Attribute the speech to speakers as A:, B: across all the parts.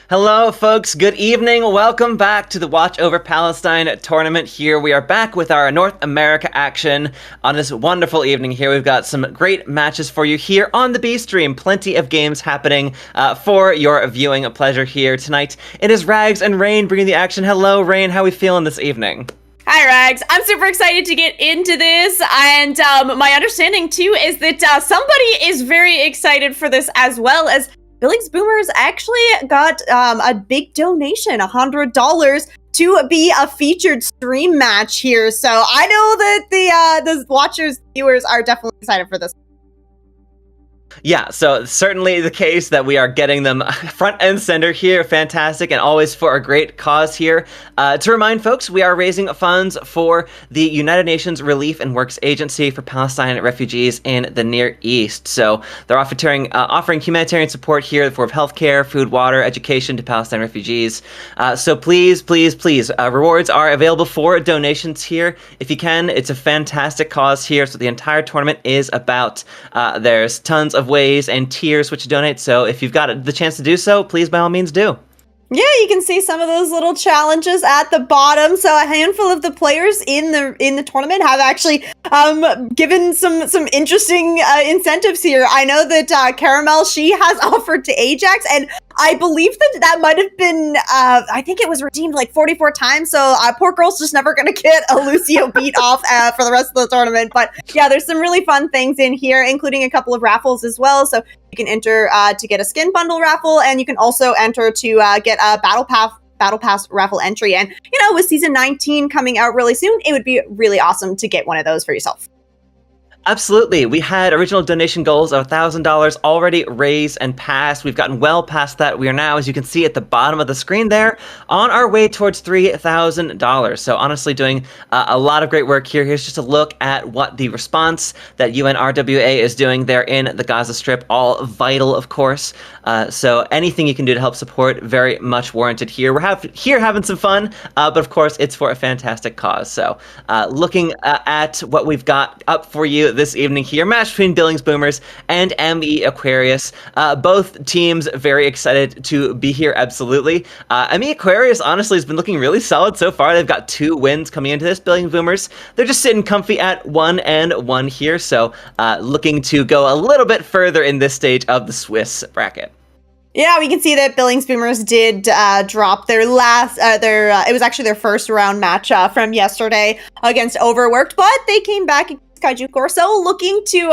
A: Hello, folks. Good evening. Welcome back to the Watch Over Palestine tournament. Here we are back with our North America action on this wonderful evening here. We've got some great matches for you here on the B stream. Plenty of games happening for your viewing pleasure here tonight. It is Rags and Rain bringing the action. Hello, Rain. How are we feeling this evening?
B: Hi, Rags. I'm super excited to get into this, and my understanding, too, is that somebody is very excited for this as well, as Billings Boomers actually got a big donation, $100, to be a featured stream match here. So I know that the watchers, viewers are definitely excited for this.
A: Yeah, so certainly the case that we are getting them front and center here. Fantastic, and always for a great cause here. To remind folks, we are raising funds for the United Nations Relief and Works Agency for Palestine refugees in the Near East. So they're offering humanitarian support here in the form of healthcare, food, water, education to Palestine refugees. So please, rewards are available for donations here. If you can, it's a fantastic cause here. So the entire tournament is about. There's tons of ways and tiers which to donate, so if you've got the chance to do so, please by all means do.
B: Yeah, you can see some of those little challenges at the bottom. So a handful of the players in the tournament have actually given some interesting incentives here. I know that Caramel, she has offered to Ajax, and I believe that might have been, I think it was redeemed like 44 times, so poor girl's just never going to get a Lucio beat off for the rest of the tournament. But yeah, there's some really fun things in here, including a couple of raffles as well. So you can enter to get a skin bundle raffle, and you can also enter to get a battle pass raffle entry. And, you know, with season 19 coming out really soon, it would be really awesome to get one of those for yourself.
A: Absolutely. We had original donation goals of $1,000 already raised and passed. We've gotten well past that. We are now, as you can see at the bottom of the screen there, on our way towards $3,000. So honestly doing a lot of great work here. Here's just a look at what the response that UNRWA is doing there in the Gaza Strip. All vital, of course. So anything you can do to help support, very much warranted here. We're having some fun, but of course it's for a fantastic cause. So looking at what we've got up for you this evening here, match between Billings Boomers and ME Aquarius. Both teams very excited to be here, absolutely. ME Aquarius honestly has been looking really solid so far. They've got 2 wins coming into this. Billings Boomers, they're just sitting comfy at 1-1 here, so looking to go a little bit further in this stage of the Swiss bracket.
B: Yeah, we can see that Billings Boomers did drop their last, it was actually their first round match from yesterday against Overworked, but they came back against Kaiju Corso, looking to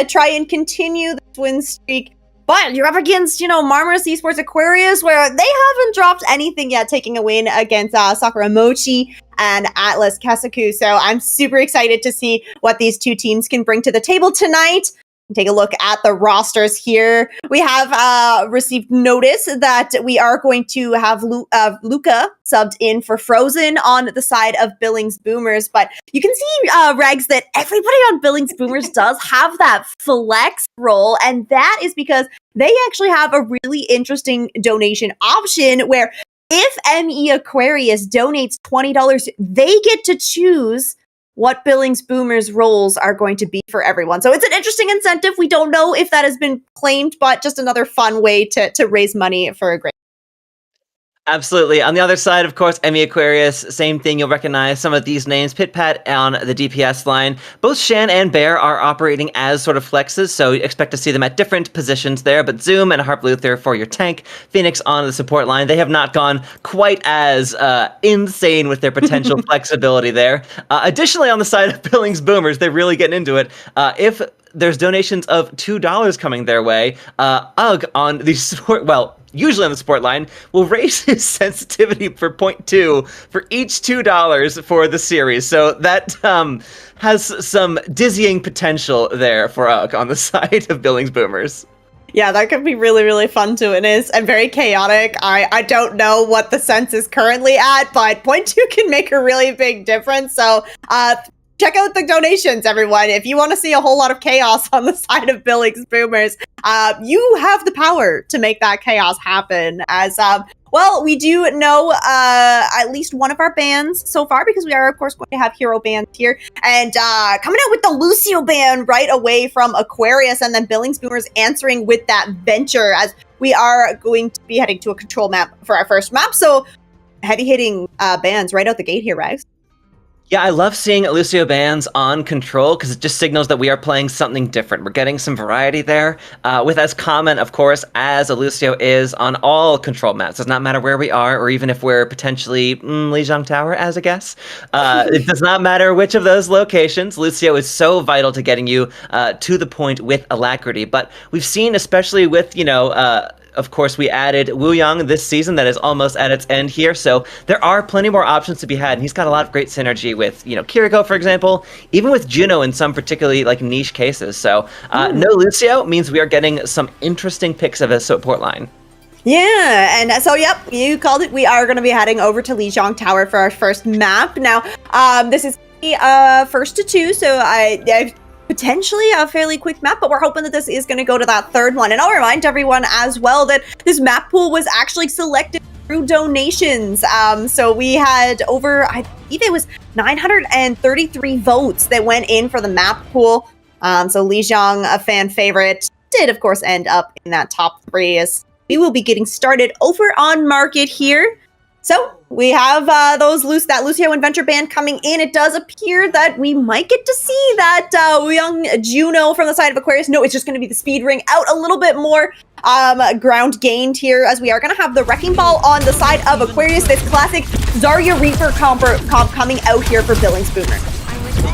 B: try and continue this win streak. But you're up against, Marmaris Esports Aquarius, where they haven't dropped anything yet, taking a win against Sakura Mochi and Atlas Kesaku. So I'm super excited to see what these two teams can bring to the table tonight. Take a look at the rosters here. We have received notice that we are going to have Luca subbed in for Frozen on the side of Billings Boomers. But you can see, Regs, that everybody on Billings Boomers does have that flex role. And that is because they actually have a really interesting donation option where if ME Aquarius donates $20, they get to choose what Billings Boomers roles are going to be for everyone. So it's an interesting incentive. We don't know if that has been claimed, but just another fun way to raise money for a great.
A: Absolutely. On the other side, of course, ME Aquarius, same thing. You'll recognize some of these names. Pit Pat on the DPS line. Both Shan and Bear are operating as sort of flexes, so you expect to see them at different positions there. But Zoom and Harp Luther for your tank. Phoenix on the support line. They have not gone quite as insane with their potential flexibility there. Additionally, on the side of Billings Boomers, they're really getting into it. If there's donations of $2 coming their way, UG on the support, usually on the support line, will raise his sensitivity for 0.2 for each $2 for the series. So that has some dizzying potential there for UG on the side of Billings Boomers.
B: Yeah, that could be really, really fun to witness and very chaotic. I don't know what the sense is currently at, but 0.2 can make a really big difference. So check out the donations, everyone. If you want to see a whole lot of chaos on the side of Billings Boomers, you have the power to make that chaos happen. As Well, we do know at least one of our bans so far because we are, of course, going to have hero bans here. And coming out with the Lucio ban right away from Aquarius, and then Billings Boomers answering with that Venture, as we are going to be heading to a control map for our first map. So heavy hitting bans right out the gate here, Rags.
A: Yeah, I love seeing Lucio bans on control because it just signals that we are playing something different. We're getting some variety there, with as common, of course, as a Lucio is on all control maps. It does not matter where we are, or even if we're potentially Lijiang Tower as a guess. It does not matter which of those locations. Lucio is so vital to getting you to the point with alacrity. But we've seen, especially with, of course, we added Wu Yang this season that is almost at its end here, so there are plenty more options to be had, and he's got a lot of great synergy with, Kiriko, for example, even with Juno in some particularly, niche cases. So no Lucio means we are getting some interesting picks of a support line.
B: Yeah, and so, yep, you called it. We are going to be heading over to Lijiang Tower for our first map. Now, this is first to two, so I potentially a fairly quick map, but we're hoping that this is going to go to that third one. And I'll remind everyone as well that this map pool was actually selected through donations. So we had over, I believe it was 933 votes that went in for the map pool. So Lijiang, a fan favorite, did of course end up in that top 3, as we will be getting started over on market here. So we have that Lucio and Venture ban coming in. It does appear that we might get to see that young Juno from the side of Aquarius. No, it's just going to be the speed ring out a little bit more ground gained here, as we are going to have the Wrecking Ball on the side of Aquarius. This classic Zarya Reaper comp coming out here for Billings Boomer.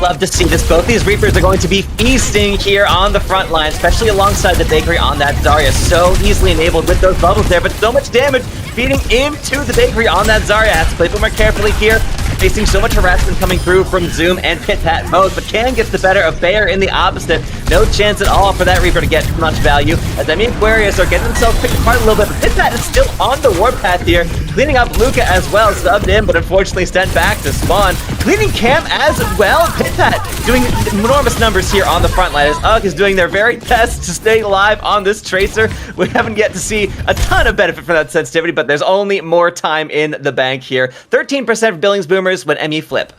A: Love to see this. Both these Reapers are going to be feasting here on the front line, especially alongside the Bakery on that Zarya. So easily enabled with those bubbles there, but so much damage feeding into the Bakery on that Zarya. Has to play a bit more carefully here, facing so much harassment coming through from Zoom and Pit-Pat both, but Can gets the better of Bayer in the opposite. No chance at all for that Reaper to get much value, as Aquarius are getting themselves picked apart a little bit, but Pit-Pat is still on the warpath here, cleaning up Luca as well, subbed in, but unfortunately sent back to spawn. Cleaning Cam as well. Pit-Pat doing enormous numbers here on the front line, as UG is doing their very best to stay alive on this Tracer. We haven't yet to see a ton of benefit from that sensitivity, but there's only more time in the bank here. 13% for Billings Boomers when ME flip.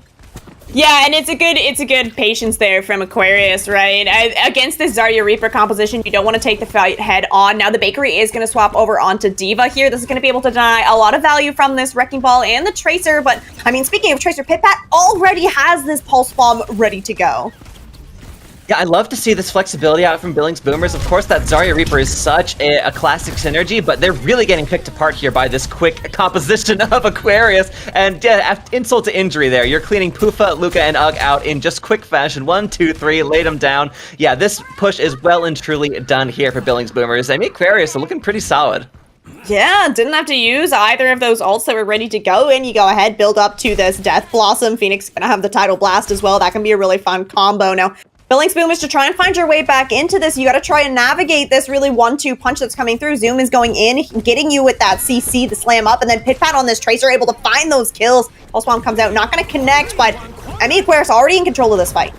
C: Yeah, and it's a good patience there from Aquarius, right? Against this Zarya Reaper composition, you don't want to take the fight head on. Now the Bakery is going to swap over onto D.Va here. This is going to be able to deny a lot of value from this Wrecking Ball and the Tracer, but, I mean, speaking of Tracer, Pit-Pat already has this Pulse Bomb ready to go.
A: Yeah, I love to see this flexibility out from Billings Boomers. Of course, that Zarya Reaper is such a classic synergy, but they're really getting picked apart here by this quick composition of Aquarius. And yeah, insult to injury there. You're cleaning Pufa, Luca, and UG out in just quick fashion. 1, 2, 3, laid them down. Yeah, this push is well and truly done here for Billings Boomers. I mean, Aquarius are looking pretty solid.
B: Yeah, didn't have to use either of those ults that were ready to go, and you go ahead, build up to this Death Blossom. Phoenix gonna have the Tidal Blast as well. That can be a really fun combo. Now, Billings Boomers, to try and find your way back into this, you got to try and navigate this really 1-2 punch that's coming through. Zoom is going in, getting you with that CC, the slam up, and then Pit-Pat on this Tracer, able to find those kills. Pulse Bomb comes out, not going to connect, but Aquarius already in control of this fight.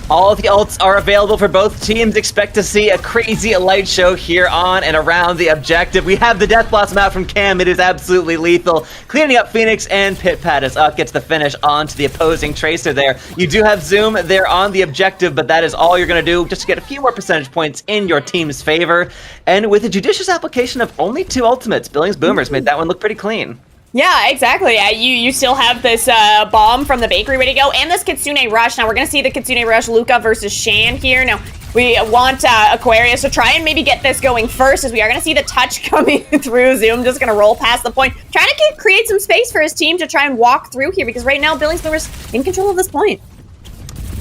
A: All the ults are available for both teams. Expect to see a crazy light show here on and around the objective. We have the Death Blossom out from Cam. It is absolutely lethal. Cleaning up Phoenix, and Pit-Pat as UG gets the finish onto the opposing Tracer there. You do have Zoom there on the objective, but that is all you're going to do just to get a few more percentage points in your team's favor. And with a judicious application of only 2 ultimates, Billings Boomers made that one look pretty clean.
C: Yeah, exactly. You still have this bomb from the Bakery ready to go, and this Kitsune Rush. Now we're going to see the Kitsune Rush Luca versus Shan here. Now we want Aquarius to try and maybe get this going first, as we are going to see the touch coming through. Zoom just going to roll past the point, trying to create some space for his team to try and walk through here, because right now Billings Boomers in control of this point.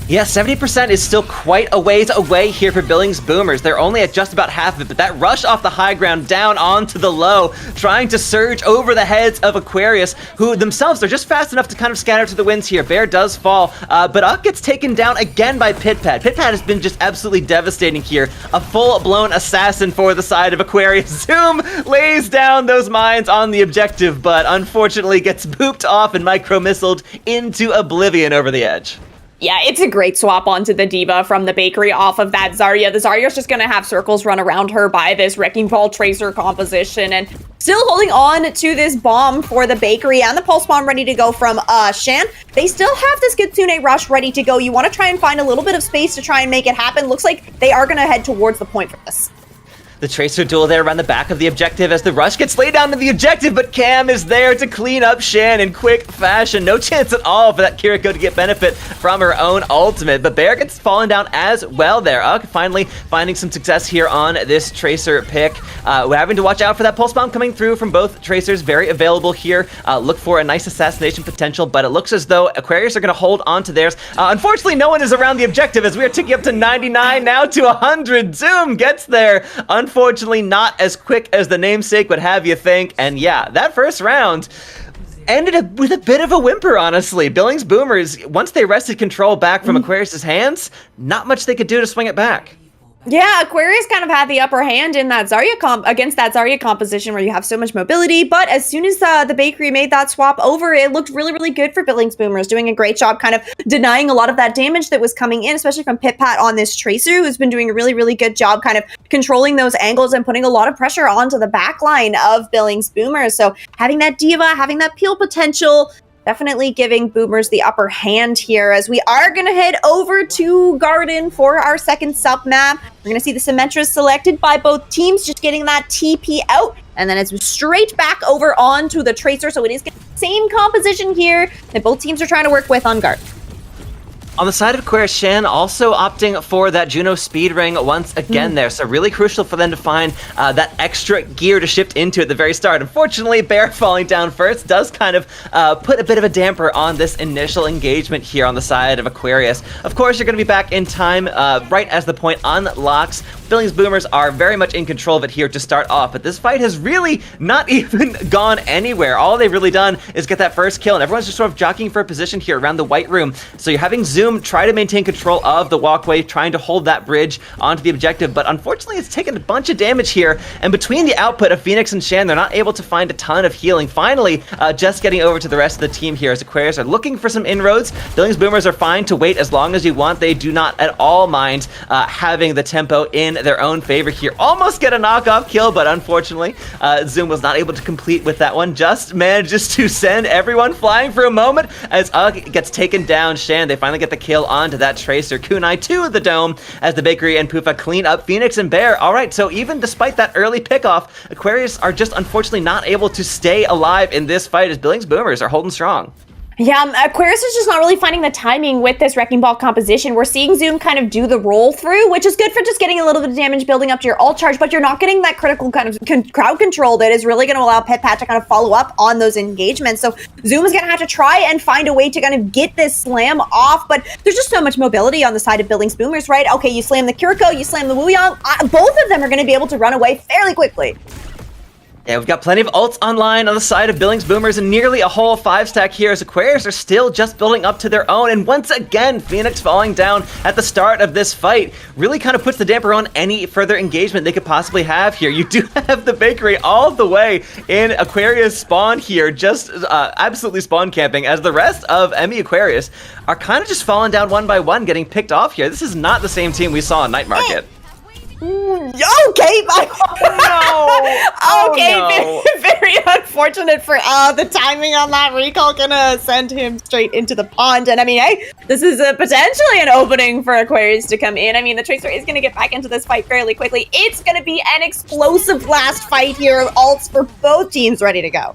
A: Yeah, 70% is still quite a ways away here for Billings Boomers. They're only at just about half of it, but that rush off the high ground down onto the low, trying to surge over the heads of Aquarius, who themselves are just fast enough to kind of scatter to the winds here. Bear does fall, but UG gets taken down again by Pit-Pat. Pit-Pat has been just absolutely devastating here. A full-blown assassin for the side of Aquarius. Zoom lays down those mines on the objective, but unfortunately gets booped off and micro-missiled into oblivion over the edge.
C: Yeah, it's a great swap onto the D.Va from the bakery off of that Zarya. The Zarya's just going to have circles run around her by this Wrecking Ball Tracer composition, and still holding on to this bomb for the bakery and the pulse bomb ready to go from Shan. They still have this Kitsune Rush ready to go. You want to try and find a little bit of space to try and make it happen. Looks like they are going to head towards the point for this.
A: The Tracer duel there around the back of the objective as the rush gets laid down to the objective, but Cam is there to clean up Shan in quick fashion. No chance at all for that Kiriko to get benefit from her own ultimate, but Bear gets fallen down as well there. Finally finding some success here on this Tracer pick. We're having to watch out for that pulse bomb coming through from both Tracers. Very available here. Look for a nice assassination potential, but it looks as though Aquarius are going to hold on to theirs. Unfortunately, no one is around the objective as we are ticking up to 99, now to 100. Zoom gets there. Unfortunately, not as quick as the namesake would have you think. And yeah, that first round ended up with a bit of a whimper, honestly. Billings Boomers, once they wrested control back from Aquarius' hands, not much they could do to swing it back.
C: Yeah, Aquarius kind of had the upper hand in that Zarya against that Zarya composition where you have so much mobility, but as soon as the bakery made that swap over, it looked really, really good for Billings Boomers, doing a great job kind of denying a lot of that damage that was coming in, especially from Pit Pat on this Tracer, who's been doing a really, really good job kind of controlling those angles and putting a lot of pressure onto the back line of Billings Boomers. So having that D.Va, having that peel potential, definitely giving Boomers the upper hand here as we are going to head over to Garden for our second sub map. We're going to see the Symmetras selected by both teams, just getting that TP out. And then it's straight back over onto the Tracer. So it is the same composition here that both teams are trying to work with on Garden.
A: On the side of Aquarius, Shan also opting for that Juno speed ring once again there. So really crucial for them to find that extra gear to shift into at the very start. Unfortunately, Bear falling down first does kind of put a bit of a damper on this initial engagement here on the side of Aquarius. Of course, you're going to be back in time right as the point unlocks. Billings Boomers are very much in control of it here to start off, but this fight has really not even gone anywhere. All they've really done is get that first kill, and everyone's just sort of jockeying for a position here around the white room. So you're having Zoom try to maintain control of the walkway, trying to hold that bridge onto the objective, but unfortunately it's taken a bunch of damage here, and between the output of Phoenix and Shan, they're not able to find a ton of healing. Finally, just getting over to the rest of the team here as Aquarius are looking for some inroads. Billings Boomers are fine to wait as long as you want. They do not at all mind having the tempo in their own favor here. Almost get a knockoff kill, but unfortunately, Zoom was not able to complete with that one. Just manages to send everyone flying for a moment as gets taken down. Shan, they finally get the kill onto that Tracer. Kunai to the dome as the Bakery and Pufa clean up Phoenix and Bear. All right, so even despite that early pickoff, Aquarius are just unfortunately not able to stay alive in this fight as Billings Boomers are holding strong.
C: Yeah, Aquarius is just not really finding the timing with this Wrecking Ball composition. We're seeing Zoom kind of do the roll through, which is good for just getting a little bit of damage building up to your ult charge, but you're not getting that critical kind of crowd control that is really going to allow Pit Pat to kind of follow up on those engagements. So Zoom is going to have to try and find a way to kind of get this slam off, but there's just so much mobility on the side of Billings Boomers, right? Okay, you slam the Kiriko, you slam the Wuyong, both of them are going to be able to run away fairly quickly.
A: Yeah, we've got plenty of ults online on the side of Billings Boomers and nearly a whole 5-stack here as Aquarius are still just building up to their own. And once again, Phoenix falling down at the start of this fight really kind of puts the damper on any further engagement they could possibly have here. You do have the Bakery all the way in Aquarius spawn here, just absolutely spawn camping as the rest of Emmy Aquarius are kind of just falling down one by one, getting picked off here. This is not the same team we saw in Night Market.
B: Okay,
C: Okay,
A: no.
C: very unfortunate for the timing on that recall, gonna send him straight into the pond. And I mean, hey, this is potentially an opening for Aquarius to come in. I mean, the Tracer is gonna get back into this fight fairly quickly. It's gonna be an explosive last fight here. Ults for both teams ready to go.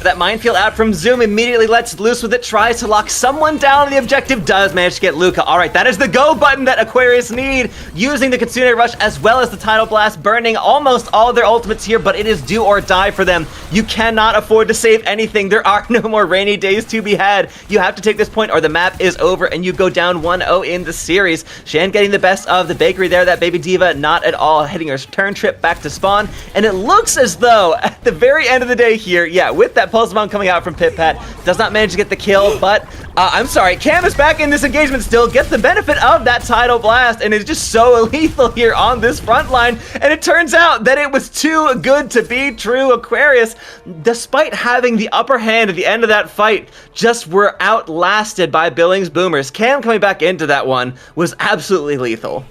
A: That minefield out from Zoom immediately lets loose with it, tries to lock someone down on the objective, does manage to get Luca. All right, that is the go button that Aquarius need, using the Kitsune Rush as well as the Tidal Blast, burning almost all of their ultimates here, but it is do or die for them. You cannot afford to save anything. There are no more rainy days to be had. You have to take this point or the map is over and you go down 1-0 in the series. Shan getting the best of the Bakery there, that baby D.Va not at all, heading her turn trip back to spawn, and it looks as though at the very end of the day here, yeah, with that that pulse bomb coming out from Pit Pat. Does not manage to get the kill, but I'm sorry, Cam is back in this engagement still, gets the benefit of that Tidal Blast, and is just so lethal here on this front line. And it turns out that it was too good to be true. Aquarius, despite having the upper hand at the end of that fight, just were outlasted by Billings Boomers. Cam coming back into that one was absolutely lethal.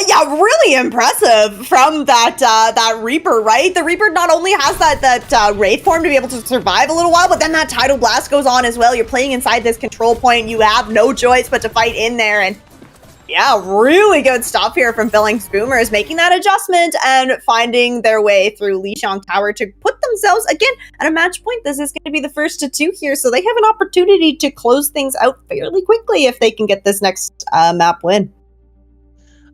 B: Yeah, really impressive from that Reaper, right? The Reaper not only has that Wraith form to be able to survive a little while, but then that Tidal Blast goes on as well. You're playing inside this control point. You have no choice but to fight in there. And yeah, really good stuff here from Billings Boomers, making that adjustment and finding their way through Lijiang Tower to put themselves, again, at a match point. This is going to be the first to 2 here, so they have an opportunity to close things out fairly quickly if they can get this next map win.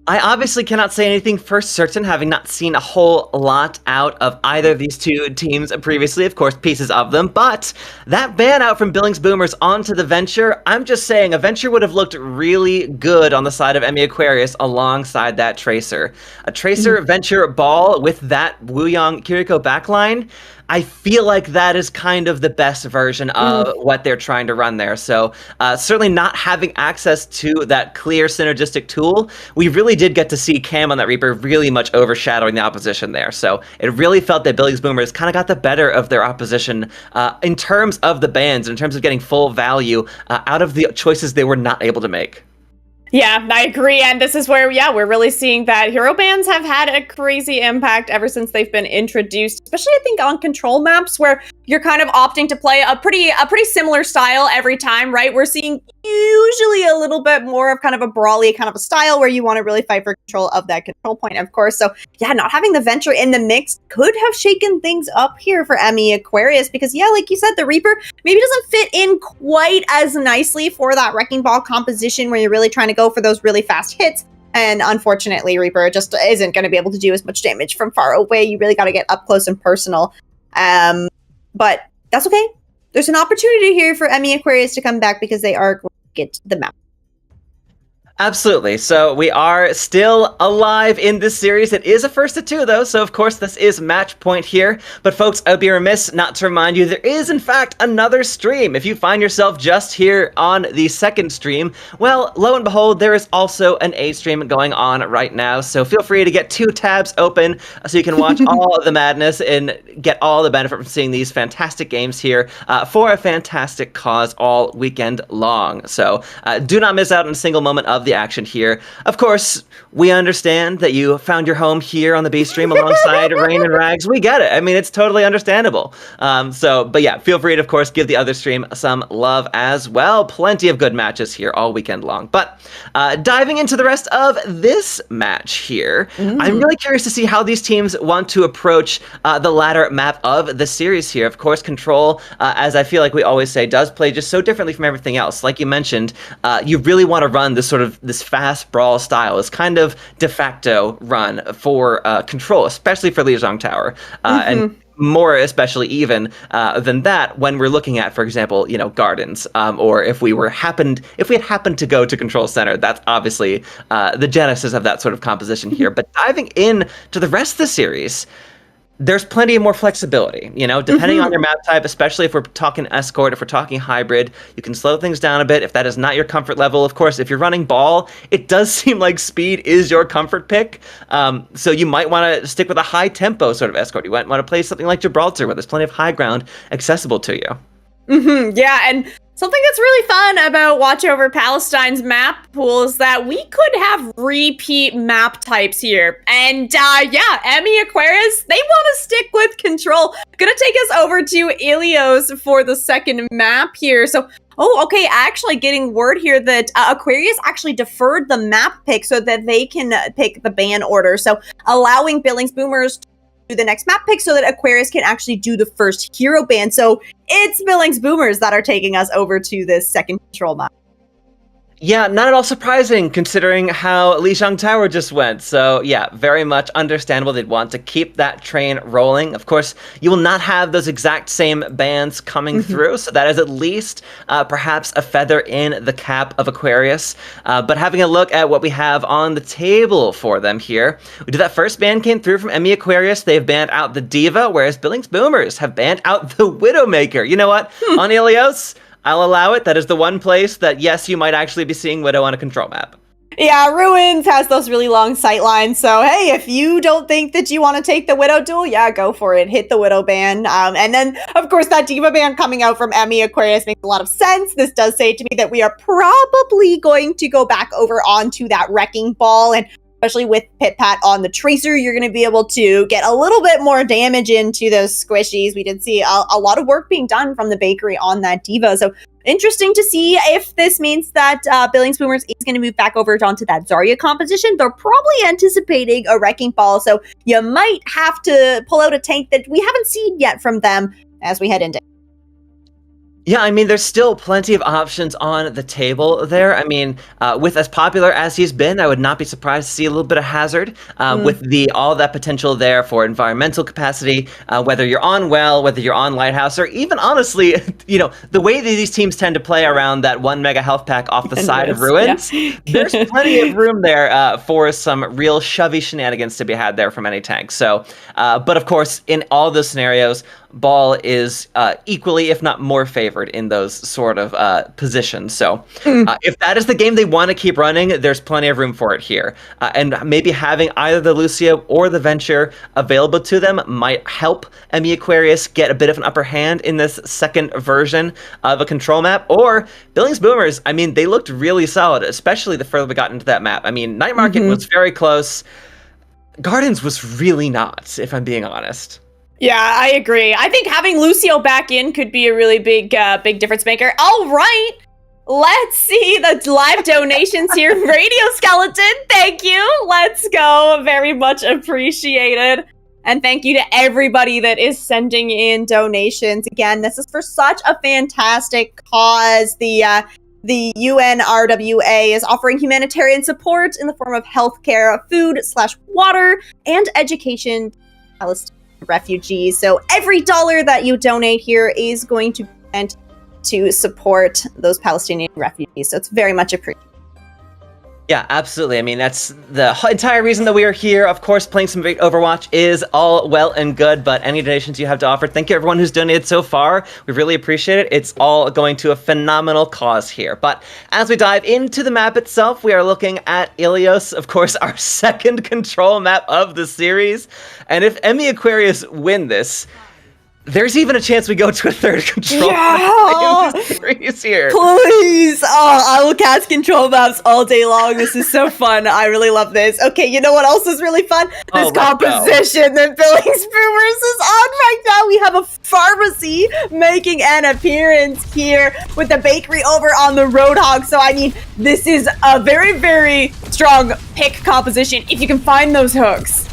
A: I obviously cannot say anything for certain, having not seen a whole lot out of either of these two teams previously, of course, pieces of them, but that ban out from Billings Boomers onto the Venture, I'm just saying, a Venture would have looked really good on the side of Emmy Aquarius alongside that Tracer. A Tracer Venture ball with that Wuyang Kiriko backline, I feel like that is kind of the best version of what they're trying to run there. So certainly not having access to that clear synergistic tool, we really did get to see Cam on that Reaper really much overshadowing the opposition there. So it really felt that Billings Boomers kind of got the better of their opposition in terms of the bans, in terms of getting full value out of the choices they were not able to make.
C: Yeah, I agree. And this is where, yeah, we're really seeing that hero bans have had a crazy impact ever since they've been introduced, especially I think on control maps where you're kind of opting to play a pretty similar style every time, right? We're seeing usually a little bit more of kind of a brawly kind of a style where you want to really fight for control of that control point, of course. So yeah, not having the Venture in the mix could have shaken things up here for Emmy Aquarius because yeah, like you said, the Reaper maybe doesn't fit in quite as nicely for that Wrecking Ball composition where you're really trying to go for those really fast hits. And unfortunately, Reaper just isn't going to be able to do as much damage from far away. You really got to get up close and personal. But that's okay. There's an opportunity here for Emmy Aquarius to come back because they are going to get the map.
A: Absolutely. So we are still alive in this series. It is a first to 2, though, so of course this is match point here. But folks, I'd be remiss not to remind you there is, in fact, another stream. If you find yourself just here on the second stream, well, lo and behold, there is also an A stream going on right now. So feel free to get 2 tabs open so you can watch all of the madness and get all the benefit from seeing these fantastic games here for a fantastic cause all weekend long. So do not miss out on a single moment of the action here. Of course, we understand that you found your home here on the B stream alongside Rain and Rags. We get it. I mean, it's totally understandable. But yeah, feel free to, of course, give the other stream some love as well. Plenty of good matches here all weekend long. But diving into the rest of this match here, I'm really curious to see how these teams want to approach the latter map of the series here. Of course, Control, as I feel like we always say, does play just so differently from everything else. Like you mentioned, you really want to run this fast brawl style, this kind of de facto run for Control, especially for Lijiang Tower, and more especially even than that when we're looking at, for example, Gardens, or if we had happened to go to Control Center. That's obviously the genesis of that sort of composition here. But diving in to the rest of the series, there's plenty more flexibility, depending on your map type, especially if we're talking escort, if we're talking hybrid, you can slow things down a bit if that is not your comfort level. Of course, if you're running ball, it does seem like speed is your comfort pick. So you might want to stick with a high tempo sort of escort. You might want to play something like Gibraltar where there's plenty of high ground accessible to you.
C: Yeah, and something that's really fun about Watch Over Palestine's map pool is that we could have repeat map types here. And yeah, Emmy Aquarius, they want to stick with Control. Gonna take us over to Ilios for the second map here. So, okay, actually getting word here that Aquarius actually deferred the map pick so that they can pick the ban order. So allowing Billings Boomers to do the next map pick so that Aquarius can actually do the first hero ban. So it's Billings Boomers that are taking us over to this second Control map.
A: Yeah, not at all surprising considering how Lijiang Tower just went. So yeah, very much understandable. They'd want to keep that train rolling. Of course, you will not have those exact same bans coming through, so that is at least perhaps a feather in the cap of Aquarius. But having a look at what we have on the table for them here, we did that first ban came through from Emmy Aquarius. They've banned out the Diva, whereas Billings Boomers have banned out the Widowmaker. You know what? On Ilios, I'll allow it. That is the one place that, yes, you might actually be seeing Widow on a control map.
B: Yeah, Ruins has those really long sight lines, so hey, if you don't think that you want to take the Widow duel, yeah, go for it. Hit the Widow ban. And then, of course, that Diva ban coming out from Emmy Aquarius makes a lot of sense. This does say to me that we are probably going to go back over onto that Wrecking Ball, and especially with Pit Pat on the Tracer, you're going to be able to get a little bit more damage into those squishies. We did see a lot of work being done from the bakery on that Diva. So interesting to see if this means that Billings Boomers is going to move back over onto that Zarya composition. They're probably anticipating a Wrecking Ball, so you might have to pull out a tank that we haven't seen yet from them as we head into.
A: Yeah, I mean, there's still plenty of options on the table there. I mean, with as popular as he's been, I would not be surprised to see a little bit of Hazard with all that potential there for environmental capacity, whether you're on Well, whether you're on Lighthouse, or even honestly, you know, the way that these teams tend to play around that 1 mega health pack off the side of Ruins, there's plenty of room there for some real shovey shenanigans to be had there from any tank. So, but of course, in all those scenarios, Ball is equally, if not more favored in those sort of positions. So if that is the game they want to keep running, there's plenty of room for it here. And maybe having either the Lucio or the Venture available to them might help Emmy Aquarius get a bit of an upper hand in this second version of a control map. Or Billings Boomers, I mean, they looked really solid, especially the further we got into that map. I mean, Night Market was very close. Gardens was really not, if I'm being honest.
C: Yeah, I agree. I think having Lucio back in could be a really big difference maker. All right, let's see the live donations here. Radio Skeleton, thank you. Let's go. Very much appreciated. And thank you to everybody that is sending in donations. Again, this is for such a fantastic cause. The UNRWA is offering humanitarian support in the form of healthcare, food/water, and education to Palestinian refugees. So every dollar that you donate here is going to be spent to support those Palestinian refugees. So it's very much appreciated.
A: Yeah, absolutely. I mean, that's the entire reason that we are here. Of course, playing some great Overwatch is all well and good, but any donations you have to offer, thank you everyone who's donated so far. We really appreciate it. It's all going to a phenomenal cause here. But as we dive into the map itself, we are looking at Ilios, of course, our second control map of the series. And if Emmy Aquarius win this, there's even a chance we go to a third control map in the series here.
B: Please! Oh, I will cast control maps all day long. This is so fun. I really love this. Okay, you know what else is really fun? This composition that Billings Boomers is on right now. We have a pharmacy making an appearance here with the bakery over on the Roadhog. So, I mean, this is a very, very strong pick composition if you can find those hooks.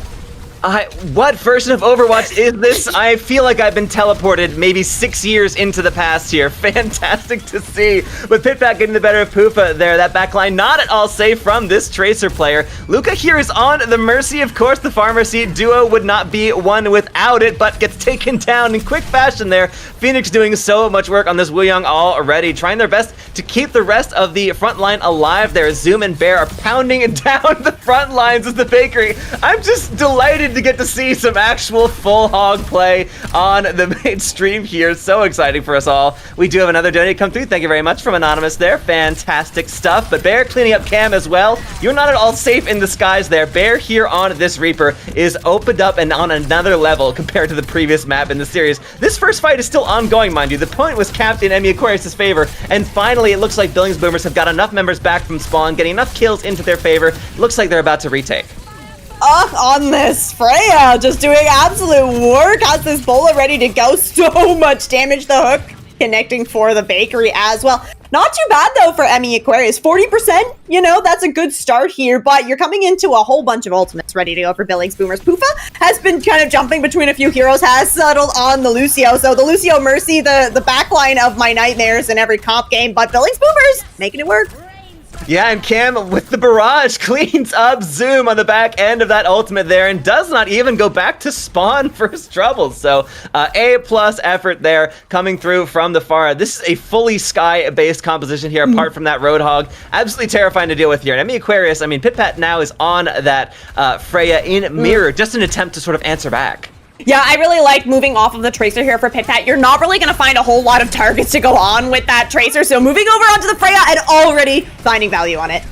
A: What version of Overwatch is this? I feel like I've been teleported maybe 6 years into the past here. Fantastic to see. With Pitback getting the better of Poofa there, that backline not at all safe from this Tracer player. Luka here is on the mercy. Of course, the Pharmacy duo would not be one without it, but gets taken down in quick fashion there. Phoenix doing so much work on this Wuyong already, trying their best to keep the rest of the front line alive there. Zoom and Bear are pounding down the front lines of the bakery. I'm just delighted to get to see some actual full hog play on the main stream here. So exciting for us all. We do have another donate come through. Thank you very much from Anonymous there. Fantastic stuff. But Bear cleaning up Cam as well. You're not at all safe in the skies there. Bear here on this Reaper is opened up and on another level compared to the previous map in the series. This first fight is still ongoing, mind you. The point was capped in Emmy Aquarius' favor, and finally it looks like Billings Boomers have got enough members back from spawn, getting enough kills into their favor. Looks like they're about to retake.
B: On this Freya, just doing absolute work, has this Bola ready to go. So much damage, the hook connecting for the bakery as well. Not too bad though for Emmy Aquarius, 40%, you know, that's a good start here, but you're coming into a whole bunch of ultimates ready to go for Billings Boomers. Poofa has been kind of jumping between a few heroes, has settled on the Lucio, so the Lucio Mercy, the backline of my nightmares in every comp game, but Billings Boomers making it work.
A: Yeah, and Cam with the barrage cleans up Zoom on the back end of that ultimate there and does not even go back to spawn for his troubles. So A+ effort there coming through from the Pharah. This is a fully sky-based composition here apart from that Roadhog. Absolutely terrifying to deal with here. And Aquarius, I mean, Pitpat now is on that Freya in mirror, just an attempt to sort of answer back.
C: Yeah, I really like moving off of the Tracer here for Pitpat. You're not really going to find a whole lot of targets to go on with that Tracer, so moving over onto the Freya and already finding value on it.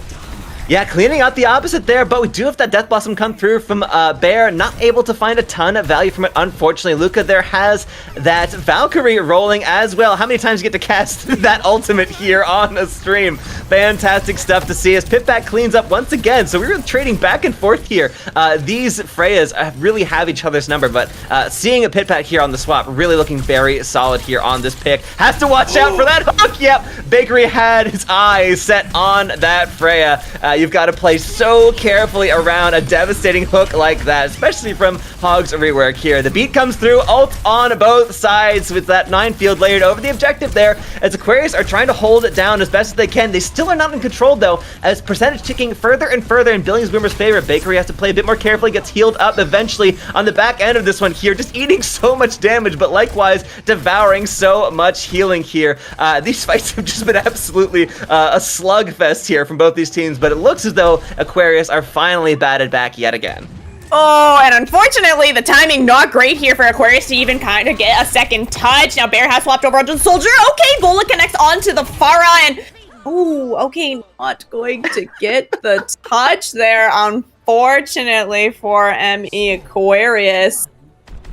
A: Yeah, cleaning out the opposite there, but we do have that Death Blossom come through from Bear. Not able to find a ton of value from it, unfortunately. Luca there has that Valkyrie rolling as well. How many times you get to cast that ultimate here on a stream? Fantastic stuff to see as Pitback cleans up once again. So we were trading back and forth here. These Freyas really have each other's number, but seeing a Pitback here on the swap, really looking very solid here on this pick. Has to watch out for that hook. Yep, Bakery had his eyes set on that Freya. You've got to play so carefully around a devastating hook like that, especially from Hog's rework here. The beat comes through, ult on both sides with that 9 field layered over the objective there, as Aquarius are trying to hold it down as best as they can. They still are not in control though, as percentage ticking further and further in Billings Boomer's favor. Bakery has to play a bit more carefully, gets healed up eventually on the back end of this one here, just eating so much damage, but likewise devouring so much healing here. These fights have just been absolutely a slugfest here from both these teams, but it looks as though Aquarius are finally batted back yet again.
C: Oh, and unfortunately, the timing not great here for Aquarius to even kind of get a second touch. Now, Bear has swapped over onto the Soldier. Okay, Bola connects onto the Pharah, and oh, okay, not going to get the touch there, unfortunately, for ME Aquarius.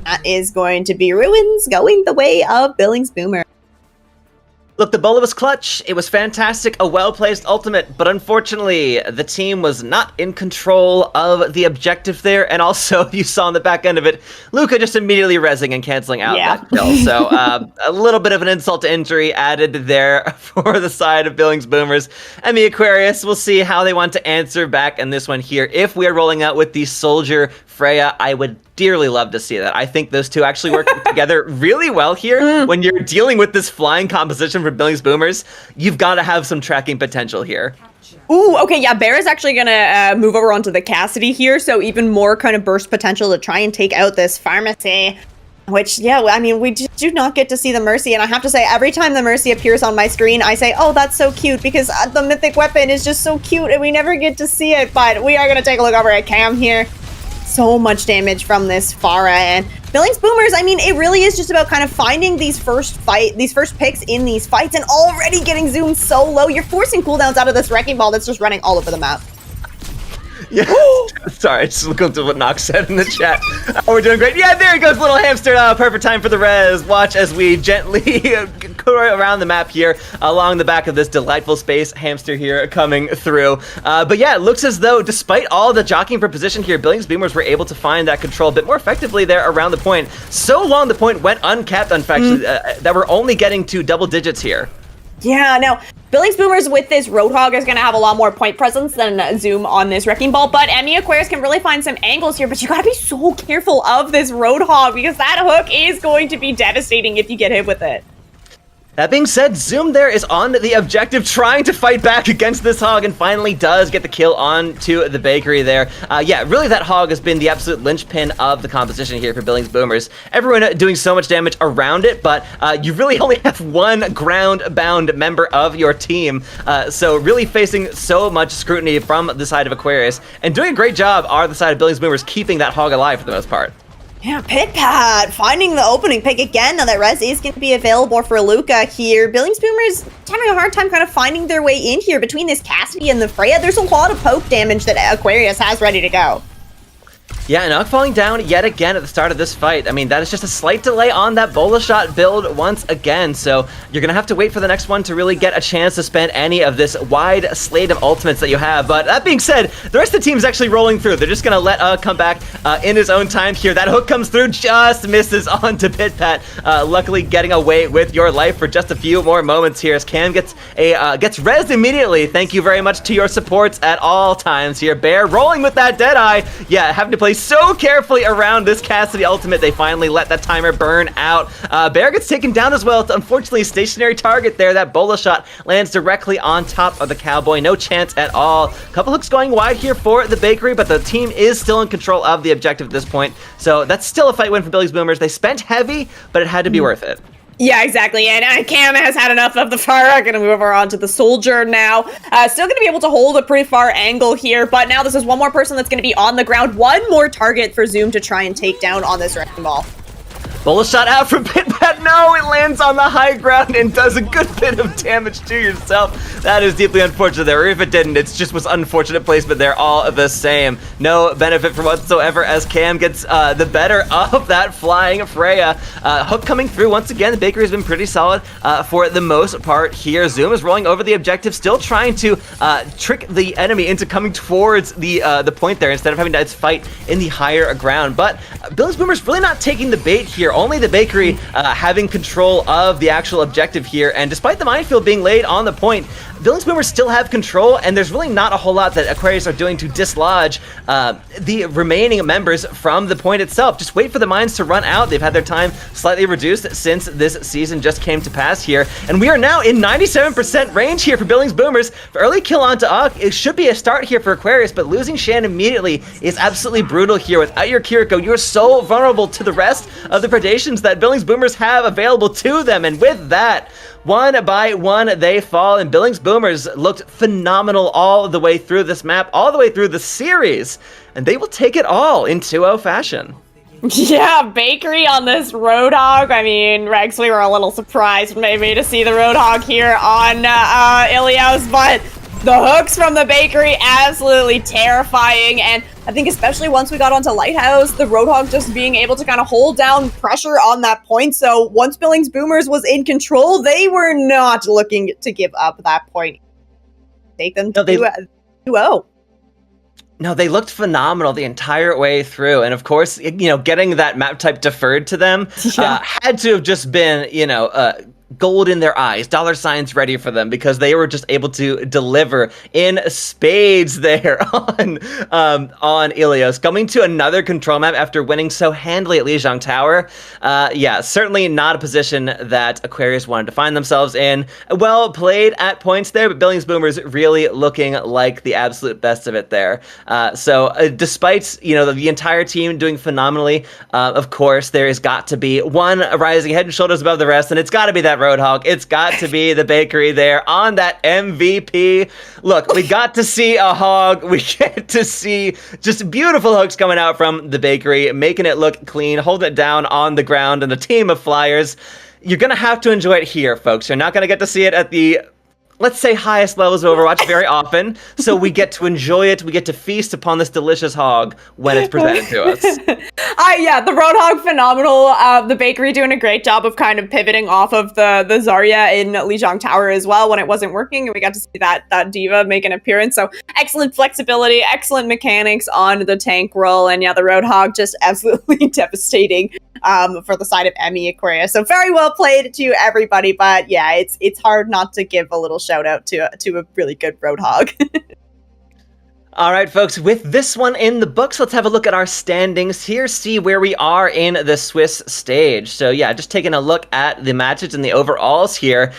C: That is going to be ruins going the way of Billings Boomer.
A: Look, the Bola was clutch. It was fantastic, a well-placed ultimate, but unfortunately, the team was not in control of the objective there, and also, you saw on the back end of it, Luca just immediately rezzing and canceling out that kill. So, a little bit of an insult to injury added there for the side of Billings Boomers. ME Aquarius, we'll see how they want to answer back in this one here. If we are rolling out with the Soldier Freya, I would dearly love to see that. I think those two actually work together really well here. When you're dealing with this flying composition for Billings Boomers, you've got to have some tracking potential here.
C: Ooh, okay, yeah, Bear is actually gonna move over onto the Cassidy here, so even more kind of burst potential to try and take out this pharmacy. Which, yeah, I mean, we just do not get to see the Mercy, and I have to say, every time the Mercy appears on my screen, I say, oh, that's so cute, because the mythic weapon is just so cute, and we never get to see it, but we are gonna take a look over at Cam here. So much damage from this Pharah, and Billings Boomers, I mean, it really is just about kind of finding these first picks in these fights and already getting zoomed so low. You're forcing cooldowns out of this wrecking ball that's just running all over the map.
A: Yeah, sorry, just looking to what Nox said in the chat. Oh, we're doing great. Yeah, there he goes, little hamster. Perfect time for the res. Watch as we gently go around the map here along the back of this delightful space. Hamster here coming through. But yeah, it looks as though despite all the jockeying for position here, Billings Boomers were able to find that control a bit more effectively there around the point. So long the point went uncapped, in fact, that we're only getting to double digits here.
C: Yeah, now, Billings Boomers with this Roadhog is going to have a lot more point presence than Zoom on this Wrecking Ball, but ME Aquarius can really find some angles here, but you got to be so careful of this Roadhog because that hook is going to be devastating if you get hit with it.
A: That being said, Zoom there is on the objective, trying to fight back against this Hog, and finally does get the kill onto the Bakery there. Yeah, really that Hog has been the absolute linchpin of the composition here for Billings Boomers. Everyone doing so much damage around it, but you really only have one ground-bound member of your team, so really facing so much scrutiny from the side of Aquarius, and doing a great job are the side of Billings Boomers keeping that Hog alive for the most part.
B: Yeah, Pitpat finding the opening pick again. Now that res is going to be available for Luca here. Billings Boomers having a hard time kind of finding their way in here between this Cassidy and the Freya. There's a lot of poke damage that Aquarius has ready to go.
A: Yeah, and Nock falling down yet again at the start of this fight. I mean, that is just a slight delay on that Bola shot build once again, so you're going to have to wait for the next one to really get a chance to spend any of this wide slate of ultimates that you have. But that being said, the rest of the team is actually rolling through. They're just going to let come back in his own time here. That hook comes through, just misses onto Pitpat, luckily getting away with your life for just a few more moments here as Cam gets rezzed immediately. Thank you very much to your supports at all times here. Bear rolling with that Deadeye. Yeah, having to play so carefully around this Cassidy ultimate. They finally let that timer burn out. Bear gets taken down as well. It's unfortunately a stationary target there. That bola shot lands directly on top of the Cowboy. No chance at all. Couple hooks going wide here for the Bakery, but the team is still in control of the objective at this point. So that's still a fight win for Billings Boomers. They spent heavy, but it had to be worth it.
C: Yeah, exactly. And Cam has had enough of the fire. Going to move over onto the soldier now. Still going to be able to hold a pretty far angle here, but now this is one more person that's going to be on the ground. One more target for Zoom to try and take down on this wrecking ball.
A: Bola shot out from Pitbat. No, it lands on the high ground and does a good bit of damage to yourself. That is deeply unfortunate there. Or if it didn't, it just was unfortunate placement. They're all the same. No benefit for whatsoever as Cam gets the better of that flying Freya. Hook coming through once again. The Bakery has been pretty solid for the most part here. Zoom is rolling over the objective, still trying to trick the enemy into coming towards the point there instead of having to fight in the higher ground. But Billings Boomer's really not taking the bait here. Only the Bakery having control of the actual objective here, and despite the minefield being laid on the point, Billings Boomers still have control, and there's really not a whole lot that Aquarius are doing to dislodge the remaining members from the point itself. Just wait for the mines to run out. They've had their time slightly reduced since this season just came to pass here, and we are now in 97% range here for Billings Boomers. For early kill onto Uck, it should be a start here for Aquarius, but losing Shan immediately is absolutely brutal here. Without your Kiriko, you're so vulnerable to the rest of the predations that Billings Boomers have available to them, and with that, one by one, they fall, and Billings Boomers looked phenomenal all the way through this map, all the way through the series, and they will take it all in 2-0 fashion.
C: Yeah, Bakery on this Roadhog. I mean, Rex, we were a little surprised maybe to see the Roadhog here on Ilios, but the hooks from the Bakery, absolutely terrifying, and I think especially once we got onto Lighthouse, the Roadhog just being able to kind of hold down pressure on that point. So once Billings Boomers was in control, they were not looking to give up that point. Take them to 2-0.
A: No, they looked phenomenal the entire way through. And of course, getting that map type deferred to them had to have just been, gold in their eyes, dollar signs ready for them, because they were just able to deliver in spades there on Ilios. Coming to another control map after winning so handily at Lijiang Tower. Certainly not a position that Aquarius wanted to find themselves in. Well played at points there, but Billings Boomers really looking like the absolute best of it there. Despite the entire team doing phenomenally, of course there has got to be one rising head and shoulders above the rest, and it's got to be that Roadhog. It's got to be the Bakery there on that MVP. Look, we got to see a hog. We get to see just beautiful hooks coming out from the Bakery, making it look clean, holding it down on the ground, and a team of flyers. You're going to have to enjoy it here, folks. You're not going to get to see it at the, let's say, highest levels of Overwatch very often, so we get to enjoy it. We get to feast upon this delicious hog when it's presented to us.
C: The Roadhog, phenomenal. The Bakery doing a great job of kind of pivoting off of the Zarya in Lijiang Tower as well when it wasn't working, and we got to see that diva make an appearance. So excellent flexibility, excellent mechanics on the tank roll, and the Roadhog just absolutely devastating for the side of Emmy Aquarius. So very well played to everybody, but it's hard not to give a little shout out to a really good Roadhog.
A: All right, folks, with this one in the books, let's have a look at our standings here, see where we are in the Swiss stage. So just taking a look at the matches and the overalls here.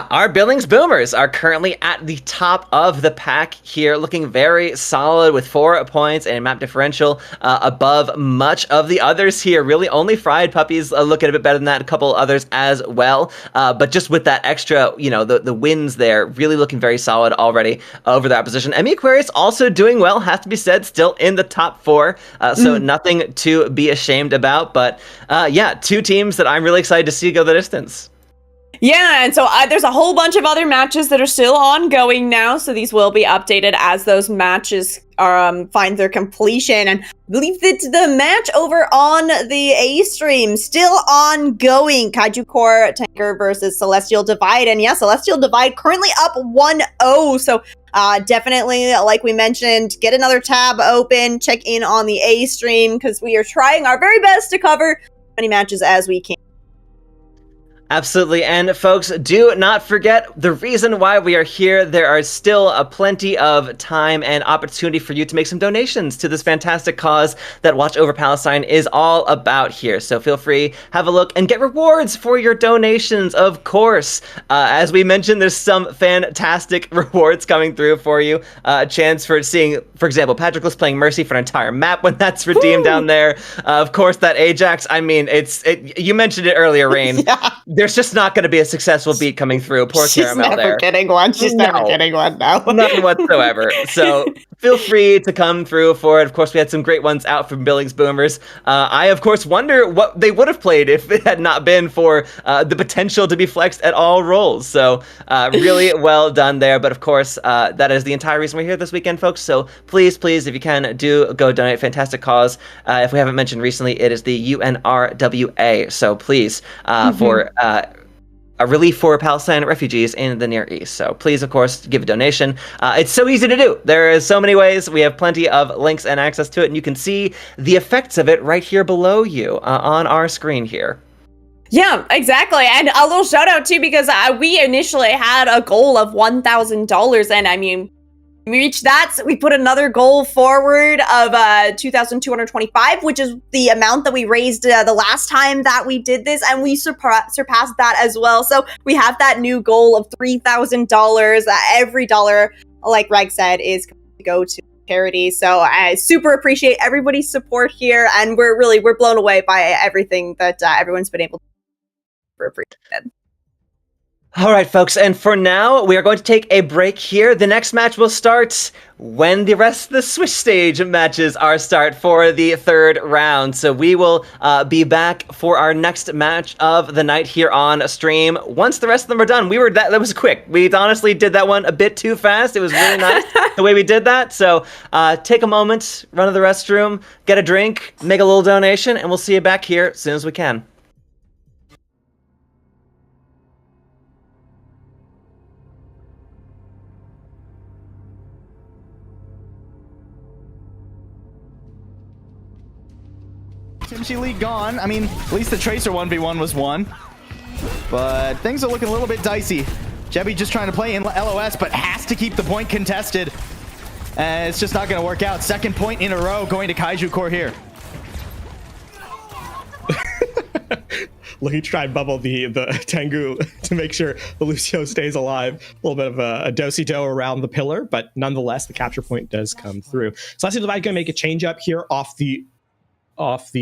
A: Our Billings Boomers are currently at the top of the pack here, looking very solid with 4 points and map differential above much of the others here. Really only Fried Puppies looking a bit better than that, a couple others as well. But just with that extra, the wins there, really looking very solid already over that position. Emmy Aquarius also doing well, has to be said, still in the top 4. So nothing to be ashamed about. But 2 teams that I'm really excited to see go the distance.
C: Yeah, and so there's a whole bunch of other matches that are still ongoing now, so these will be updated as those matches find their completion. And I believe that the match over on the A stream still ongoing. Kaiju Core Tanker versus Celestial Divide, and Celestial Divide currently up 1-0. So definitely, like we mentioned, get another tab open, check in on the A stream, because we are trying our very best to cover as many matches as we can.
A: Absolutely. And folks, do not forget the reason why we are here. There are still plenty of time and opportunity for you to make some donations to this fantastic cause that Watch Over Palestine is all about here. So feel free, have a look, and get rewards for your donations, of course. As we mentioned, there's some fantastic rewards coming through for you. A chance for seeing, for example, Patrick was playing Mercy for an entire map when that's redeemed down there. Of course, that Ajax, I mean, you mentioned it earlier, Rain.
B: Yeah.
A: There's just not going to be a successful beat coming through. Poor
B: She's
A: Caramel
B: never
A: there.
B: getting one. She's never getting one now.
A: None whatsoever. So feel free to come through for it. Of course, we had some great ones out from Billings Boomers. I, of course, wonder what they would have played if it had not been for the potential to be flexed at all roles. So really well done there. But of course, that is the entire reason we're here this weekend, folks. So please, if you can, do go donate. Fantastic cause. If we haven't mentioned recently, it is the UNRWA. So please, for a relief for Palestine refugees in the Near East. So please, of course, give a donation. It's so easy to do. There is so many ways. We have plenty of links and access to it, and you can see the effects of it right here below you on our screen here.
C: Yeah, exactly. And a little shout out too, because we initially had a goal of $1,000, and I mean, we reached that. So we put another goal forward of 2,225, which is the amount that we raised the last time that we did this, and we surpassed that as well. So we have that new goal of $3,000. Every dollar, like Greg said, is going to go to charity. So I super appreciate everybody's support here, and we're blown away by everything that everyone's been able to appreciate.
A: All right, folks, and for now, we are going to take a break here. The next match will start when the rest of the Swish stage matches are start for the third round. So we will be back for our next match of the night here on stream once the rest of them are done. That was quick. We honestly did that one a bit too fast. It was really nice the way we did that. So take a moment, run to the restroom, get a drink, make a little donation, and we'll see you back here as soon as we can.
D: Kimchi League gone. I mean, at least the Tracer 1v1 was won. But things are looking a little bit dicey. Javi just trying to play in LOS, but has to keep the point contested. It's just not going to work out. Second point in a row going to Kaiju Core here.
E: Looking to try and bubble the Tengu to make sure the Lucio stays alive. A little bit of a do-si-do around the pillar, but nonetheless, the capture point does come through. Celestial Divide going to make a change up here off the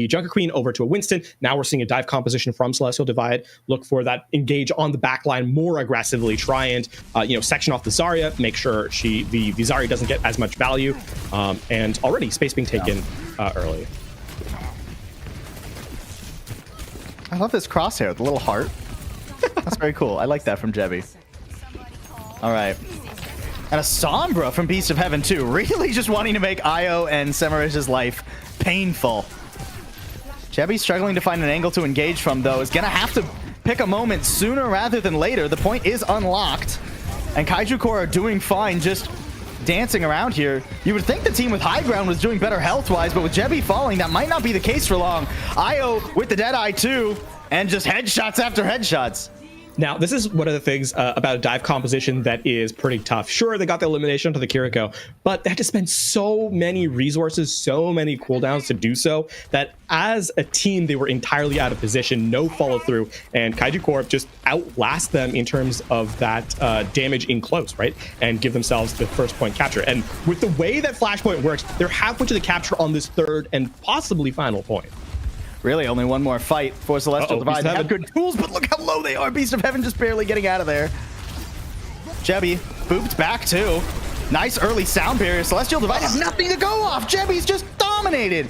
E: Junker Queen over to a Winston. Now we're seeing a dive composition from Celestial Divide. Look for that engage on the back line more aggressively. Try and section off the Zarya. Make sure the Zarya doesn't get as much value. And already space being taken early.
D: I love this crosshair, the little heart. That's very cool. I like that from Javi. All right. And a Sombra from Beast of Heaven too. Really just wanting to make Io and Semirish's life painful. Javi's struggling to find an angle to engage from, though. Is going to have to pick a moment sooner rather than later. The point is unlocked. And Kaiju Core are doing fine, just dancing around here. You would think the team with high ground was doing better health-wise, but with Javi falling, that might not be the case for long. Io with the Deadeye too, and just headshots after headshots.
E: Now, this is one of the things about a dive composition that is pretty tough. Sure, they got the elimination to the Kiriko, but they had to spend so many resources, so many cooldowns to do so, that as a team, they were entirely out of position, no follow-through, and Kaiju Corp just outlast them in terms of that damage in close, right? And give themselves the first point capture. And with the way that Flashpoint works, they're halfway to the capture on this third and possibly final point.
D: Really, only one more fight for Celestial Divide. They have good tools, but look how low they are. Beast of Heaven just barely getting out of there. Jebby booped back too. Nice early sound barrier. Celestial Divide has nothing to go off. Jebby's just dominated.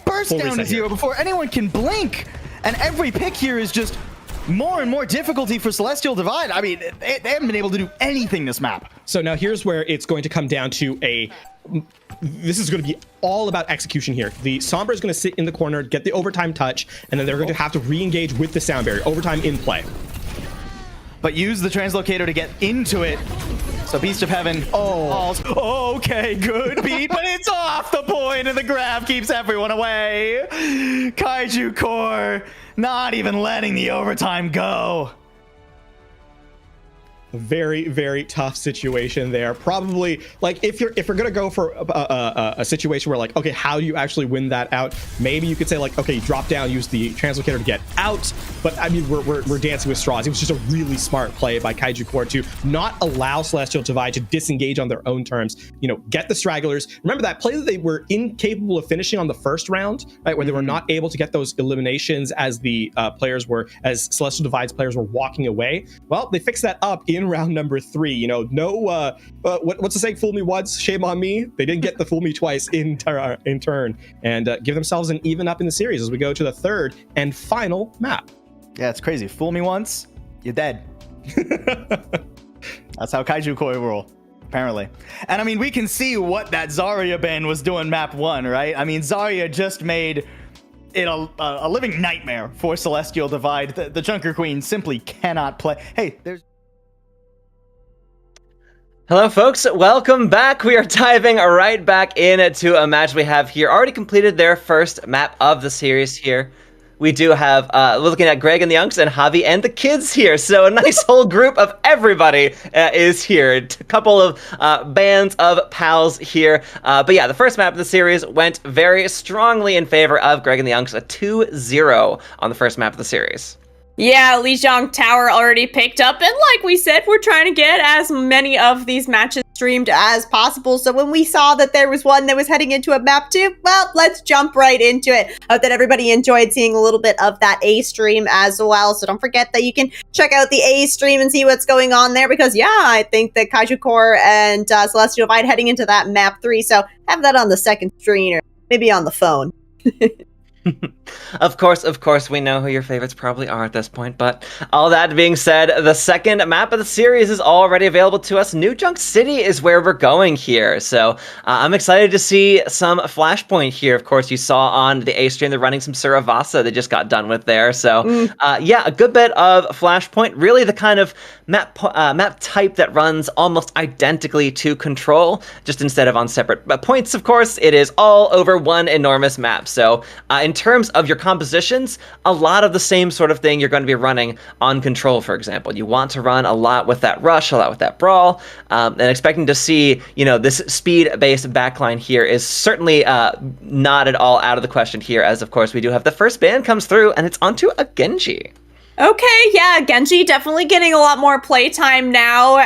D: Burst down to zero before anyone can blink. And every pick here is just more and more difficulty for Celestial Divide. I mean, they haven't been able to do anything this map.
E: So now here's where it's going to come down to this is going to be all about execution here. The Sombra is going to sit in the corner, get the overtime touch, and then they're going to have to re-engage with the sound barrier. Overtime in play.
D: But use the translocator to get into it. So Beast of Heaven falls. Oh, okay, good beat, but it's off the point, and the grab keeps everyone away. Kaiju Core Not even letting the overtime go.
E: A very, very tough situation there. Probably, like, if you're gonna go for a situation where, like, okay, how do you actually win that out? Maybe you could say, like, okay, drop down, use the translocator to get out. But I mean, we're dancing with straws. It was just a really smart play by Kaiju Core to not allow Celestial Divide to disengage on their own terms. You know, get the stragglers. Remember that play that they were incapable of finishing on the first round, right? Where they were not able to get those eliminations as the as Celestial Divide's players were walking away. Well, they fixed that up in round number 3. You know, no what's the saying, fool me once, shame on me. They didn't get the fool me twice in turn, and give themselves an even up in the series as we go to the third and final map.
D: Yeah, it's crazy. Fool me once, you're dead. That's how Kaiju Koi roll, apparently. And I mean, we can see what that Zarya ban was doing map 1, right? I mean, Zarya just made it a living nightmare for Celestial Divide. The Junker Queen simply cannot play. Hey, there's...
A: Hello, folks. Welcome back. We are diving right back into a match we have here. Already completed their first map of the series here. We do have, we're looking at Greg and the Unks and Javi and the kids here. So a nice whole group of everybody is here. A couple of bands of pals here. But yeah, the first map of the series went very strongly in favor of Greg and the Unks. A 2-0 on the first map of the series.
C: Yeah, Lijiang Tower already picked up, and like we said, we're trying to get as many of these matches
B: streamed as possible. So when we saw that there was one that was heading into a map 2, well, let's jump right into it. Hope that everybody enjoyed seeing a little bit of that A stream as well. So don't forget that you can check out the A stream and see what's going on there, because yeah, I think that Kaiju Core and Celestial Divide heading into that map 3. So have that on the second screen or maybe on the phone.
A: Of course, we know who your favorites probably are at this point, but all that being said, the second map of the series is already available to us. New Junk City is where we're going here, so I'm excited to see some Flashpoint here. Of course, you saw on the A stream they're running some Suravasa they just got done with there, so yeah, a good bit of Flashpoint, really the kind of map type that runs almost identically to Control, just instead of on separate points, of course, it is all over one enormous map, so in terms of your compositions, a lot of the same sort of thing you're going to be running on Control, for example. You want to run a lot with that rush, a lot with that brawl, and expecting to see, you know, this speed-based backline here is certainly not at all out of the question here, as of course we do have the first ban comes through, and it's onto a Genji.
C: Okay, yeah, Genji definitely getting a lot more playtime now.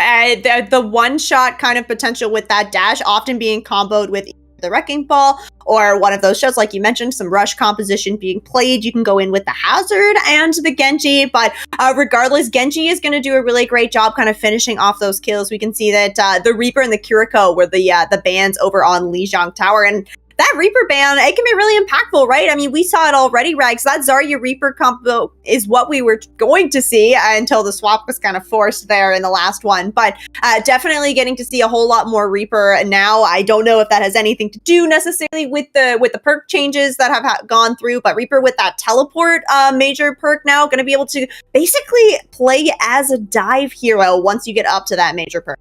C: The one-shot kind of potential with that dash often being comboed with the Wrecking Ball or one of those shows, like you mentioned, some rush composition being played. You can go in with the Hazard and the Genji, but regardless, Genji is going to do a really great job kind of finishing off those kills. We can see that the Reaper and the Kiriko were the bans over on Lijiang Tower, and that Reaper ban, it can be really impactful, right? I mean, we saw it already, Rags. That Zarya Reaper combo is what we were going to see until the swap was kind of forced there in the last one. But definitely getting to see a whole lot more Reaper now. I don't know if that has anything to do necessarily with the perk changes that have gone through, but Reaper with that teleport major perk now going to be able to basically play as a dive hero once you get up to that major perk.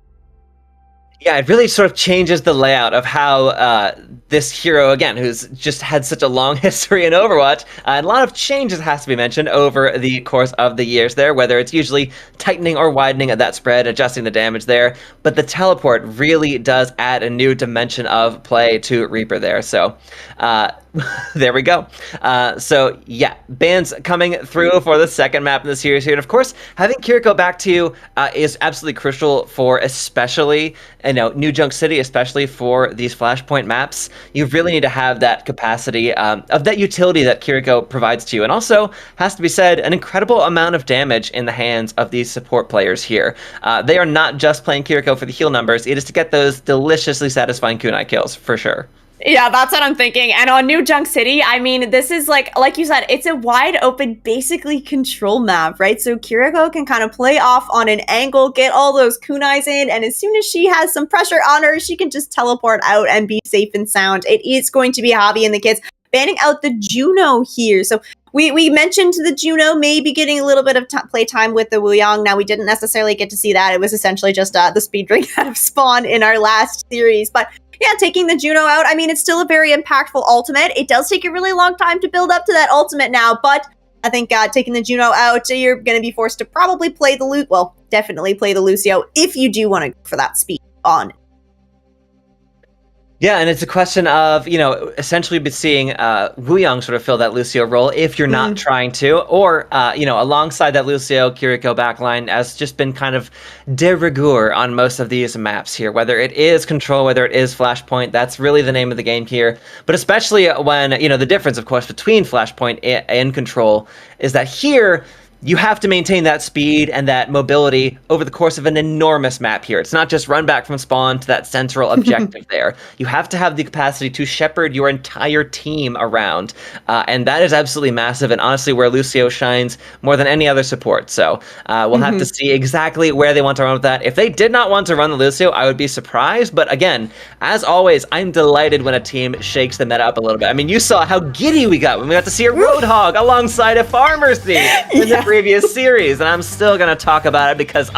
A: Yeah, it really sort of changes the layout of how this hero, again, who's just had such a long history in Overwatch, and a lot of changes has to be mentioned over the course of the years there, whether it's usually tightening or widening of that spread, adjusting the damage there, but the teleport really does add a new dimension of play to Reaper there, so there we go. So yeah, bans coming through for the second map in the series here, and of course, having Kiriko back to you is absolutely crucial for especially, you know, New Junk City, especially for these Flashpoint maps. You really need to have that capacity of that utility that Kiriko provides to you, and also, has to be said, an incredible amount of damage in the hands of these support players here. They are not just playing Kiriko for the heal numbers, it is to get those deliciously satisfying kunai kills, for sure.
C: Yeah, that's what I'm thinking. And on New Junk City, I mean, this is like you said, it's a wide open, basically Control map, right? So Kiriko can kind of play off on an angle, get all those kunais in, and as soon as she has some pressure on her, she can just teleport out and be safe and sound. It is going to be Javi and the kids banning out the Juno here. So we mentioned the Juno maybe getting a little bit of play time with the Wuyang. Now, we didn't necessarily get to see that. It was essentially just the speed drink out of Spawn in our last series, but yeah, taking the Juno out, I mean, it's still a very impactful ultimate. It does take a really long time to build up to that ultimate now, but
B: I think taking the Juno out, you're going to be forced to probably play the definitely play the Lucio if you do want to go for that speed on.
A: Yeah, and it's a question of, essentially be seeing Wuyong sort of fill that Lucio role if you're not trying to, or, alongside that Lucio, Kiriko backline has just been kind of de rigueur on most of these maps here, whether it is Control, whether it is Flashpoint, that's really the name of the game here. But especially when, the difference, of course, between Flashpoint and Control is that here, you have to maintain that speed and that mobility over the course of an enormous map here. It's not just run back from spawn to that central objective there. You have to have the capacity to shepherd your entire team around. And that is absolutely massive, and honestly where Lucio shines more than any other support. So we'll have to see exactly where they want to run with that. If they did not want to run the Lucio, I would be surprised. But again, as always, I'm delighted when a team shakes the meta up a little bit. I mean, you saw how giddy we got when we got to see a Roadhog alongside a Pharmercy in the previous series, and I'm still gonna talk about it because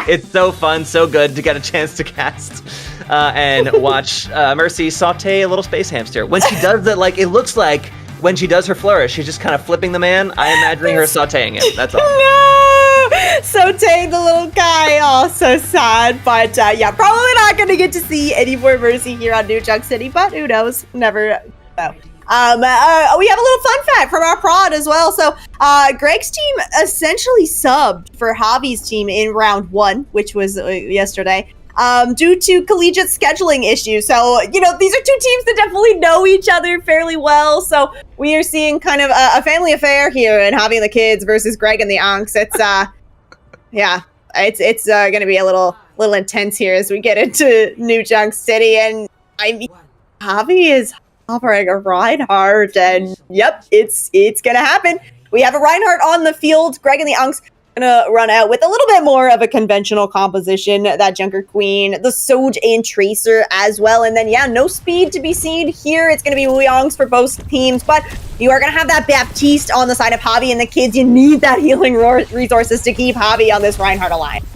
A: it's so fun, so good to get a chance to cast and watch Mercy saute a little space hamster. When she does that, it looks like when she does her flourish, she's just kind of flipping the man. I imagining her sauteing it. That's all.
B: No! Sauteing the little guy. Oh, so sad. But yeah, probably not gonna get to see any more Mercy here on New Junk City, but who knows? Never know. We have a little fun fact from our prod as well. So Greg's team essentially subbed for Javi's team in round 1, which was yesterday, due to collegiate scheduling issues. So, these are two teams that definitely know each other fairly well. So we are seeing kind of a family affair here in Javi and the kids versus Greg and the Onks. It's, yeah, it's going to be a little intense here as we get into New Junk City. And I mean, Javi is offering a Reinhardt, and yep, it's gonna happen. We have a Reinhardt on the field. Greg and the Unks gonna run out with a little bit more of a conventional composition. That Junker Queen, the Soj and Tracer as well, and then no speed to be seen here. It's gonna be Wuyongs for both teams, but you are gonna have that Baptiste on the side of Javi and the kids. You need that healing resources to keep Javi on this Reinhardt alliance.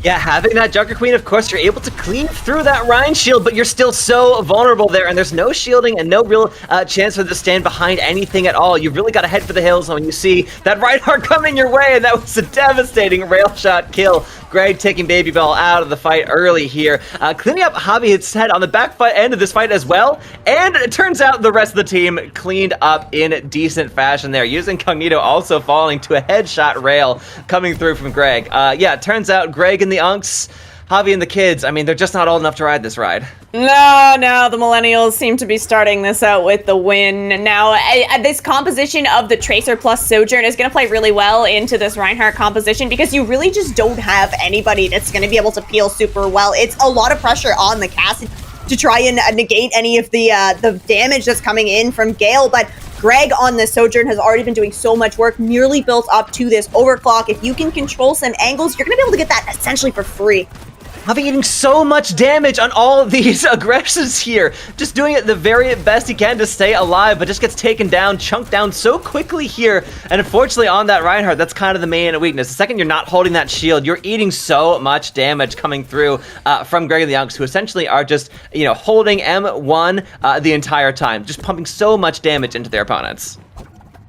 A: Yeah, having that Junker Queen, of course, you're able to cleave through that Rhine shield, but you're still so vulnerable there, and there's no shielding and no real chance for them to stand behind anything at all. You've really got to head for the hills when you see that Reinhardt coming your way, and that was a devastating rail shot kill. Greg taking Baby Bell out of the fight early here. Cleaning up Javi's head on the back end of this fight as well, and it turns out the rest of the team cleaned up in decent fashion there. Using Cognito also falling to a headshot rail coming through from Greg. Yeah, it turns out Greg and the Unks, Javi and the kids, I mean, they're just not old enough to ride this ride.
C: No, the Millennials seem to be starting this out with the win. Now, this composition of the Tracer plus Sojourn is going to play really well into this Reinhardt composition because you really just don't have anybody that's going to be able to peel super well. It's a lot of pressure on the cast to try and negate any of the damage that's coming in from Gale, but Greg on the Sojourn has already been doing so much work, nearly built up to this overclock. If you can control some angles, you're going to be able to get that essentially for free.
A: Javi eating so much damage on all of these aggressions here. Just doing it the very best he can to stay alive, but just gets taken down, chunked down so quickly here. And unfortunately on that Reinhardt, that's kind of the main weakness. The second you're not holding that shield, you're eating so much damage coming through from Greg and the Unks, who essentially are just, holding M1 the entire time, just pumping so much damage into their opponents.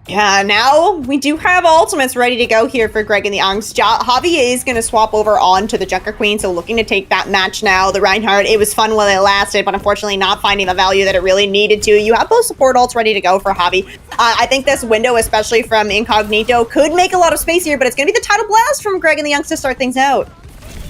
B: Yeah, now we do have ultimates ready to go here for Greg and the Unks. Javi is going to swap over on to the Junker Queen, so looking to take that match now. The Reinhardt, it was fun while it lasted, but unfortunately not finding the value that it really needed to. You have both support ults ready to go for Javi. I think this window, especially from Incognito, could make a lot of space here, but it's going to be the Tidal Blast from Greg and the Unks to start things out.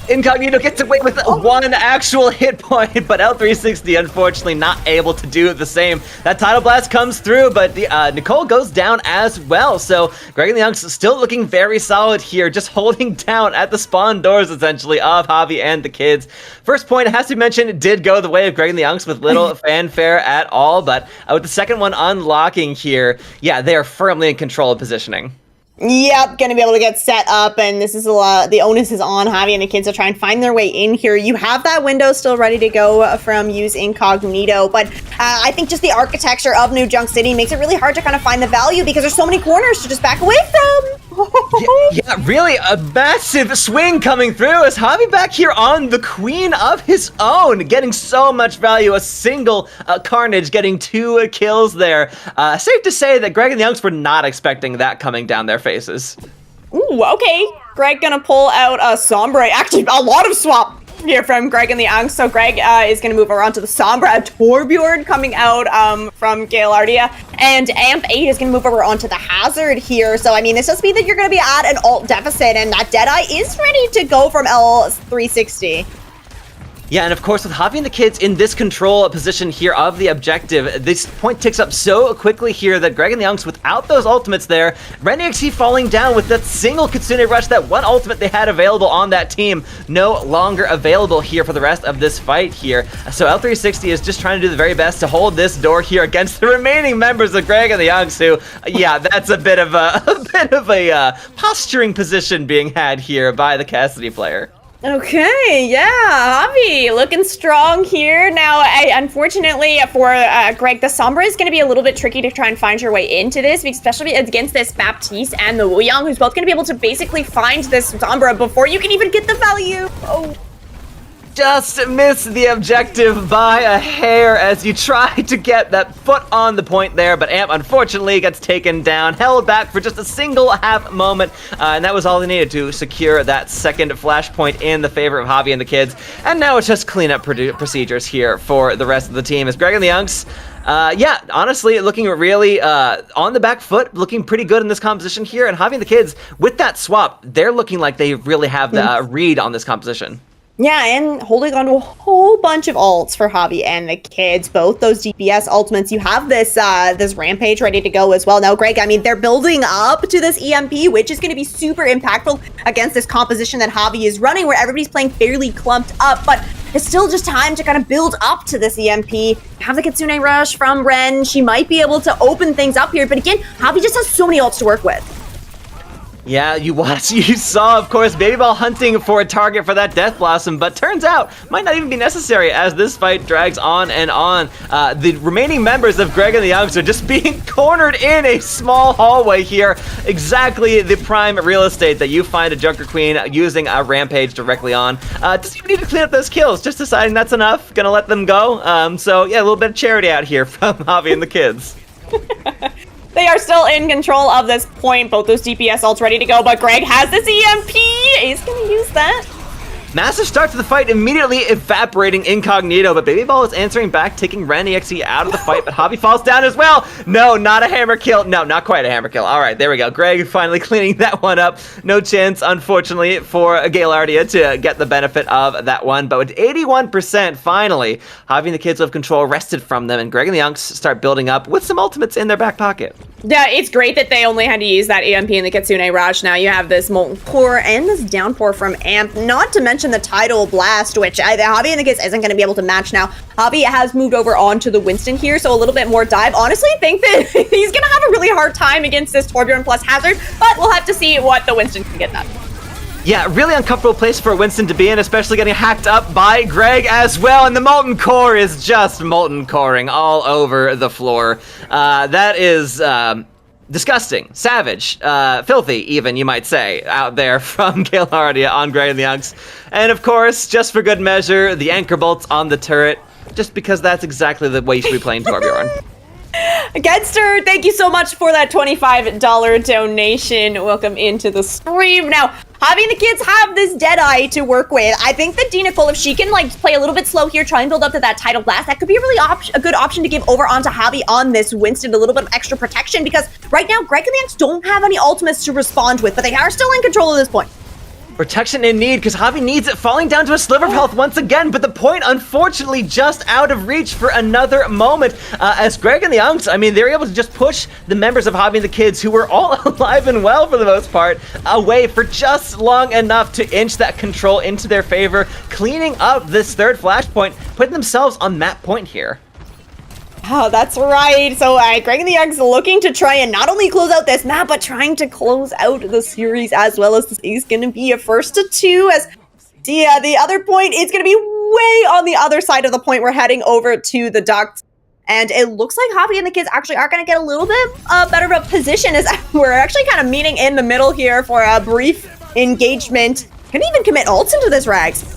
A: Incognito gets away with one actual hit point, but L360 unfortunately not able to do the same. That Tidal Blast comes through, but the Nicole goes down as well. So Greg and the Unks still looking very solid here, just holding down at the spawn doors essentially of Javi and the kids. First point, it has to be mentioned, did go the way of Greg and the Unks with little fanfare at all, but with the second one unlocking here, yeah, they are firmly in control of positioning.
B: Yep, gonna be able to get set up, and this is the onus is on Javi and the kids to try and find their way in here. You have that window still ready to go from Use Incognito, but I think just the architecture of New Junk City makes it really hard to kind of find the value because there's so many corners to just back away from.
A: Yeah, really a massive swing coming through as Javi back here on the queen of his own, getting so much value. A single Carnage getting 2 kills there. Safe to say that Greg and the Youngs were not expecting that coming down their faces.
C: Ooh, okay. Greg gonna pull out a Sombra. Actually, a lot of swap here from Greg and the Youngs. So Greg is gonna move around to the Sombra. Torbjorn coming out from Gaillardia. And Amp 8 is gonna move over onto the Hazard here. So, I mean, this just means that you're gonna be at an ult deficit, and that Deadeye is ready to go from L360.
A: Yeah, and of course, with Javi and the kids in this control position here of the objective, this point ticks up so quickly here that Greg and the Youngs, without those ultimates there, RenXC falling down with that single Kitsune Rush, that one ultimate they had available on that team, no longer available here for the rest of this fight here. So L360 is just trying to do the very best to hold this door here against the remaining members of Greg and the Youngs, who, yeah, that's a bit of a posturing position being had here by the Cassidy player.
C: Okay, yeah, Javi looking strong here. Now, unfortunately for Greg, the Sombra is going to be a little bit tricky to try and find your way into this, especially against this Baptiste and the Wuyang, who's both going to be able to basically find this Sombra before you can even get the value. Oh.
A: Just missed the objective by a hair as you try to get that foot on the point there, but Amp unfortunately gets taken down, held back for just a single half moment, and that was all they needed to secure that second flashpoint in the favor of Javi and the kids. And now it's just cleanup procedures here for the rest of the team as Greg and the Youngs, yeah, honestly, looking really on the back foot, looking pretty good in this composition here, and Javi and the kids, with that swap, they're looking like they really have the read on this composition.
C: Yeah, and holding on to a whole bunch of ults for Javi and the kids, both those DPS ultimates. You have this this Rampage ready to go as well. Now, Greg, I mean, they're building up to this EMP, which is going to be super impactful against this composition that Javi is running, where everybody's playing fairly clumped up, but it's still just time to kind of build up to this EMP. Have the Kitsune Rush from Ren. She might be able to open things up here, but again, Javi just has so many ults to work with.
A: Yeah, you saw, of course, Baby Ball hunting for a target for that Death Blossom, but turns out might not even be necessary as this fight drags on and on. The remaining members of Greg and the Youngs are just being cornered in a small hallway here. Exactly the prime real estate that you find a Junker Queen using a Rampage directly on. Doesn't even need to clean up those kills, just deciding that's enough, gonna let them go. So yeah, a little bit of charity out here from Javi and the kids.
C: They are still in control of this point. Both those DPS ults ready to go, but Greg has this EMP. He's gonna use that.
A: Massive start to the fight, immediately evaporating Incognito, but Baby Ball is answering back, taking RenEXE out of the fight, but Javi falls down as well. No, not a hammer kill. No, not quite a hammer kill. All right, there we go. Greg finally cleaning that one up. No chance, unfortunately, for Gaillardia to get the benefit of that one, but with 81%, finally, Javi and the kids have control wrested from them, and Greg and the Youngs start building up with some ultimates in their back pocket.
C: Yeah, it's great that they only had to use that EMP in the Kitsune Rush. Now you have this Molten Core and this Downpour from Amp, not to mention the Tidal Blast, which Javi and the kids isn't going to be able to match now. Javi has moved over onto the Winston here, so a little bit more dive. Honestly, I think that he's going to have a really hard time against this Torbjorn plus Hazard, but we'll have to see what the Winston can get done.
A: Yeah, really uncomfortable place for Winston to be in, especially getting hacked up by Greg as well, and the Molten Core is just Molten Coring all over the floor. That is disgusting, savage, filthy even, you might say, out there from Gaillardia on Greg and the Youngs. And of course, just for good measure, the anchor bolts on the turret, just because that's exactly the way you should be playing Torbjorn.
C: Genster, thank you so much for that $25 donation. Welcome into the stream. Now, Javi and the kids have this Deadeye to work with. I think that Nicole, if she can like play a little bit slow here, try and build up to that Tidal Blast, that could be a really a good option to give over onto Javi on this Winston, a little bit of extra protection, because right now, Greg and the Youngs don't have any ultimates to respond with, but they are still in control at this point.
A: Protection in need, because Javi needs it, falling down to a sliver of health once again, but the point, unfortunately, just out of reach for another moment. As Greg and the Youngs, I mean, they were able to just push the members of Javi and the kids, who were all alive and well for the most part, away for just long enough to inch that control into their favor, cleaning up this third flashpoint, putting themselves on that point here.
C: Oh, that's right. So Greg and the Youngs looking to try and not only close out this map, but trying to close out the series as well, as this is going to be a 1-2. As the other point is going to be way on the other side of the point. We're heading over to the ducts.
B: And it looks like Javi and the kids actually are going to get a little bit better of a position as we're actually kind of meeting in the middle here for a brief engagement. Can even commit ults into this, Rags.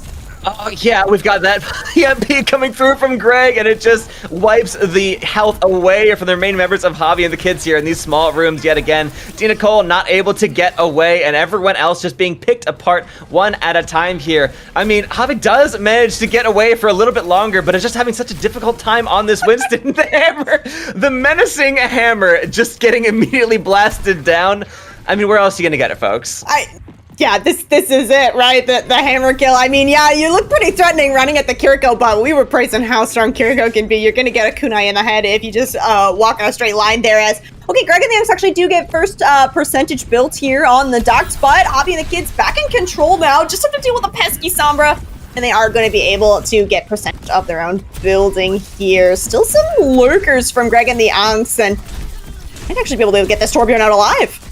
A: Oh, yeah, we've got that EMP coming through from Greg, and it just wipes the health away from the main members of Javi and the kids here in these small rooms yet again. Nicole not able to get away, and everyone else just being picked apart one at a time here. I mean, Javi does manage to get away for a little bit longer, but is just having such a difficult time on this Winston. The hammer, the menacing hammer, just getting immediately blasted down. I mean, where else are you gonna get it, folks?
B: Yeah, this is it, right? The hammer kill. I mean, yeah, you look pretty threatening running at the Kiriko, but we were praising how strong Kiriko can be. You're going to get a kunai in the head if you just walk on a straight line there. As okay, Greg and the Ants actually do get first percentage built here on the ducks, but Javi and the kids back in control now. Just have to deal with the pesky Sombra, and they are going to be able to get percentage of their own building here. Still some lurkers from Greg and the Ants, and might actually be able to get this Torbjorn out alive.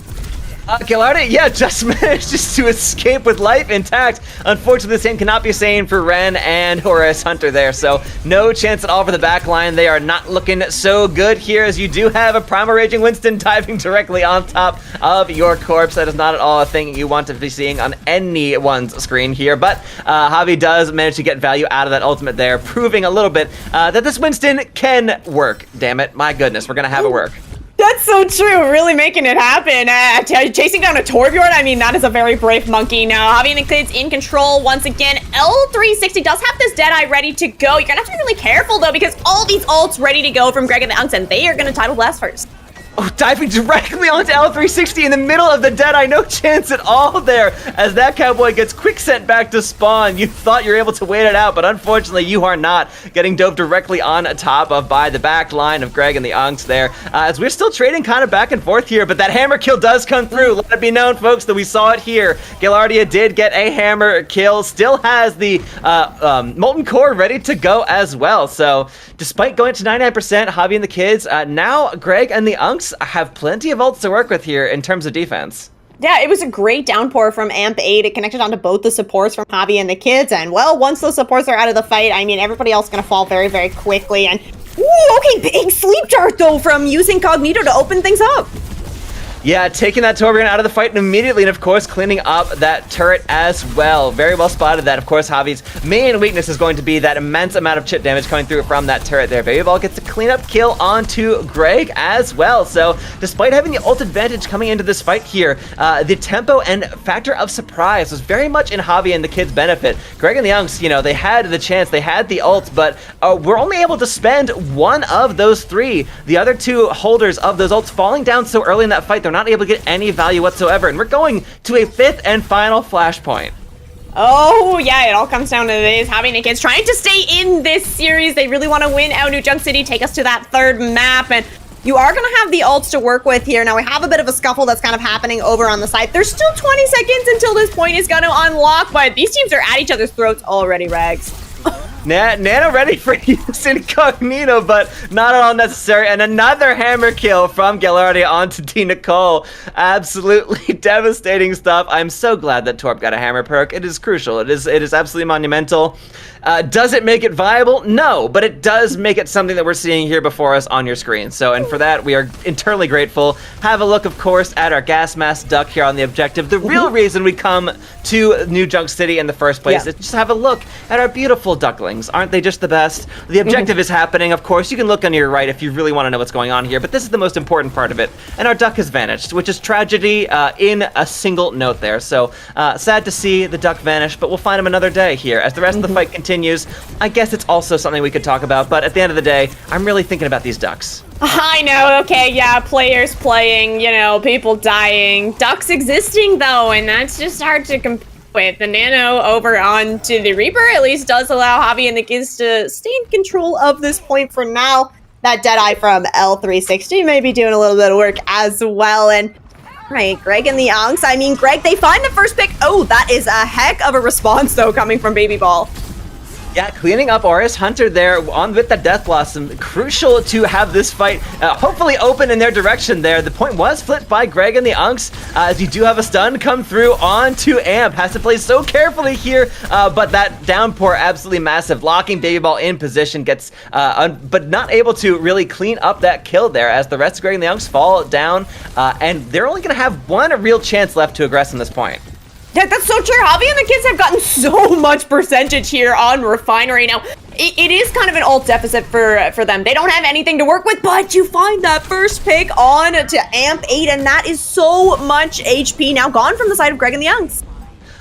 A: Gilardi, yeah, just managed to escape with life intact. Unfortunately, the same cannot be saying for Ren and Horus Hunter there, so no chance at all for the back line. They are not looking so good here, as you do have a Primal Raging Winston diving directly on top of your corpse. That is not at all a thing you want to be seeing on anyone's screen here, but Javi does manage to get value out of that ultimate there, proving a little bit that this Winston can work. Damn it, my goodness, we're gonna have it work.
C: That's so true, really making it happen. Chasing down a Torbjorn, I mean, that is a very brave monkey. Now, Javi and the kids in control once again. L360 does have this Deadeye ready to go. You're gonna have to be really careful, though, because all these ults ready to go from Greg and the Unks, and they are gonna Tidal Blast first.
A: Oh, diving directly onto L360 in the middle of the Deadeye. No chance at all there, as that cowboy gets quick sent back to spawn. You thought you were able to wait it out, but unfortunately you are not. Getting dove directly on top of by the back line of Greg and the Unks there. As we're still trading kind of back and forth here, but that hammer kill does come through. Let it be known, folks, that we saw it here. Gilardia did get a hammer kill. Still has the Molten Core ready to go as well. So despite going to 99%, Javi and the kids, now Greg and the Unks have plenty of ults to work with here in terms of defense.
B: Yeah, it was a great downpour from Amp 8. It connected onto both the supports from Javi and the kids. And, well, once those supports are out of the fight, I mean, everybody else is going to fall very, very quickly. And, ooh, okay, big sleep dart, though, from using Cognito to open things up.
A: Yeah, taking that Torbjorn out of the fight immediately, and of course cleaning up that turret as well. Very well spotted that. Of course, Javi's main weakness is going to be that immense amount of chip damage coming through from that turret there. Baby Ball gets a cleanup kill onto Greg as well. So despite having the ult advantage coming into this fight here, the tempo and factor of surprise was very much in Javi and the kids' benefit. Greg and the Unks, you know, they had the chance, they had the ult, but we're only able to spend one of those three. The other two holders of those ults falling down so early in that fight, they're not able to get any value whatsoever, and we're going to a fifth and final flashpoint.
C: Oh, yeah, it all comes down to this. Javi and the kids trying to stay in this series. They really want to win out New Junk City, take us to that third map, and you are going to have the ults to work with here. Now, we have a bit of a scuffle that's kind of happening over on the side. There's still 20 seconds until this point is going to unlock, but these teams are at each other's throats already, Rags.
A: Nano ready for use incognito, but not at all necessary. And another hammer kill from Gilardia onto D. Nicole. Absolutely devastating stuff. I'm so glad that Torp got a hammer perk. It is crucial. It is absolutely monumental. Does it make it viable? No, but it does make it something that we're seeing here before us on your screen. So, and for that, we are eternally grateful. Have a look, of course, at our gas mask duck here on the objective. The real reason we come to New Junk City in the first place is just have a look at our beautiful ducklings. Aren't they just the best? The objective is happening, of course. You can look on your right if you really want to know what's going on here, but this is the most important part of it. And our duck has vanished, which is tragedy in a single note there. So, sad to see the duck vanish, but we'll find him another day here. As the rest of the fight continues, I guess it's also something we could talk about, but at the end of the day, I'm really thinking about these ducks.
C: I know, okay, yeah, players playing, you know, people dying, ducks existing though, and that's just hard to compete with. The Nano over onto the Reaper at least does allow Javi and the kids to stay in control of this point for now. That Deadeye from L360 may be doing a little bit of work as well, and right, Greg and the Unks, I mean, Greg, they find the first pick. Oh, that is a heck of a response though coming from Baby Ball.
A: Yeah, cleaning up Auris Hunter there on with the Death Blossom. Crucial to have this fight hopefully open in their direction there. The point was flipped by Greg and the Unks as you do have a stun come through onto Amp. Has to play so carefully here, but that downpour absolutely massive. Locking Baby Ball in position gets, but not able to really clean up that kill there as the rest of Greg and the Unks fall down, and they're only going to have one real chance left to aggress in this point.
C: Yeah, that's so true. Javi and the kids have gotten so much percentage here on Refinery. Now, it is kind of an ult deficit for them. They don't have anything to work with, but you find that first pick on to Amp 8, and that is so much HP now gone from the side of Greg and the Youngs.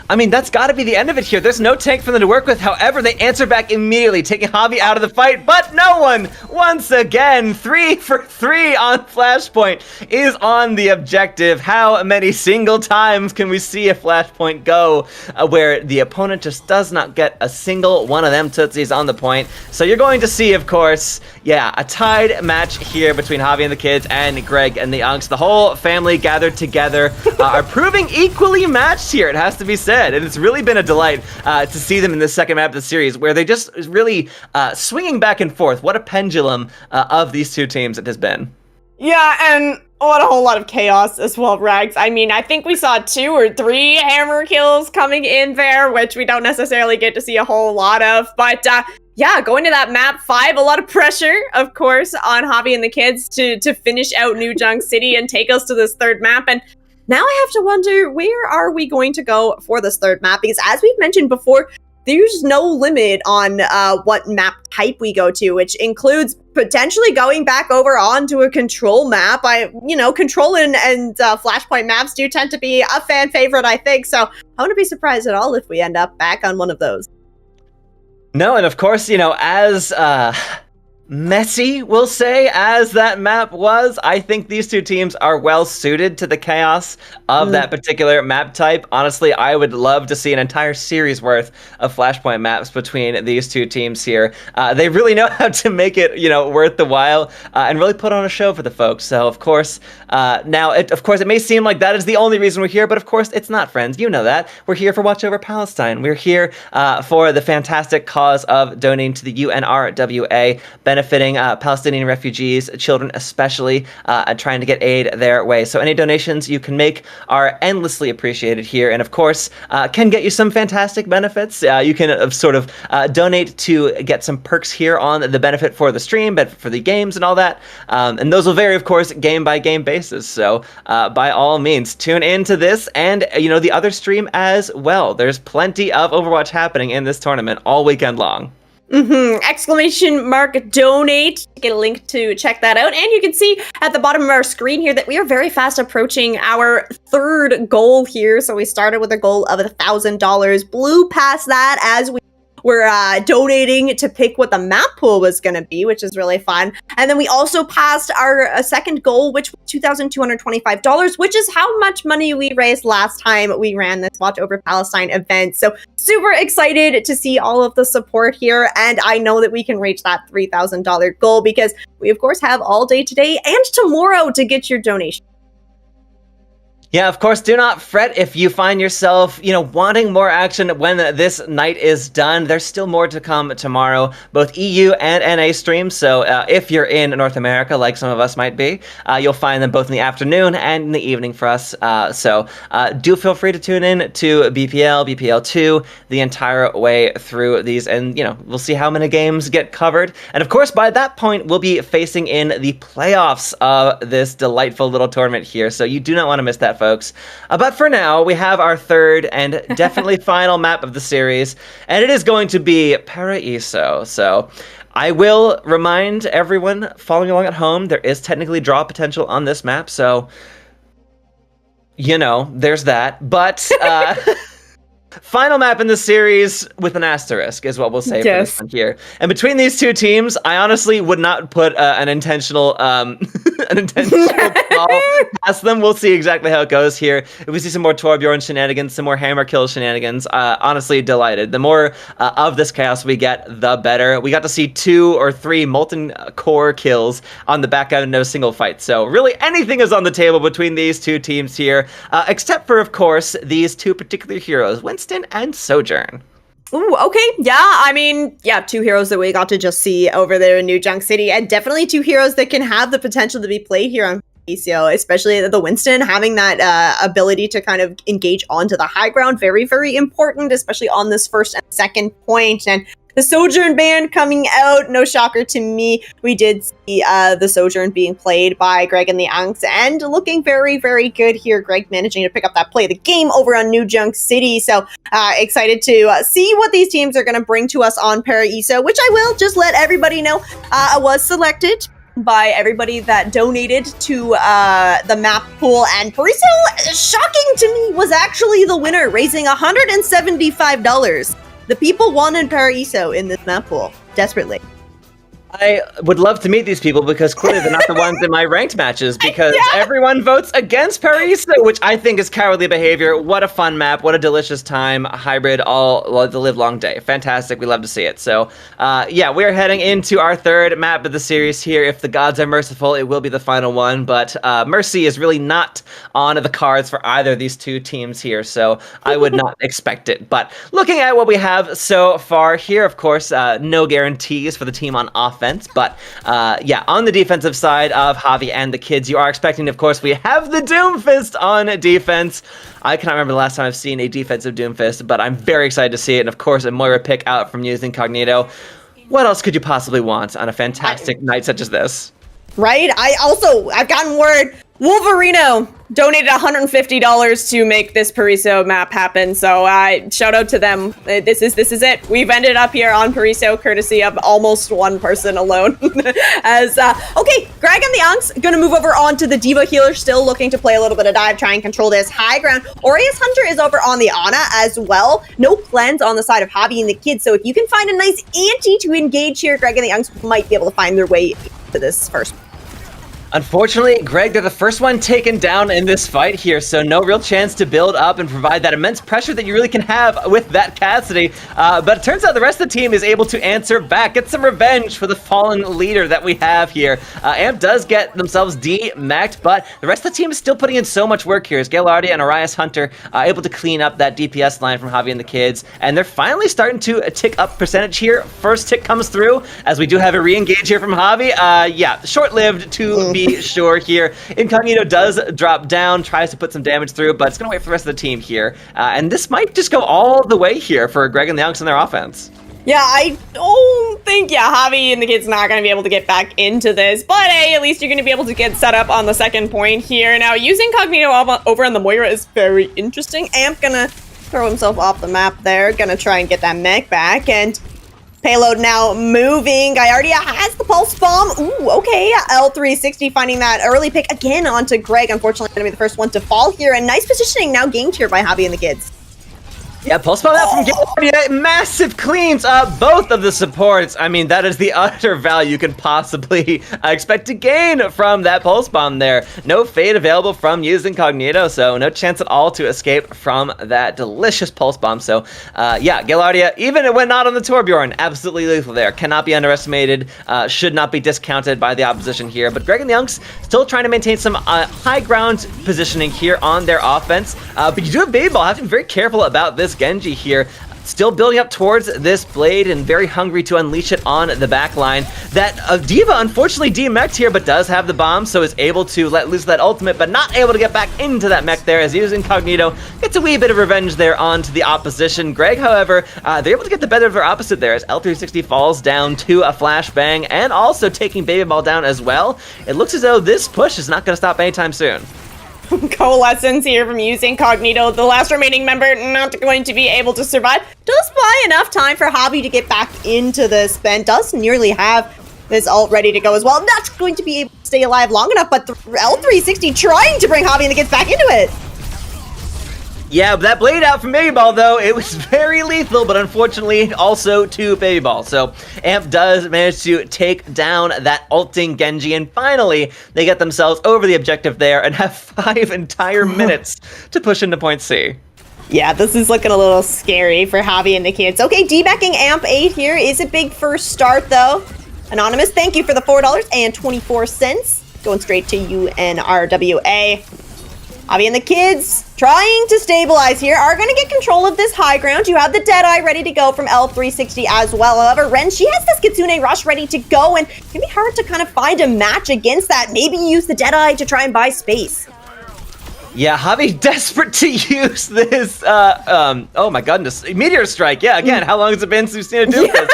A: I mean, that's got to be the end of it here. There's no tank for them to work with. However, they answer back immediately, taking Javi out of the fight. But no one, once again, 3 for 3 on Flashpoint is on the objective. How many single times can we see a Flashpoint go where the opponent just does not get a single one of them tootsies on the point? So you're going to see, of course, yeah, a tied match here between Javi and the kids and Greg and the Unks. The whole family gathered together are proving equally matched here, it has to be said. And it's really been a delight to see them in the second map of the series, where they just really swinging back and forth. What a pendulum of these two teams it has been.
C: Yeah, and what a whole lot of chaos as well, Rags. I mean, I think we saw 2 or 3 hammer kills coming in there, which we don't necessarily get to see a whole lot of. But yeah, going to that map 5, a lot of pressure, of course, on Javi and the kids to finish out New Junk City and take us to this third map. And now I have to wonder, where are we going to go for this third map? Because as we've mentioned before, there's no limit on what map type we go to, which includes potentially going back over onto a control map. Control and Flashpoint maps do tend to be a fan favorite, I think. So I wouldn't be surprised at all if we end up back on one of those.
A: No, and of course, as messy, we'll say, as that map was, I think these two teams are well suited to the chaos of that particular map type. Honestly, I would love to see an entire series worth of Flashpoint maps between these two teams here. They really know how to make it, worth the while and really put on a show for the folks. So, of course, it may seem like that is the only reason we're here, but of course, it's not, friends. You know that. We're here for Watch Over Palestine. We're here for the fantastic cause of donating to the UNRWA, benefiting Palestinian refugees, children especially, and trying to get aid their way. So any donations you can make are endlessly appreciated here, and of course, can get you some fantastic benefits. You can donate to get some perks here on the benefit for the stream, benefit for the games and all that. And those will vary, of course, game by game basis. So by all means, tune into this and, the other stream as well. There's plenty of Overwatch happening in this tournament all weekend long.
C: Exclamation mark donate to get a link to check that out. And you can see at the bottom of our screen here that we are very fast approaching our third goal here. So we started with a goal of $1,000, blew past that as we were donating to pick what the map pool was going to be, which is really fun. And then we also passed our second goal, which was $2,225, which is how much money we raised last time we ran this Watch Over Palestine event. So super excited to see all of the support here. And I know that we can reach that $3,000 goal because we, of course, have all day today and tomorrow to get your donation.
A: Yeah, of course, do not fret if you find yourself, wanting more action when this night is done. There's still more to come tomorrow, both EU and NA streams. So if you're in North America, like some of us might be, you'll find them both in the afternoon and in the evening for us. So do feel free to tune in to BPL, BPL2, the entire way through these. And, we'll see how many games get covered. And of course, by that point, we'll be facing in the playoffs of this delightful little tournament here. So you do not want to miss that, folks. But for now, we have our third and definitely final map of the series, and it is going to be Paraíso. So I will remind everyone following along at home, there is technically draw potential on this map, so, there's that. But final map in the series with an asterisk is what we'll say for this one here. And between these two teams, I honestly would not put an intentional call past them. We'll see exactly how it goes here. If we see some more Torbjorn shenanigans, some more hammer kill shenanigans, honestly delighted. The more of this chaos we get, the better. We got to see 2 or 3 molten core kills on the back end of no single fight. So really anything is on the table between these two teams here, except for, of course, these two particular heroes, Winston and Sojourn.
B: Ooh, okay. Yeah, I mean, yeah, two heroes that we got to just see over there in New Junk City, and definitely two heroes that can have the potential to be played here on PCO, especially the Winston having that ability to kind of engage onto the high ground. Very, very important, especially on this first and second point. And the Sojourn band coming out, no shocker to me. We did see the Sojourn being played by Greg and the Unks, and looking very, very good here. Greg managing to pick up that play of the game over on New Junk City. So excited to see what these teams are going to bring to us on Paraiso, which I will just let everybody know I was selected by everybody that donated to the map pool, and Paraiso, shocking to me, was actually the winner, raising $175. The people wanted Paraiso in this map pool desperately.
A: I would love to meet these people because clearly they're not the ones in my ranked matches because everyone votes against Paraiso, which I think is cowardly behavior. What a fun map. What a delicious time. Hybrid all the live long day. Fantastic. We love to see it. So, yeah, we're heading into our third map of the series here. If the gods are merciful, it will be the final one. But mercy is really not on the cards for either of these two teams here. So I would not expect it. But looking at what we have so far here, of course, no guarantees for the team on offense. But yeah, on the defensive side of Javi and the kids, you are expecting, of course, we have the Doomfist on defense. I cannot remember the last time I've seen a defensive Doomfist, but I'm very excited to see it. And of course, a Moira pick out from Using Incognito. What else could you possibly want on a fantastic night such as this?
B: Right? I've gotten word. Wolverino donated $150 to make this Paraiso map happen, so shout out to them. This is it. We've ended up here on Paraiso courtesy of almost one person alone. As okay, Greg and the Unks gonna move over onto the Diva healer, still looking to play a little bit of dive, try and control this high ground. Aureus Hunter is over on the Ana as well. No cleanse on the side of Javi and the kids, so if you can find a nice anti to engage here, Greg and the Unks might be able to find their way to this first.
A: Unfortunately, Greg, they're the first one taken down in this fight here, so no real chance to build up and provide that immense pressure that you really can have with that Cassidy. But it turns out the rest of the team is able to answer back, get some revenge for the fallen leader that we have here. Amp does get themselves D-macked, but the rest of the team is still putting in so much work here. As Galardia and Arias Hunter able to clean up that DPS line from Javi and the kids, and they're finally starting to tick up percentage here. First tick comes through, as we do have a re-engage here from Javi. Yeah, short-lived to be sure here. Incognito does drop down, tries to put some damage through, but it's going to wait for the rest of the team here. And this might just go all the way here for Greg and the Unks in their offense.
C: Yeah, I don't think, Javi and the kid's not going to be able to get back into this, but hey, at least you're going to be able to get set up on the second point here. Now, using Incognito over on the Moira is very interesting. Amp gonna throw himself off the map there, gonna try and get that mech back, and payload now moving. Gaiardia has the pulse bomb. Ooh, okay. L360 finding that early pick again onto Greg. Unfortunately, going to be the first one to fall here. And nice positioning now gained here by Javi and the kids.
A: Yeah, pulse bomb out from Gaiardia. Massive cleans up both of the supports. I mean, that is the utter value you can possibly expect to gain from that pulse bomb there. No fade available from Using Incognito, so no chance at all to escape from that delicious pulse bomb. So, yeah, Galardia, even when not on the Torbjorn, absolutely lethal there. Cannot be underestimated, should not be discounted by the opposition here. But Greg and the Unks still trying to maintain some high ground positioning here on their offense. But you do have Baby Ball. Have to be very careful about this Genji here. Still building up towards this blade and very hungry to unleash it on the back line. That Diva unfortunately demech'd here, but does have the bomb, so is able to let loose that ultimate, but not able to get back into that mech there as Using Incognito gets a wee bit of revenge there onto the opposition. Greg, however, they're able to get the better of their opposite there as L360 falls down to a flashbang and also taking Baby Ball down as well. It looks as though this push is not going to stop anytime soon.
C: Coalescence here from Using Incognito, the last remaining member not going to be able to survive.
B: Does buy enough time for Javi to get back into this, Ben. Does nearly have this ult ready to go as well. Not going to be able to stay alive long enough, but L360 trying to bring Javi and the kids back into it.
A: Yeah, but that blade out from Baby Ball, though, it was very lethal, but unfortunately also to Baby Ball. So Amp does manage to take down that ulting Genji, and finally they get themselves over the objective there and have 5 entire minutes to push into point C.
B: Yeah, this is looking a little scary for Javi and the kids. Okay, debacking Amp 8 here is a big first start, though. Anonymous, thank you for the $4.24. Going straight to UNRWA. Javi and the kids trying to stabilize here, are going to get control of this high ground. You have the Deadeye ready to go from L360 as well. However, Ren, she has this Kitsune Rush ready to go, and it's going to be hard to kind of find a match against that. Maybe use the Deadeye to try and buy space.
A: Yeah, Javi desperate to use this, oh my goodness, Meteor Strike. Yeah, again, how long has it been since we've seen her do this?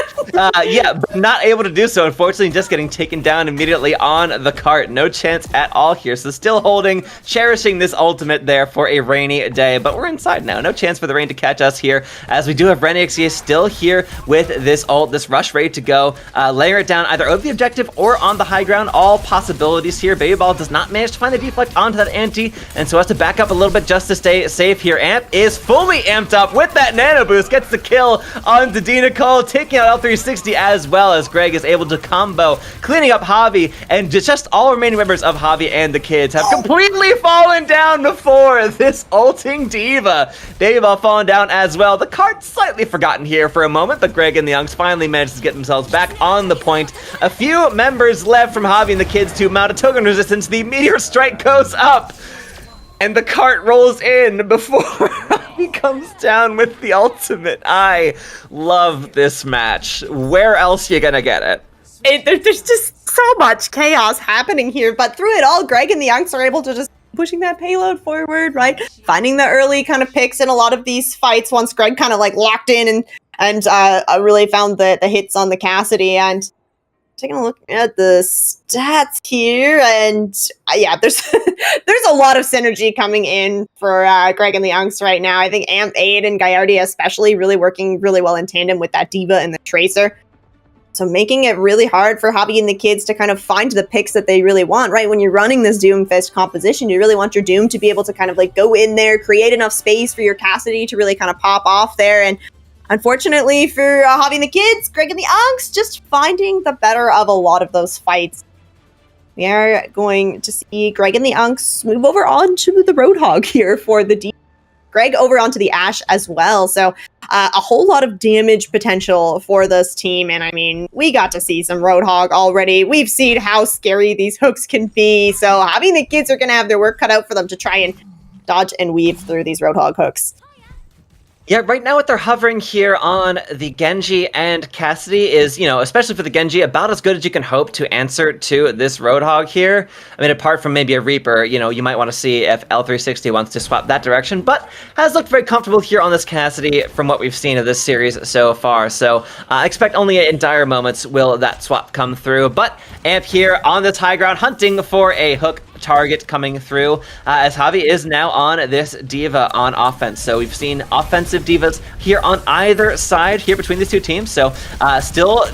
A: Yeah, but not able to do so, unfortunately, just getting taken down immediately on the cart. No chance at all here, so still holding, cherishing this ultimate there for a rainy day, but we're inside now. No chance for the rain to catch us here, as we do have Ren XE still here with this ult, this rush ready to go. Layer it down either over the objective or on the high ground. All possibilities here. Baby Ball does not manage to find the deflect onto that anti, and so has to back up a little bit just to stay safe here. Amp is fully amped up with that nano boost, gets the kill onto D Nicole, taking out L360 as well as Greg is able to combo, cleaning up Javi, and just all remaining members of Javi and the kids have completely fallen down before this ulting diva. Baby Ball falling down as well. The card slightly forgotten here for a moment, but Greg and the Youngs finally managed to get themselves back on the point. A few members left from Javi and the kids to mount a token resistance. The Meteor Strike goes up, and the cart rolls in before he comes down with the ultimate. I love this match. Where else you gonna get it?
B: There's just so much chaos happening here, but through it all, Greg and the Youngs are able to just pushing that payload forward, right? Finding the early kind of picks in a lot of these fights once Greg kind of like locked in and really found the hits on the Cassidy. And taking a look at the stats here, and yeah, there's there's a lot of synergy coming in for Greg and the Youngs right now. I think Amp 8 and Gallardia especially really working really well in tandem with that Diva and the Tracer. So making it really hard for Javi and the kids to kind of find the picks that they really want, right? When you're running this Doomfist composition, you really want your Doom to be able to kind of like go in there, create enough space for your Cassidy to really kind of pop off there. And unfortunately for Javi and the kids, Greg and the Youngs just finding the better of a lot of those fights. We are going to see Greg and the Youngs move over onto the Roadhog here for the D. Greg over onto the Ashe as well. So a whole lot of damage potential for this team. And I mean, we got to see some Roadhog already. We've seen how scary these hooks can be. So Javi and the kids are going to have their work cut out for them to try and dodge and weave through these Roadhog hooks.
A: Yeah, right now what they're hovering here on the Genji and Cassidy is, you know, especially for the Genji, about as good as you can hope to answer to this Roadhog here. I mean, apart from maybe a Reaper, you know, you might want to see if L360 wants to swap that direction, but has looked very comfortable here on this Cassidy from what we've seen of this series so far. So I expect only in dire moments will that swap come through. But Amp here on this high ground hunting for a hook target coming through, as Javi is now on this Diva on offense. So we've seen offensive Divas here on either side here between these two teams. So still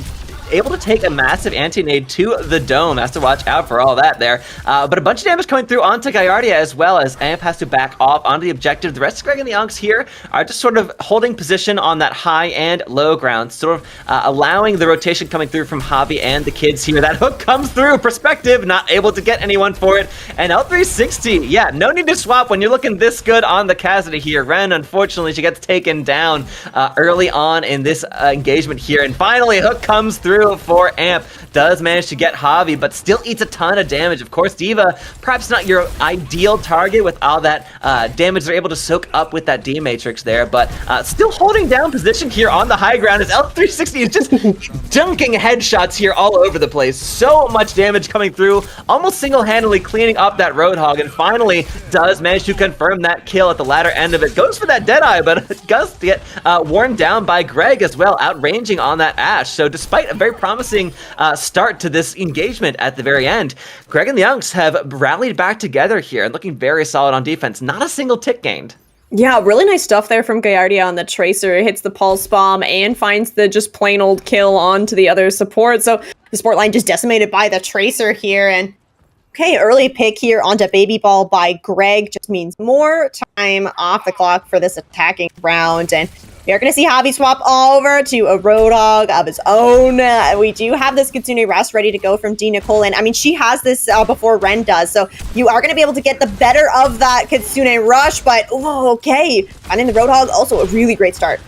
A: able to take a massive anti-nade to the dome. Has to watch out for all that there. But a bunch of damage coming through onto Gallardia as well, as Amp has to back off onto the objective. The rest of Greg and the Youngs here are just sort of holding position on that high and low ground, sort of allowing the rotation coming through from Javi and the kids here. That hook comes through, perspective, not able to get anyone for it. And L360, yeah, no need to swap when you're looking this good on the Cassidy here. Ren, unfortunately, she gets taken down early on in this engagement here. And finally, a hook comes through for Amp. Does manage to get Javi, but still eats a ton of damage. Of course, Diva, perhaps not your ideal target with all that damage they're able to soak up with that D-Matrix there, but still holding down position here on the high ground as L360 is just dunking headshots here all over the place. So much damage coming through, almost single-handedly cleaning up that Roadhog, and finally does manage to confirm that kill at the latter end of it. Goes for that Deadeye, but it does get worn down by Greg as well, outranging on that Ashe. So despite a very promising start to this engagement at the very end, Greg and the Youngs have rallied back together here and looking very solid on defense. Not a single tick gained.
C: Yeah, really nice stuff there from Gallardia on the Tracer. Hits the Pulse Bomb and finds the just plain old kill onto the other support. So the support line just decimated by the Tracer here. And okay, early pick here onto Baby Ball by Greg just means more time off the clock for this attacking round. And we are going to see Javi swap over to a Roadhog of his own. We do have this Kitsune Rest ready to go from D. Nicole. And I mean, she has this before Ren does. So you are going to be able to get the better of that Kitsune Rush. But, oh, okay. Finding the Roadhog, also a really great start.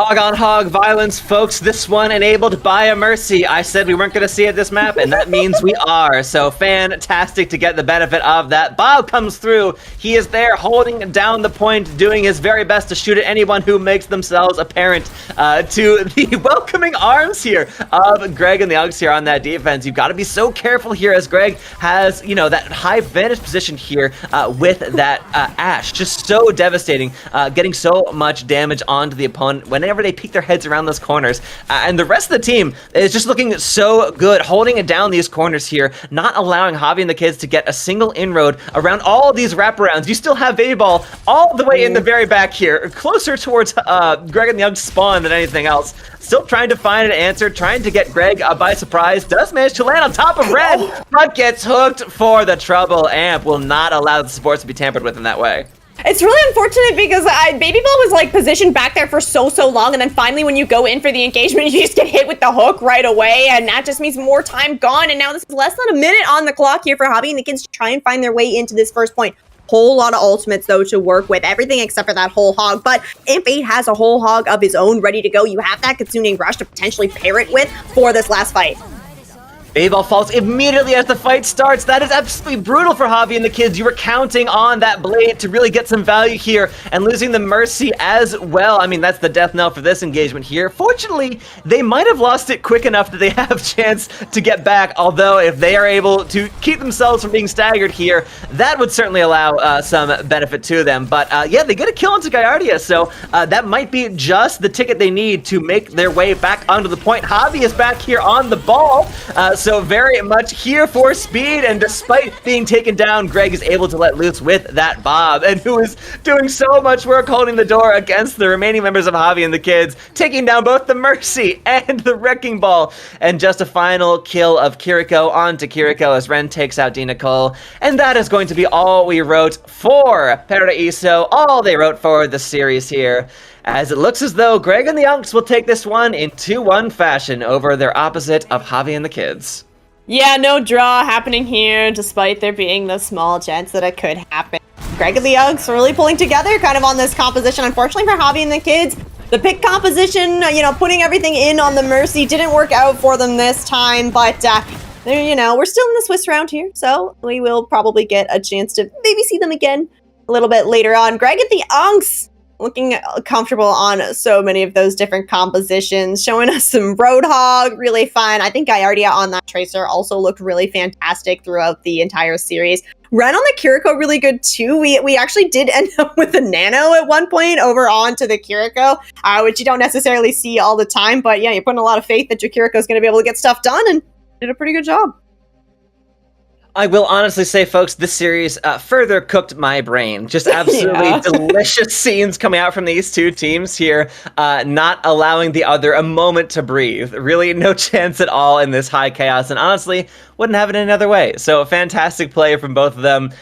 A: Hog-on-hog violence, folks. This one enabled by a Mercy. I said we weren't going to see it this map, and that means we are. So fantastic to get the benefit of that. Bob comes through. He is there holding down the point, doing his very best to shoot at anyone who makes themselves apparent to the welcoming arms here of Greg and the Uggs here on that defense. You've got to be so careful here as Greg has, you know, that high vantage position here with that Ashe. Just so devastating, getting so much damage onto the opponent whenever they peek their heads around those corners. And the rest of the team is just looking so good, holding it down these corners here, not allowing Javi and the kids to get a single inroad around all of these wraparounds. You still have Baby Ball all the way in the very back here, closer towards Greg and the Young's spawn than anything else. Still trying to find an answer, trying to get Greg by surprise. Does manage to land on top of Red, but gets hooked for the trouble. Amp will not allow the supports to be tampered with in that way.
C: It's really unfortunate because Baby Ball was like positioned back there for so long, and then finally when you go in for the engagement, you just get hit with the hook right away, and that just means more time gone. And now this is less than a minute on the clock here for Javi and the kids to try and find their way into this first point. Whole lot of ultimates though to work with, everything except for that whole hog. But Imp8 has a whole hog of his own ready to go. You have that Kitsune Rush to potentially pair it with for this last fight.
A: Baby Ball falls immediately as the fight starts. That is absolutely brutal for Javi and the kids. You were counting on that blade to really get some value here, and losing the Mercy as well. I mean, that's the death knell for this engagement here. Fortunately, they might have lost it quick enough that they have a chance to get back, although if they are able to keep themselves from being staggered here, that would certainly allow some benefit to them. But yeah, they get a kill into Gallardia, so that might be just the ticket they need to make their way back onto the point. Javi is back here on the ball, so very much here for speed, and despite being taken down, Greg is able to let loose with that Bob, and who is doing so much work holding the door against the remaining members of Javi and the kids, taking down both the Mercy and the Wrecking Ball, and just a final kill of Kiriko onto Kiriko as Ren takes out Dina Cole, and that is going to be all we wrote for Paraiso, all they wrote for the series here, as it looks as though Greg and the Unks will take this one in 2-1 fashion over their opposite of Javi and the kids.
C: Yeah, no draw happening here, despite there being the small chance that it could happen. Greg and the Uggs really pulling together kind of on this composition. Unfortunately for Javi and the kids, the pick composition, you know, putting everything in on the Mercy didn't work out for them this time, but you know, we're still in the Swiss round here, so we will probably get a chance to maybe see them again a little bit later on. Greg and the Unks looking comfortable on so many of those different compositions, showing us some Roadhog, really fun. I think Gallardia on that Tracer also looked really fantastic throughout the entire series. Ren on the Kiriko really good too. We actually did end up with a Nano at one point over onto the Kiriko, which you don't necessarily see all the time, but yeah, you're putting a lot of faith that your Kiriko is going to be able to get stuff done, and did a pretty good job.
A: I will honestly say, folks, this series further cooked my brain. Just absolutely delicious scenes coming out from these two teams here, not allowing the other a moment to breathe. Really no chance at all in this high chaos, and honestly, wouldn't have it any other way. So a fantastic play from both of them,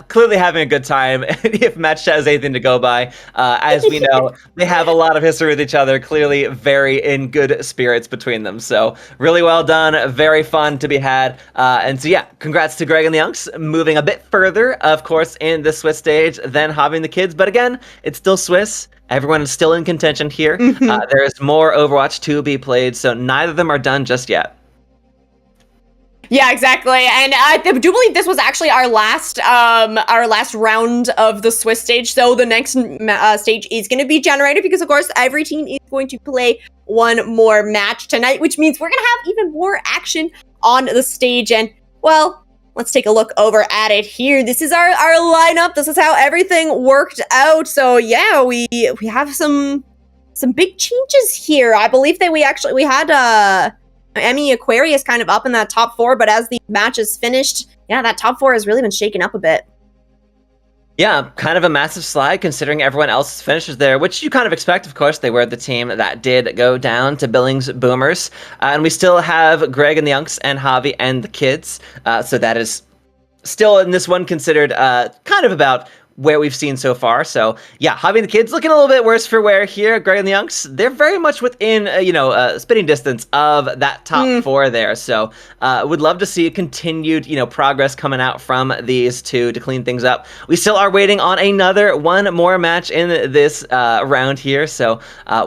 A: clearly having a good time, if match chat is anything to go by. As we know, they have a lot of history with each other, clearly very in good spirits between them. So really well done, very fun to be had. And so yeah, congrats to Greg and the Unks, moving a bit further, of course, in the Swiss stage than Javi and the kids. But again, it's still Swiss. Everyone is still in contention here. There is more Overwatch to be played, so neither of them are done just yet.
C: Yeah, exactly. And I do believe this was actually our last round of the Swiss stage. So the next stage is going to be generated because, of course, every team is going to play one more match tonight, which means we're going to have even more action on the stage. And, well, let's take a look over at it here. This is our lineup. This is how everything worked out. So, yeah, we have some big changes here. I believe that we had Emmy Aquarius kind of up in that top 4, but as the match is finished, yeah, that top 4 has really been shaken up a bit.
A: Yeah, kind of a massive slide considering everyone else's finishes there, which you kind of expect, of course. They were the team that did go down to Billings Boomers. And we still have Greg and the Unks and Javi and the kids. So that is still in this one considered kind of about where we've seen so far. So yeah, Javi and the kids looking a little bit worse for wear here. Greg and the Unks, they're very much within spitting distance of that top four there. So would love to see continued progress coming out from these two to clean things up. We still are waiting on one more match in this round here. So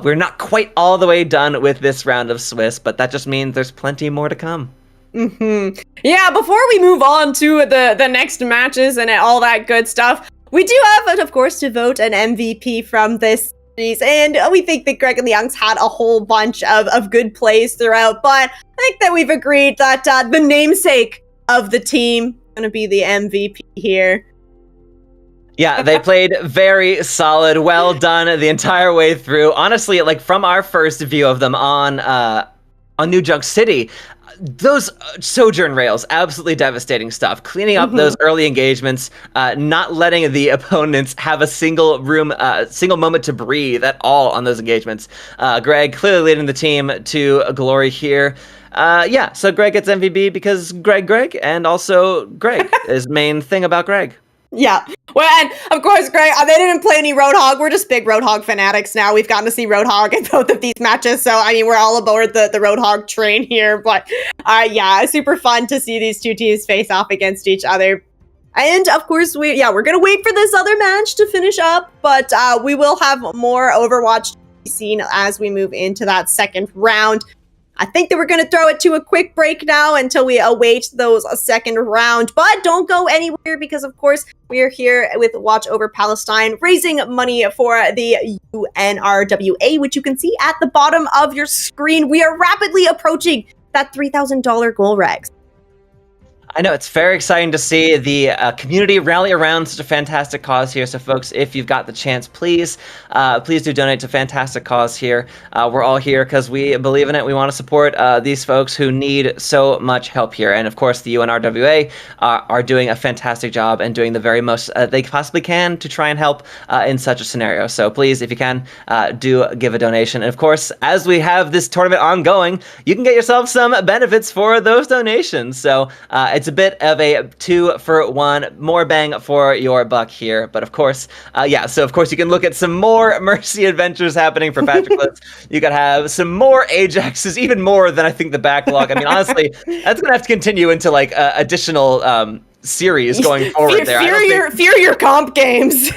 A: we're not quite all the way done with this round of Swiss, but that just means there's plenty more to come.
C: Yeah, before we move on to the next matches and all that good stuff, we do have, of course, to vote an MVP from this series, and we think that Greg and the Youngs had a whole bunch of good plays throughout, but I think that we've agreed that the namesake of the team is going to be the MVP here.
A: Yeah, they played very solid, well done the entire way through. Honestly, like from our first view of them on New Junk City, those sojourn rails, absolutely devastating stuff. Cleaning up those early engagements, not letting the opponents have a single moment to breathe at all on those engagements. Greg clearly leading the team to glory here. So Greg gets MVP because Greg, and also Greg is main thing about Greg.
C: Yeah. Well, and of course, Greg, they didn't play any Roadhog. We're just big Roadhog fanatics now. We've gotten to see Roadhog in both of these matches. So, I mean, we're all aboard the Roadhog train here. But, super fun to see these two teams face off against each other. And, of course, we're going to wait for this other match to finish up. But we will have more Overwatch to be seen as we move into that second round. I think that we're going to throw it to a quick break now until we await those second round. But don't go anywhere because, of course, we are here with Watch Over Palestine, raising money for the UNRWA, which you can see at the bottom of your screen. We are rapidly approaching that $3,000 goal, Rex.
A: I know, it's very exciting to see the community rally around such a fantastic cause here. So, folks, if you've got the chance, please do donate to a fantastic cause here. We're all here because we believe in it. We want to support these folks who need so much help here. And, of course, the UNRWA are doing a fantastic job and doing the very most they possibly can to try and help in such a scenario. So, please, if you can, do give a donation. And, of course, as we have this tournament ongoing, you can get yourself some benefits for those donations. So, it's a bit of a 2-for-1, more bang for your buck here. But of course, so of course you can look at some more Mercy adventures happening for Patrick Litz. You could have some more Ajaxes, even more than I think the backlog. I mean, honestly, that's going to have to continue into like additional series going forward
C: Fear your comp games.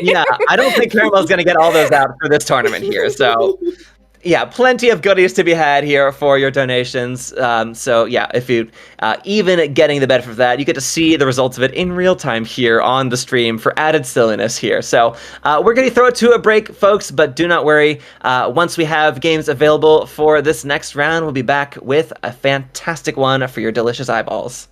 A: Yeah, I don't think Caramel's going to get all those out for this tournament here. So yeah, plenty of goodies to be had here for your donations. If you even getting the benefit of that, you get to see the results of it in real time here on the stream for added silliness here. So we're going to throw it to a break, folks, but do not worry. Once we have games available for this next round, we'll be back with a fantastic one for your delicious eyeballs.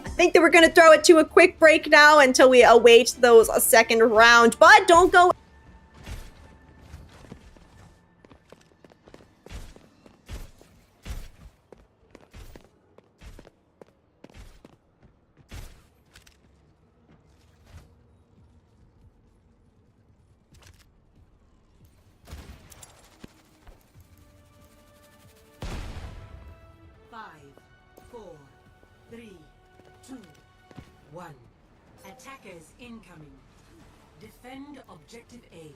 B: I think that we're going to throw it to a quick break now until we await those second round. But don't go.
F: Attackers incoming. Defend objective A.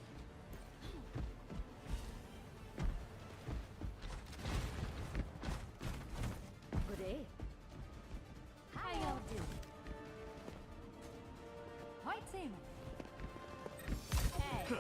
G: Good day. How y'all doing? White team. Hey.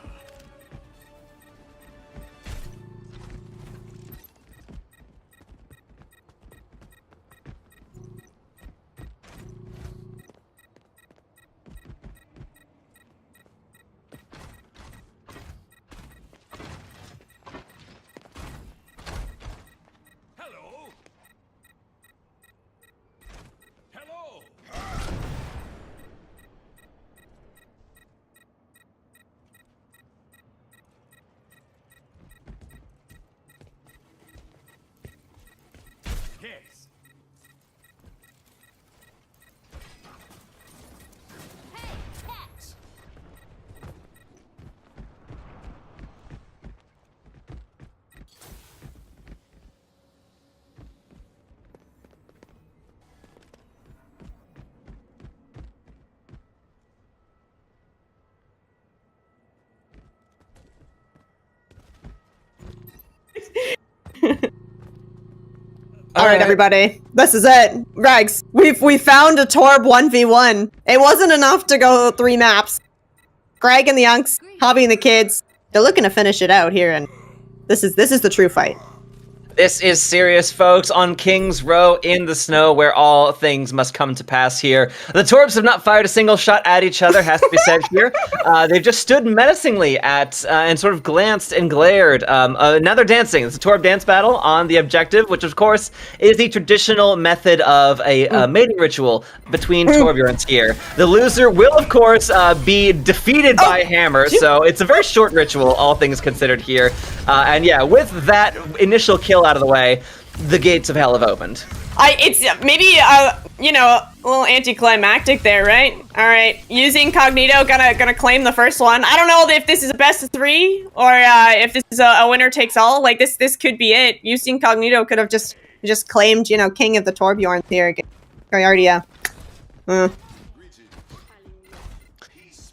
B: All right, everybody, this is it. Regs, we found a Torb 1v1. It wasn't enough to go 3 maps. Greg and the Unks, Javi and the kids, they're looking to finish it out here, and this is the true fight.
A: This is serious, folks, on King's Row in the snow, where all things must come to pass here. The Torbs have not fired a single shot at each other, has to be said here. They've just stood menacingly at and sort of glanced and glared. Now they're dancing. It's a Torb dance battle on the objective, which, of course, is the traditional method of a mating ritual between Torbjorns here. The loser will, of course, be defeated by a hammer, so it's a very short ritual, all things considered here. And yeah, with that initial kill out of the way, the gates of hell have opened.
C: It's maybe you know, a little anticlimactic there, right? All right, using Cognito, gonna claim the first one. I don't know if this is a best of 3 or if this is a winner takes all. Like this could be it. Using Cognito could have just
B: Claimed, you know, king of the Torbjorns here. Gardia.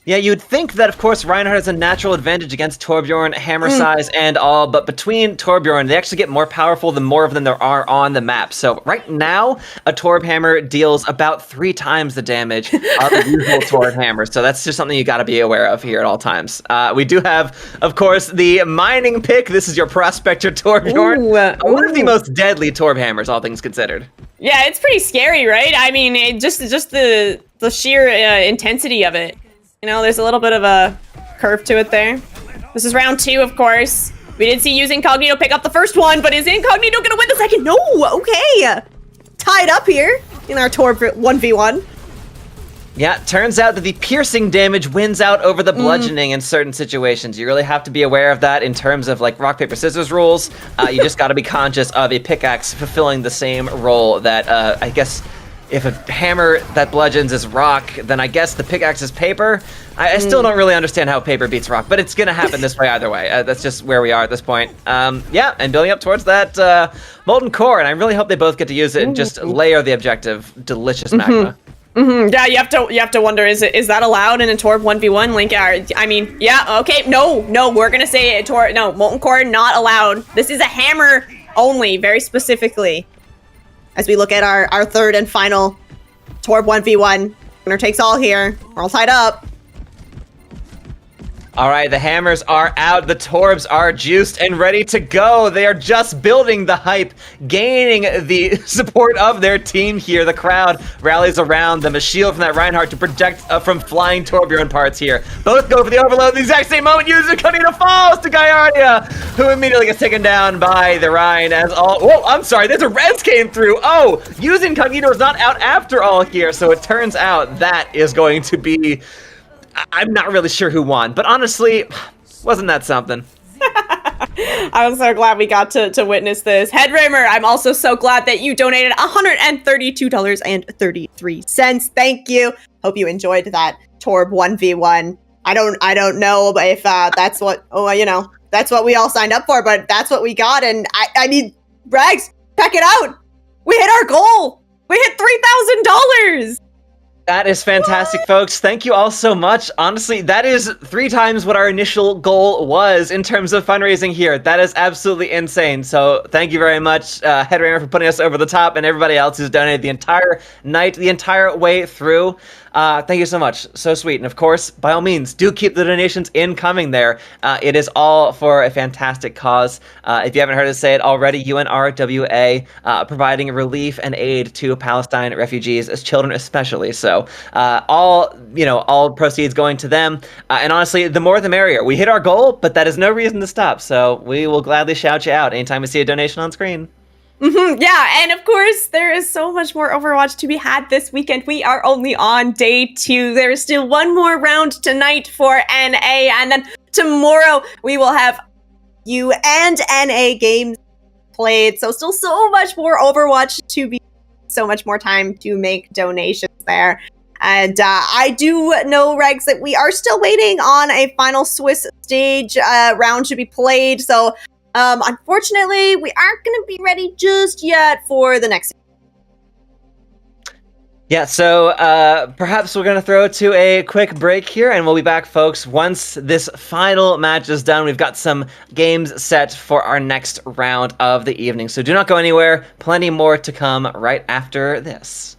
A: Yeah, you'd think that, of course, Reinhardt has a natural advantage against Torbjorn, hammer size and all, but between Torbjorn, they actually get more powerful the more of them there are on the map. So right now, a Torb hammer deals about 3 times the damage of the usual Torb hammer. So that's just something you got to be aware of here at all times. We do have, of course, the mining pick. This is your Prospector Torbjorn. One of the most deadly Torb hammers, all things considered.
C: Yeah, it's pretty scary, right? I mean, just the sheer intensity of it. You know, there's a little bit of a curve to it there. This is round 2, of course. We did see using Incognito pick up the first one, but is Incognito gonna win the second?
B: No, okay. Tied up here in our Torb 1v1.
A: Yeah, turns out that the piercing damage wins out over the bludgeoning in certain situations. You really have to be aware of that in terms of like rock, paper, scissors rules. You just got to be conscious of a pickaxe fulfilling the same role that I guess if a hammer that bludgeons is rock, then I guess the pickaxe is paper. I still don't really understand how paper beats rock, but it's going to happen this way either way. That's just where we are at this point. Yeah, and building up towards that molten core, and I really hope they both get to use it and just layer the objective. Delicious magma.
C: Yeah, you have to wonder, is that allowed in a Torb 1v1? Link, I mean, yeah, okay, no, we're gonna say no, molten core not allowed. This is a hammer only, very specifically.
B: As we look at our third and final Torb 1v1. Winner takes all here. We're all tied up.
A: All right, the hammers are out. The Torbs are juiced and ready to go. They are just building the hype, gaining the support of their team here. The crowd rallies around them. A shield from that Reinhardt to protect from flying Torbjorn parts here. Both go for the overload at the exact same moment. Using Cognito falls to Gaiardia, who immediately gets taken down by the Rhine as all... Whoa, I'm sorry, there's a res came through. Oh, using Cognito is not out after all here, so it turns out that is going to be... I'm not really sure who won, but honestly, wasn't that something?
C: I'm so glad we got to witness this. Headraimer, I'm also so glad that you donated $132.33.
B: Thank you. Hope you enjoyed that Torb 1v1. I don't know if that's what that's what we all signed up for, but that's what we got, and I need Brags, check it out. We hit our goal. We hit $3,000.
A: That is fantastic, folks. Thank you all so much. Honestly, that is 3 times what our initial goal was in terms of fundraising here. That is absolutely insane. So thank you very much, Headraimer, for putting us over the top, and everybody else who's donated the entire night, the entire way through. Thank you so much. So sweet. And of course, by all means, do keep the donations incoming there. It is all for a fantastic cause. If you haven't heard us say it already, UNRWA providing relief and aid to Palestine refugees, as children especially. So all proceeds going to them. And honestly, the more the merrier. We hit our goal, but that is no reason to stop. So we will gladly shout you out anytime we see a donation on screen.
C: Yeah, and of course, there is so much more Overwatch to be had this weekend. We are only on day 2. There is still one more round tonight for NA, and then tomorrow we will have U and NA games
B: played. So still so much more Overwatch to be, so much more time to make donations there. And I do know, Regs, that we are still waiting on a final Swiss stage round to be played. So unfortunately, we aren't going to be ready just yet for the next.
A: Yeah, so perhaps we're going to throw to a quick break here, and we'll be back, folks, once this final match is done. We've got some games set for our next round of the evening, so do not go anywhere. Plenty more to come right after this.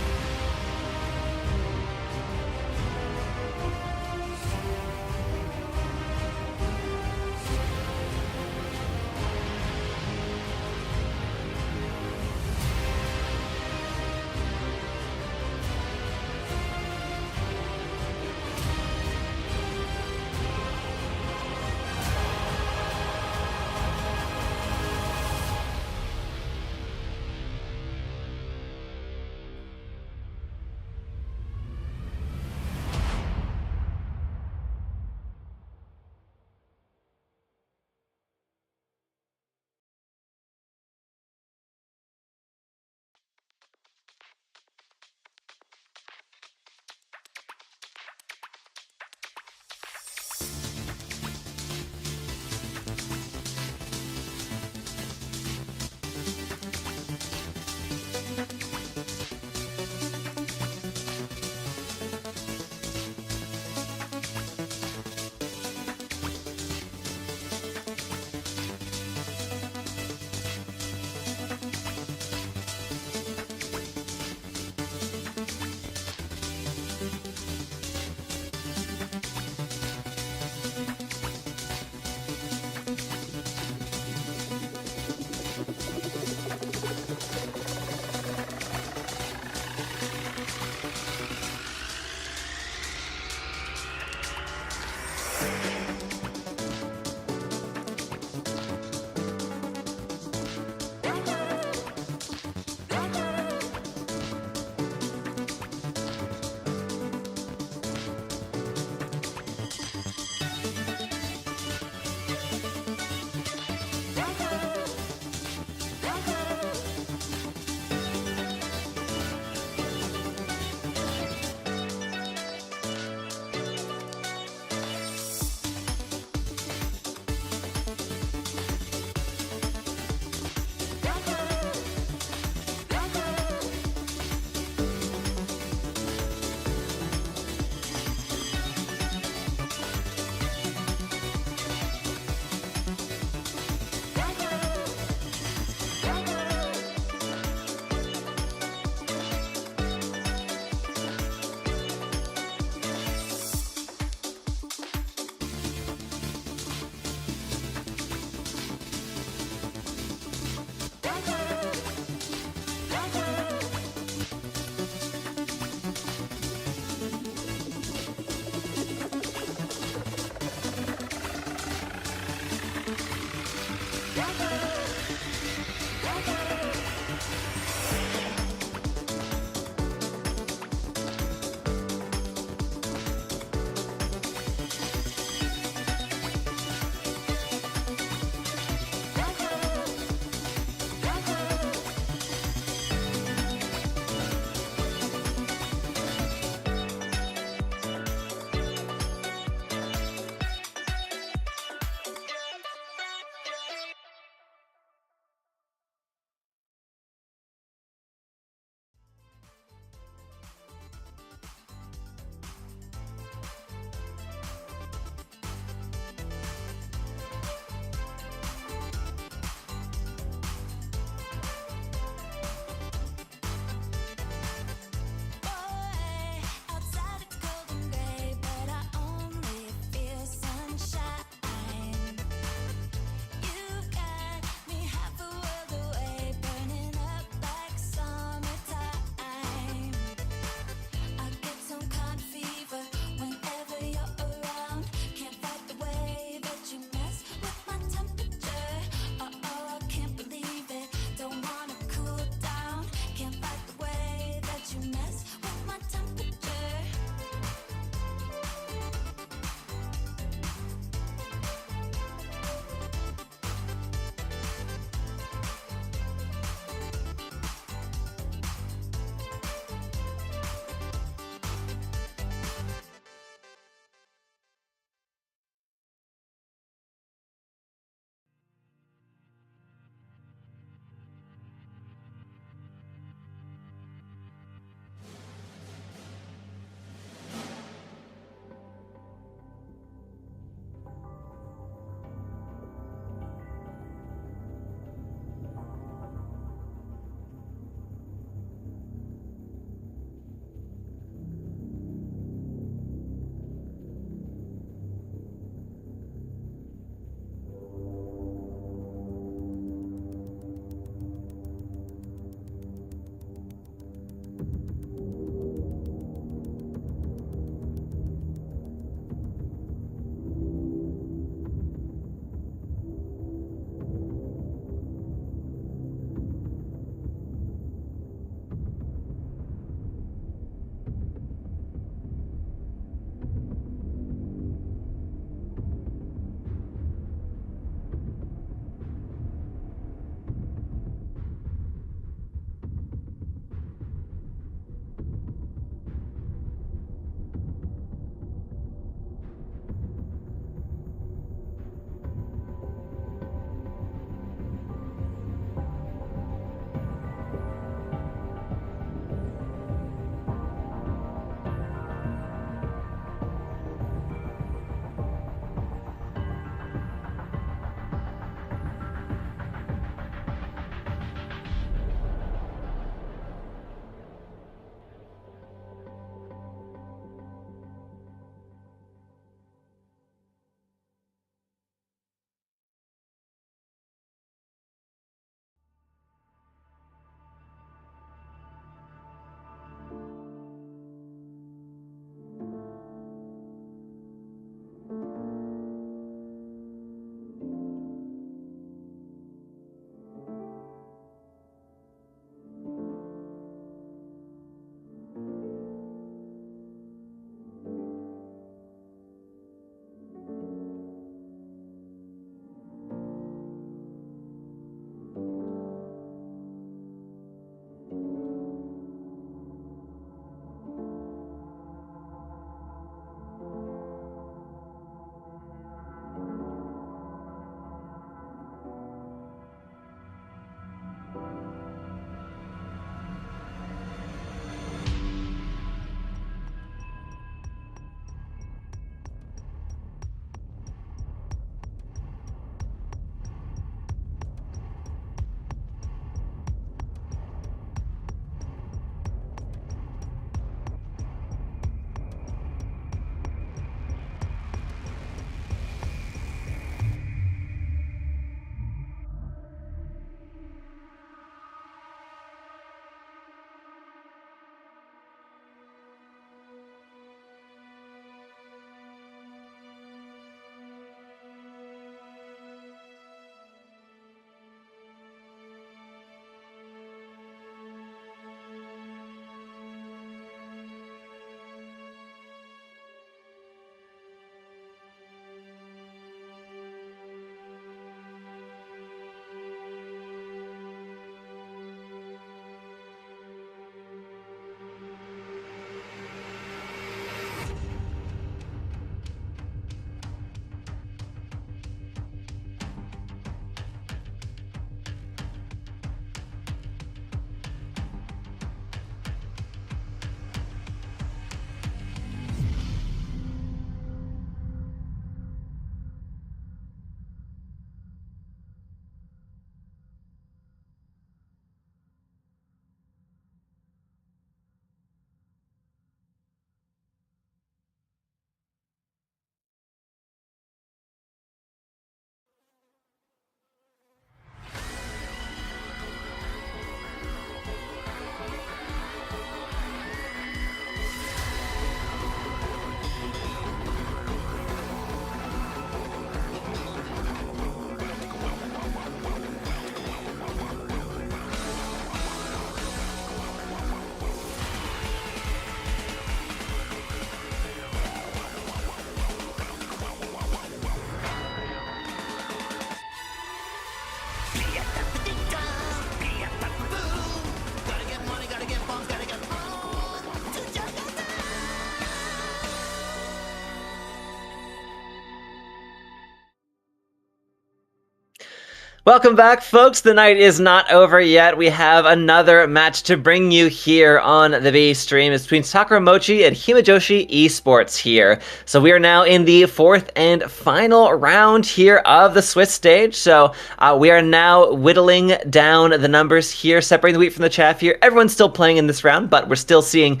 A: Welcome back, folks. The night is not over yet. We have another match to bring you here on the B stream. It's between Sakura, Mochi, and Himejoshi Esports here. So we are now in the fourth and final round here of the Swiss stage. So we are now whittling down the numbers here, separating the wheat from the chaff here. Everyone's still playing in this round, but we're still seeing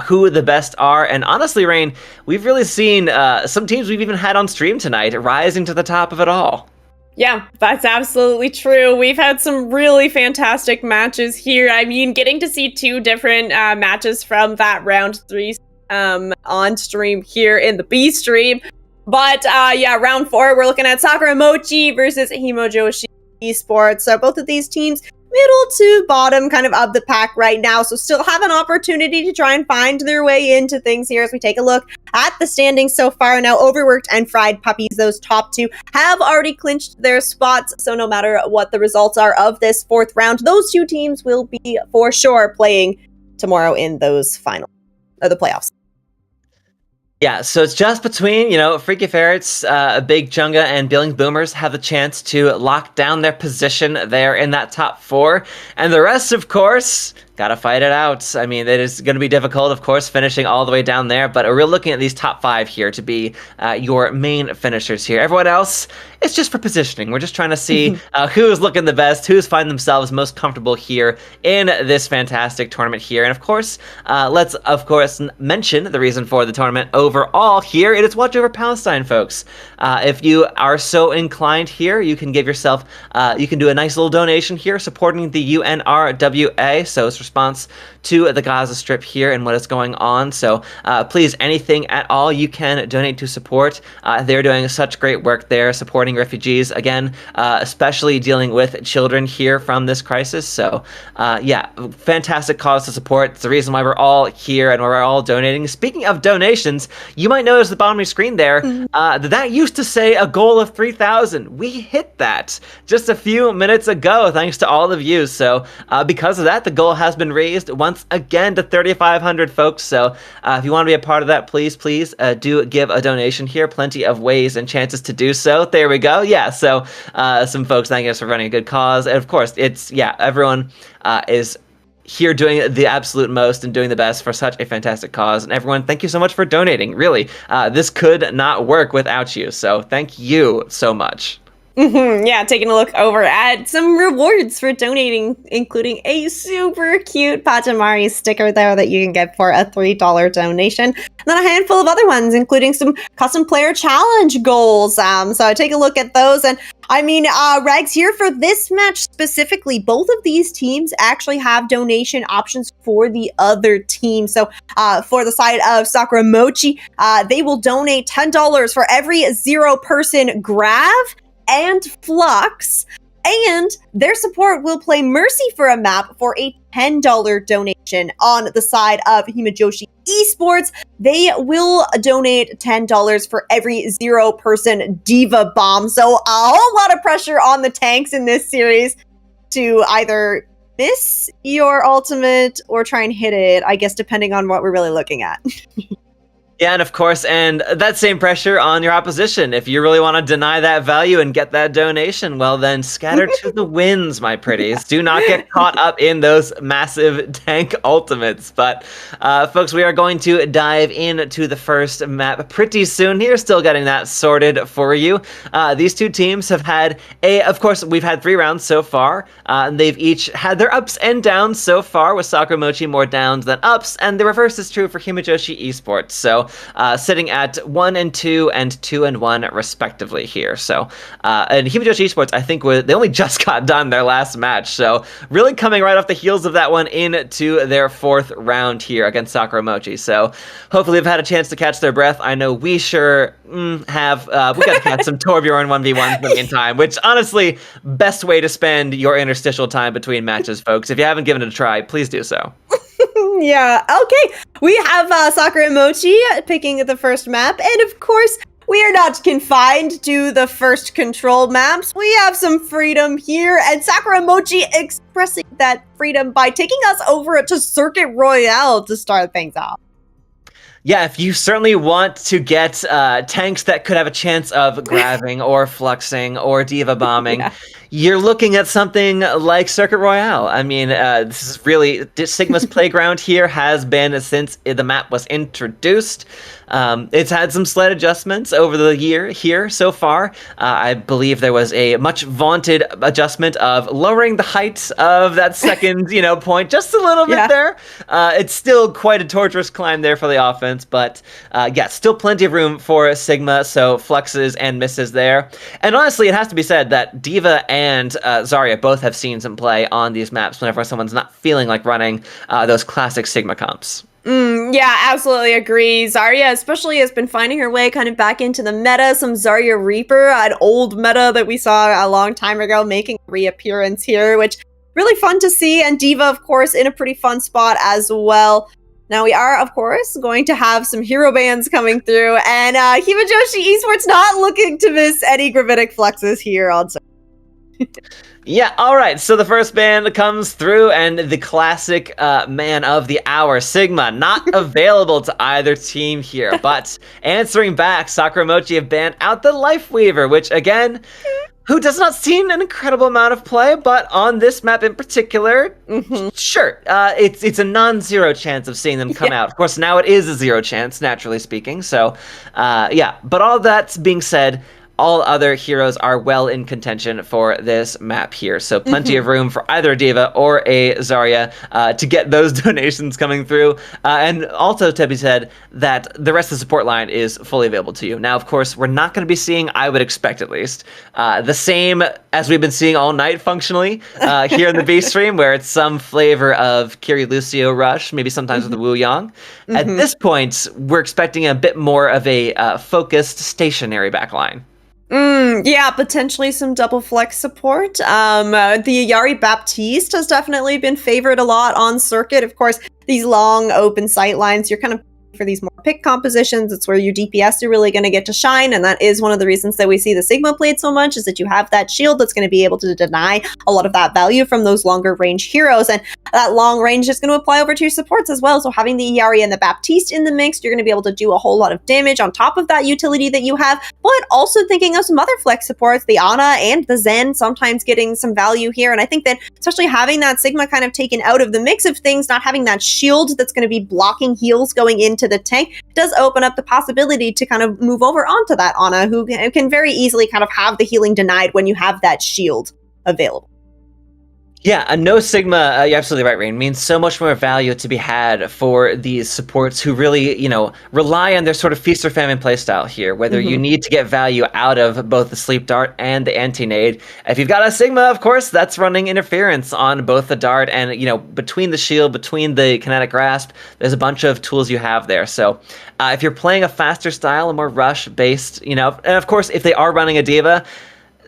A: who the best are. And honestly, Rain, we've really seen some teams we've even had on stream tonight rising to the top of it all.
C: Yeah, that's absolutely true. We've had some really fantastic matches here. I mean, getting to see two different matches from that round 3 on stream here in the B stream. But yeah, round 4, we're looking at Sakura Mochi versus Himejoshi Esports. So both of these teams middle to bottom kind of the pack right now, so still have an opportunity to try and find their way into things here as we take a look at the standings so far. Now, Overworked and Fried Puppies, those top two, have already clinched their spots, so no matter what the results are of this fourth round, those two teams will be for sure playing tomorrow in those final the playoffs.
A: Yeah, so it's just between, Freaky Ferrets, Big Chunga, and Billings Boomers have the chance to lock down their position there in that top 4. And the rest, of course, gotta fight it out. I mean, it is going to be difficult, of course, finishing all the way down there, but we're looking at these top 5 here to be your main finishers here. Everyone else, it's just for positioning. We're just trying to see who's looking the best, who's finding themselves most comfortable here in this fantastic tournament here. And of course, let's, of course, mention the reason for the tournament overall here. It is Watch Over Palestine, folks. If you are so inclined here, you can give yourself, you can do a nice little donation here supporting the UNRWA, so it's response to the Gaza Strip here and what is going on. So please, anything at all you can donate to support. They're doing such great work there, supporting refugees, again, especially dealing with children here from this crisis. So yeah, fantastic cause to support. It's the reason why we're all here and we're all donating. Speaking of donations, you might notice at the bottom of your screen there, that used to say a goal of 3,000. We hit that just a few minutes ago, thanks to all of you. So because of that, the goal has been raised once again to 3,500, folks. So if you want to be a part of that, please do give a donation here. Plenty of ways and chances to do so. There we go. Yeah, so some folks thanking us for running a good cause. And of course, everyone is here doing the absolute most and doing the best for such a fantastic cause. And everyone, thank you so much for donating. Really, this could not work without you. So thank you so much.
C: Yeah, taking a look over at some rewards for donating, including a super cute Pachamari sticker there that you can get for a $3 donation. And then a handful of other ones, including some custom player challenge goals. So take a look at those. And I mean, Rags, here for this match specifically, both of these teams actually have donation options for the other team. So for the side of Sakura Mochi, they will donate $10 for every 0-person grab and Flux, and their support will play Mercy for a map for a $10 donation. On the side of Himejoshi Esports, they will donate $10 for every 0-person Diva Bomb. So a whole lot of pressure on the tanks in this series to either miss your ultimate or try and hit it, I guess, depending on what we're really looking at.
A: Yeah, and of course, and that same pressure on your opposition. If you really want to deny that value and get that donation, well then scatter to the winds, my pretties. Do not get caught up in those massive tank ultimates. But folks, we are going to dive into the first map pretty soon here, still getting that sorted for you. These two teams have had of course, we've had 3 rounds so far. They've each had their ups and downs so far, with Sakura Mochi more downs than ups, and the reverse is true for Himejoshi Esports. So sitting at 1-2 and 2-1 respectively here. So and Himejoshi Esports, I think they only just got done their last match, so really coming right off the heels of that one into their 4th round here against Sakura Mochi. So hopefully they've had a chance to catch their breath. I know we sure have. We got to catch some Torbjorn 1v1 in the meantime, which honestly, best way to spend your interstitial time between matches, folks. If you haven't given it a try, please do so.
B: Yeah, okay. We have Sakura Mochi picking the first map, and of course, we are not confined to the first control maps. We have some freedom here, and Sakura Mochi expressing that freedom by taking us over to Circuit Royale to start things off.
A: Yeah, if you certainly want to get tanks that could have a chance of grabbing or fluxing or diva bombing, you're looking at something like Circuit Royale. I mean, this is really Sigma's playground here has been since the map was introduced. It's had some slight adjustments over the year here so far. I believe there was a much vaunted adjustment of lowering the height of that second, point just a little bit there. It's still quite a torturous climb there for the offense, but yeah, still plenty of room for Sigma, so fluxes and misses there. And honestly, it has to be said that D.Va and Zarya both have seen some play on these maps whenever someone's not feeling like running those classic Sigma comps.
B: Yeah, absolutely agree. Zarya especially has been finding her way kind of back into the meta. Some Zarya Reaper, an old meta that we saw a long time ago, making a reappearance here, which really fun to see. And D.Va, of course, in a pretty fun spot as well. Now we are, of course, going to have some hero bans coming through, and Himejoshi Esports not looking to miss any gravitic fluxes here on Zarya.
A: Yeah, all right. So the first ban comes through, and the classic man of the hour, Sigma, not available to either team here. But answering back, Sakura Mochi have banned out the Life Weaver, which, again, who does not see an incredible amount of play, but on this map in particular, sure, it's a non-zero chance of seeing them come out. Of course, now it is a 0 chance, naturally speaking. So, yeah. But all that being said, all other heroes are well in contention for this map here. So plenty of room for either a D.Va or a Zarya to get those donations coming through. And also to be said that the rest of the support line is fully available to you. Now, of course, we're not going to be seeing, I would expect at least, the same as we've been seeing all night functionally here in the B stream, where it's some flavor of Kiri Lucio rush, maybe sometimes with the Wu Yang. At this point, we're expecting a bit more of a focused stationary backline.
B: Yeah, potentially some double flex support. The Yari Baptiste has definitely been favored a lot on circuit. Of course, these long open sight lines, you're kind of for these more pick compositions. It's where your DPS are really going to get to shine, and that is one of the reasons that we see the Sigma played so much, is that you have that shield that's going to be able to deny a lot of that value from those longer range heroes, and that long range is going to apply over to your supports as well. So having the Yari and the Baptiste in the mix, you're going to be able to do a whole lot of damage on top of that utility that you have, but also thinking of some other flex supports, the Ana and the Zen sometimes getting some value here, and I think that especially having that Sigma kind of taken out of the mix of things, not having that shield that's going to be blocking heals going into the tank, does open up the possibility to kind of move over onto that Ana, who can very easily kind of have the healing denied when you have that shield available.
A: Yeah, a no Sigma, you're absolutely right, Rain, means so much more value to be had for these supports who really, rely on their sort of feast or famine playstyle here, whether you need to get value out of both the Sleep Dart and the Anti-Nade. If you've got a Sigma, of course, that's running interference on both the Dart and, between the shield, between the Kinetic Grasp, there's a bunch of tools you have there. So if you're playing a faster style, a more rush-based, and of course, if they are running a D.Va,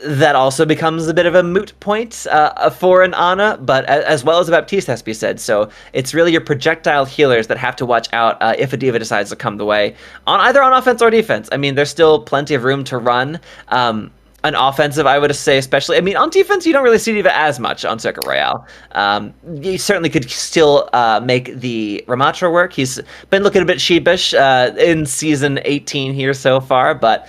A: that also becomes a bit of a moot point for an Ana, but as well as a Baptiste has to be said. So it's really your projectile healers that have to watch out if a D.Va decides to come the way, either on offense or defense. I mean, there's still plenty of room to run. An offensive, I would say, especially. I mean, on defense, you don't really see D.Va as much on Circuit Royale. You certainly could still make the Ramatra work. He's been looking a bit sheepish in Season 18 here so far, but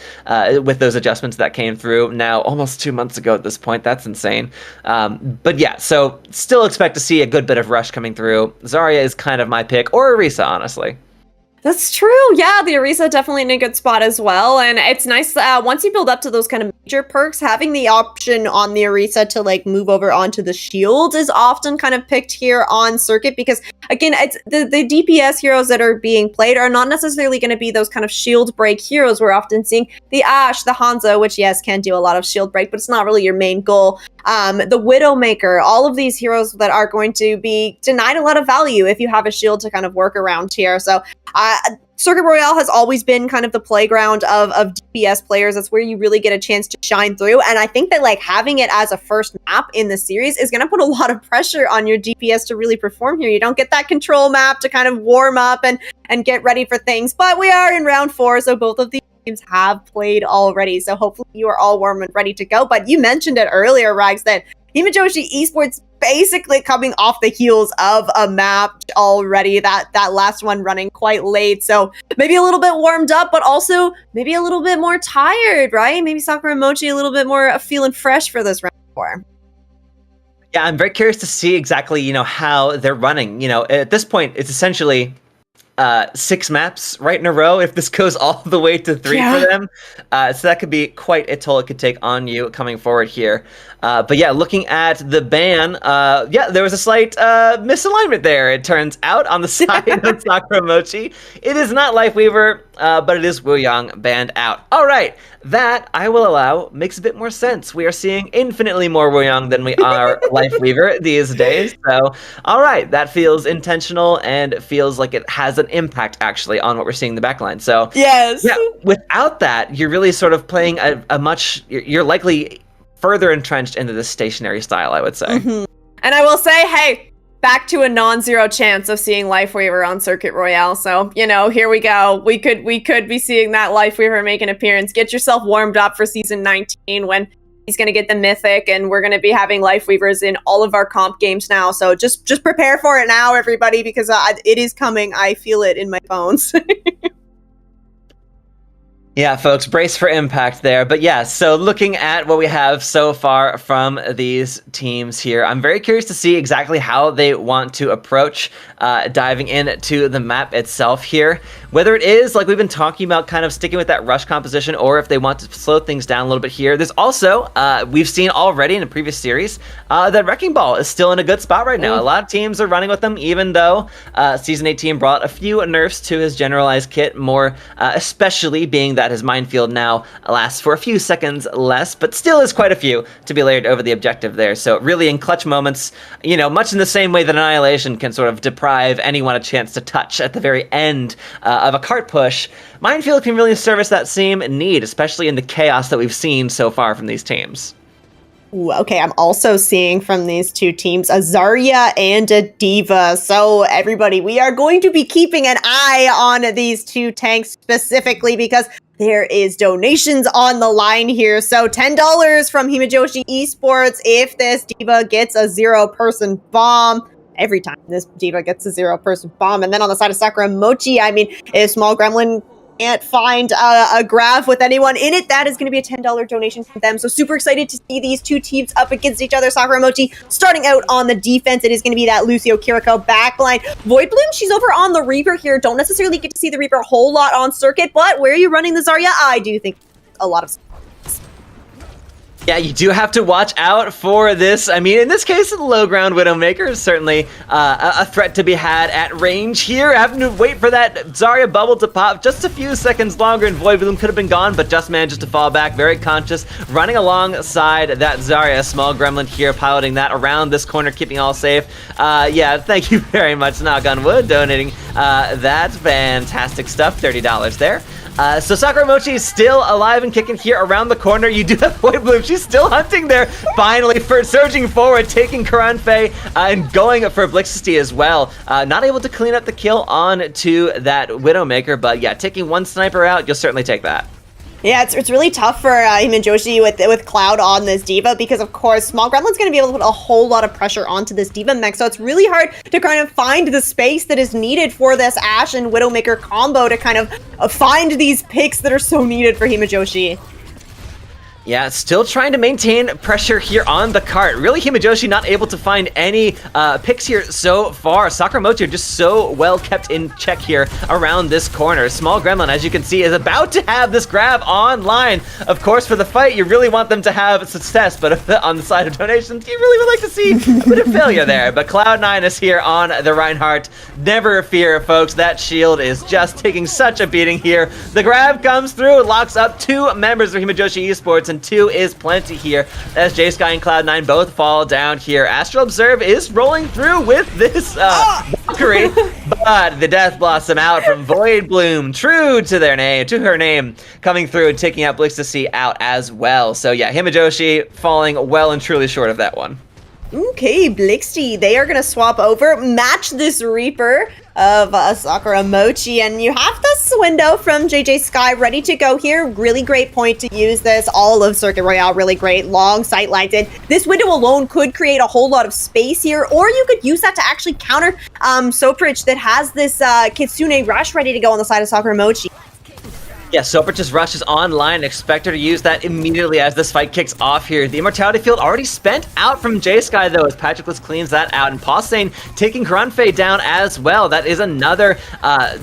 A: with those adjustments that came through now almost 2 months ago at this point, that's insane. But yeah, so still expect to see a good bit of rush coming through. Zarya is kind of my pick, or Orisa, honestly.
B: That's true. Yeah, the Orisa definitely in a good spot as well. And it's nice once you build up to those kind of major perks, having the option on the Orisa to move over onto the shield is often kind of picked here on circuit, because again, it's the DPS heroes that are being played are not necessarily going to be those kind of shield break heroes. We're often seeing the Ashe, the Hanzo, which yes, can do a lot of shield break, but it's not really your main goal. The Widowmaker, all of these heroes that are going to be denied a lot of value if you have a shield to kind of work around here. So Circuit Royale has always been kind of the playground of DPS players. That's where you really get a chance to shine through. And I think that having it as a first map in the series is going to put a lot of pressure on your DPS to really perform here. You don't get that control map to kind of warm up and get ready for things. But we are in round 4, so both of these teams have played already. So hopefully you are all warm and ready to go. But you mentioned it earlier, Rags, that Himejoshi Esports basically coming off the heels of a map already, that last one running quite late. So maybe a little bit warmed up, but also maybe a little bit more tired, right? Maybe Sakura and Mochi a little bit more feeling fresh for this round. for.
A: Yeah, I'm very curious to see exactly, how they're running. At this point, it's essentially 6 maps right in a row if this goes all the way to 3 for them. So that could be quite a toll it could take on you coming forward here. But yeah, looking at the ban, there was a slight misalignment there. It turns out on the side of Sakura Mochi. It is not Lifeweaver, but it is Wuyang banned out. All right, that I will allow makes a bit more sense. We are seeing infinitely more Wuyang than we are Lifeweaver these days. So, all right, that feels intentional and feels like it has an impact actually on what we're seeing in the backline. So,
B: Yes.
A: yeah, without that, you're really sort of playing you're likely further entrenched into this stationary style, I would say.
C: And I will say, hey, back to a non-zero chance of seeing Lifeweaver on Circuit Royale. So, here we go. We could be seeing that Lifeweaver make an appearance. Get yourself warmed up for season 19 when he's going to get the mythic, and we're going to be having Lifeweavers in all of our comp games now. So just prepare for it now, everybody, because it is coming. I feel it in my bones.
A: Yeah, folks, brace for impact there. But yeah, so looking at what we have so far from these teams here, I'm very curious to see exactly how they want to approach diving into the map itself here. Whether it is, like we've been talking about, kind of sticking with that rush composition, or if they want to slow things down a little bit here. There's also, we've seen already in a previous series, that Wrecking Ball is still in a good spot right now. A lot of teams are running with them, even though Season 18 brought a few nerfs to his generalized kit, more especially being that his minefield now lasts for a few seconds less, but still is quite a few to be layered over the objective there. So really in clutch moments, much in the same way that Annihilation can sort of deprive anyone a chance to touch at the very end of a cart push, minefield can really service that same need, especially in the chaos that we've seen so far from these teams.
B: Ooh, okay, I'm also seeing from these two teams a Zarya and a D.Va. So everybody, we are going to be keeping an eye on these two tanks specifically because there is donations on the line here. So $10 from Himejoshi Esports if this D.Va gets a 0-person bomb. Every time this D.Va gets a 0-person bomb. And then on the side of Sakura Mochi, I mean, if Small Gremlin can't find a graph with anyone in it, that is going to be a $10 donation from them. So super excited to see these two teams up against each other. Sakura Mochi starting out on the defense. It is going to be that Lucio Kiriko backline. Void Bloom, she's over on the Reaper here. Don't necessarily get to see the Reaper a whole lot on circuit, but where are you running the Zarya? I do think a lot of...
A: Yeah, you do have to watch out for this. I mean, in this case, the low ground Widowmaker is certainly a threat to be had at range here. Having to wait for that Zarya bubble to pop just a few seconds longer, and Void Bloom could have been gone, but just manages to fall back. Very conscious, running alongside that Zarya. Small Gremlin here, piloting that around this corner, keeping all safe. Yeah, thank you very much, Knock on Wood, donating that fantastic stuff. $30 there. So Sakura Mochi is still alive and kicking here around the corner. You do have Void Bloom. She's still hunting there. Finally, for surging forward, taking Karanfei and going for Blixisty as well. Not able to clean up the kill on to that Widowmaker, but yeah, taking one sniper out, you'll certainly take that.
B: Yeah, it's really tough for Himejoshi with Cloud on this D.Va because, of course, Small Gremlin's going to be able to put a whole lot of pressure onto this D.Va mech, so it's really hard to kind of find the space that is needed for this Ashe and Widowmaker combo to kind of find these picks that are so needed for Himejoshi.
A: Yeah, still trying to maintain pressure here on the cart. Really, Himejoshi not able to find any picks here so far. Sakura Mochi are just so well kept in check here around this corner. Small Gremlin, as you can see, is about to have this grab online. Of course, for the fight, you really want them to have success, but on the side of donations, you really would like to see a bit of failure there. But Cloud9 is here on the Reinhardt. Never fear, folks. That shield is just taking such a beating here. The grab comes through, locks up 2 members of Himejoshi Esports, and 2 is plenty here as J-Sky and Cloud9 both fall down here. Astral Observe is rolling through with this Valkyrie, but the Death Blossom out from Void Bloom, true to her name, coming through and taking out Blixisty out as well. So yeah, Himejoshi falling well and truly short of that one.
B: Okay, Blixty, they are going to swap over, match this Reaper of Sakura Mochi, and you have this window from JJ Sky ready to go here. Really great point to use this. All of Circuit Royale, really great. Long sight lines, and this window alone could create a whole lot of space here, or you could use that to actually counter Soprich that has this Kitsune Rush ready to go on the side of Sakura Mochi.
A: Yeah, Soper just rushes online. Expect her to use that immediately as this fight kicks off here. The Immortality Field already spent out from J-Sky, though, as Patroclus cleans that out. And Pausane taking Karanfei down as well. That is another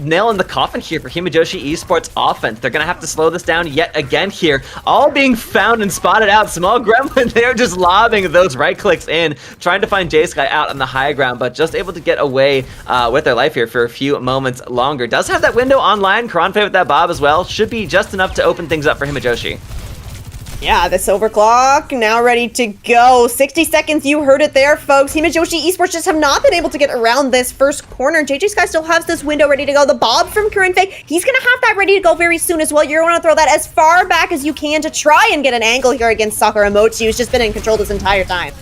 A: nail in the coffin here for Himejoshi Esports offense. They're going to have to slow this down yet again here. All being found and spotted out. Small Gremlin, they're just lobbing those right clicks in, trying to find J-Sky out on the high ground, but just able to get away with their life here for a few moments longer. Does have that window online. Karanfei with that bob as well. Should be just enough to open things up for Himejoshi.
B: Yeah, this overclock now ready to go. 60 seconds, you heard it there, folks. Himejoshi Esports just have not been able to get around this first corner. JJ Sky still has this window ready to go. The bob from Karanfei, he's going to have that ready to go very soon as well. You're going to throw that as far back as you can to try and get an angle here against Sakura Mochi, who's just been in control this entire time.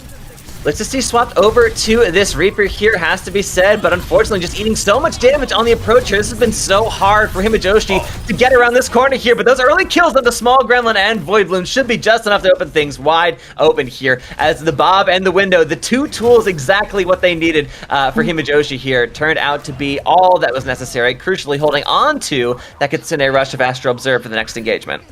A: Let's just see swapped over to this Reaper here, has to be said, but unfortunately just eating so much damage on the approach here. This has been so hard for Himejoshi to get around this corner here, but those early kills of the Small Gremlin and Void Bloom should be just enough to open things wide open here, as the Bob and the Window, the two tools exactly what they needed for Himejoshi here, turned out to be all that was necessary, crucially holding on to that Kitsune Rush of Astral Observe for the next engagement.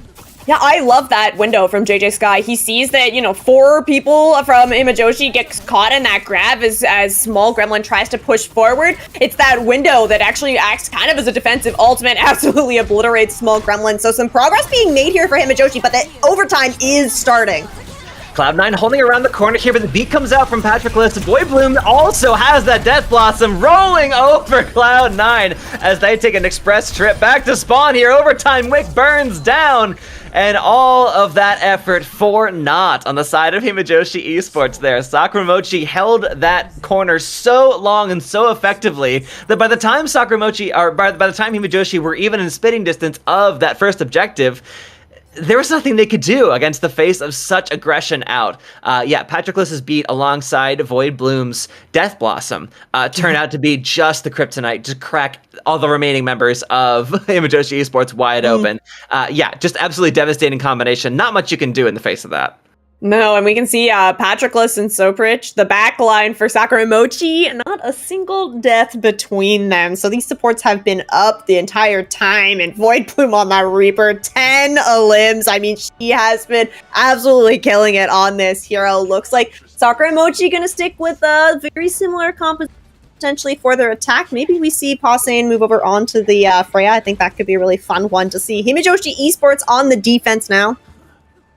C: Yeah, I love that window from JJ Sky. He sees that, 4 people from Himejoshi get caught in that grab as Small Gremlin tries to push forward. It's that window that actually acts kind of as a defensive ultimate, absolutely obliterates Small Gremlin. So some progress being made here for Himejoshi, but the overtime is starting.
A: Cloud9 holding around the corner here, but the beat comes out from Patroclus. Void Bloom also has that Death Blossom rolling over Cloud9 as they take an express trip back to spawn here. Overtime Wick burns down. And all of that effort for naught on the side of Himejoshi Esports there. Sakura Mochi held that corner so long and so effectively that by the time by the time Himejoshi were even in spitting distance of that first objective, there was nothing they could do against the face of such aggression out. Patroclus's beat alongside Void Bloom's Death Blossom turned out to be just the kryptonite to crack all the remaining members of Himejoshi Esports wide open. Just absolutely devastating combination. Not much you can do in the face of that.
C: No, and we can see Patroclus and Soprich, the back line for Sakura Mochi, not a single death between them. So these supports have been up the entire time, and Void Bloom on that Reaper, 10 limbs. I mean, she has been absolutely killing it on this hero. Looks like Sakura Mochi gonna stick with a very similar composition potentially for their attack. Maybe we see Pausane move over onto the Freya. I think that could be a really fun one to see. Himejoshi Esports on the defense now,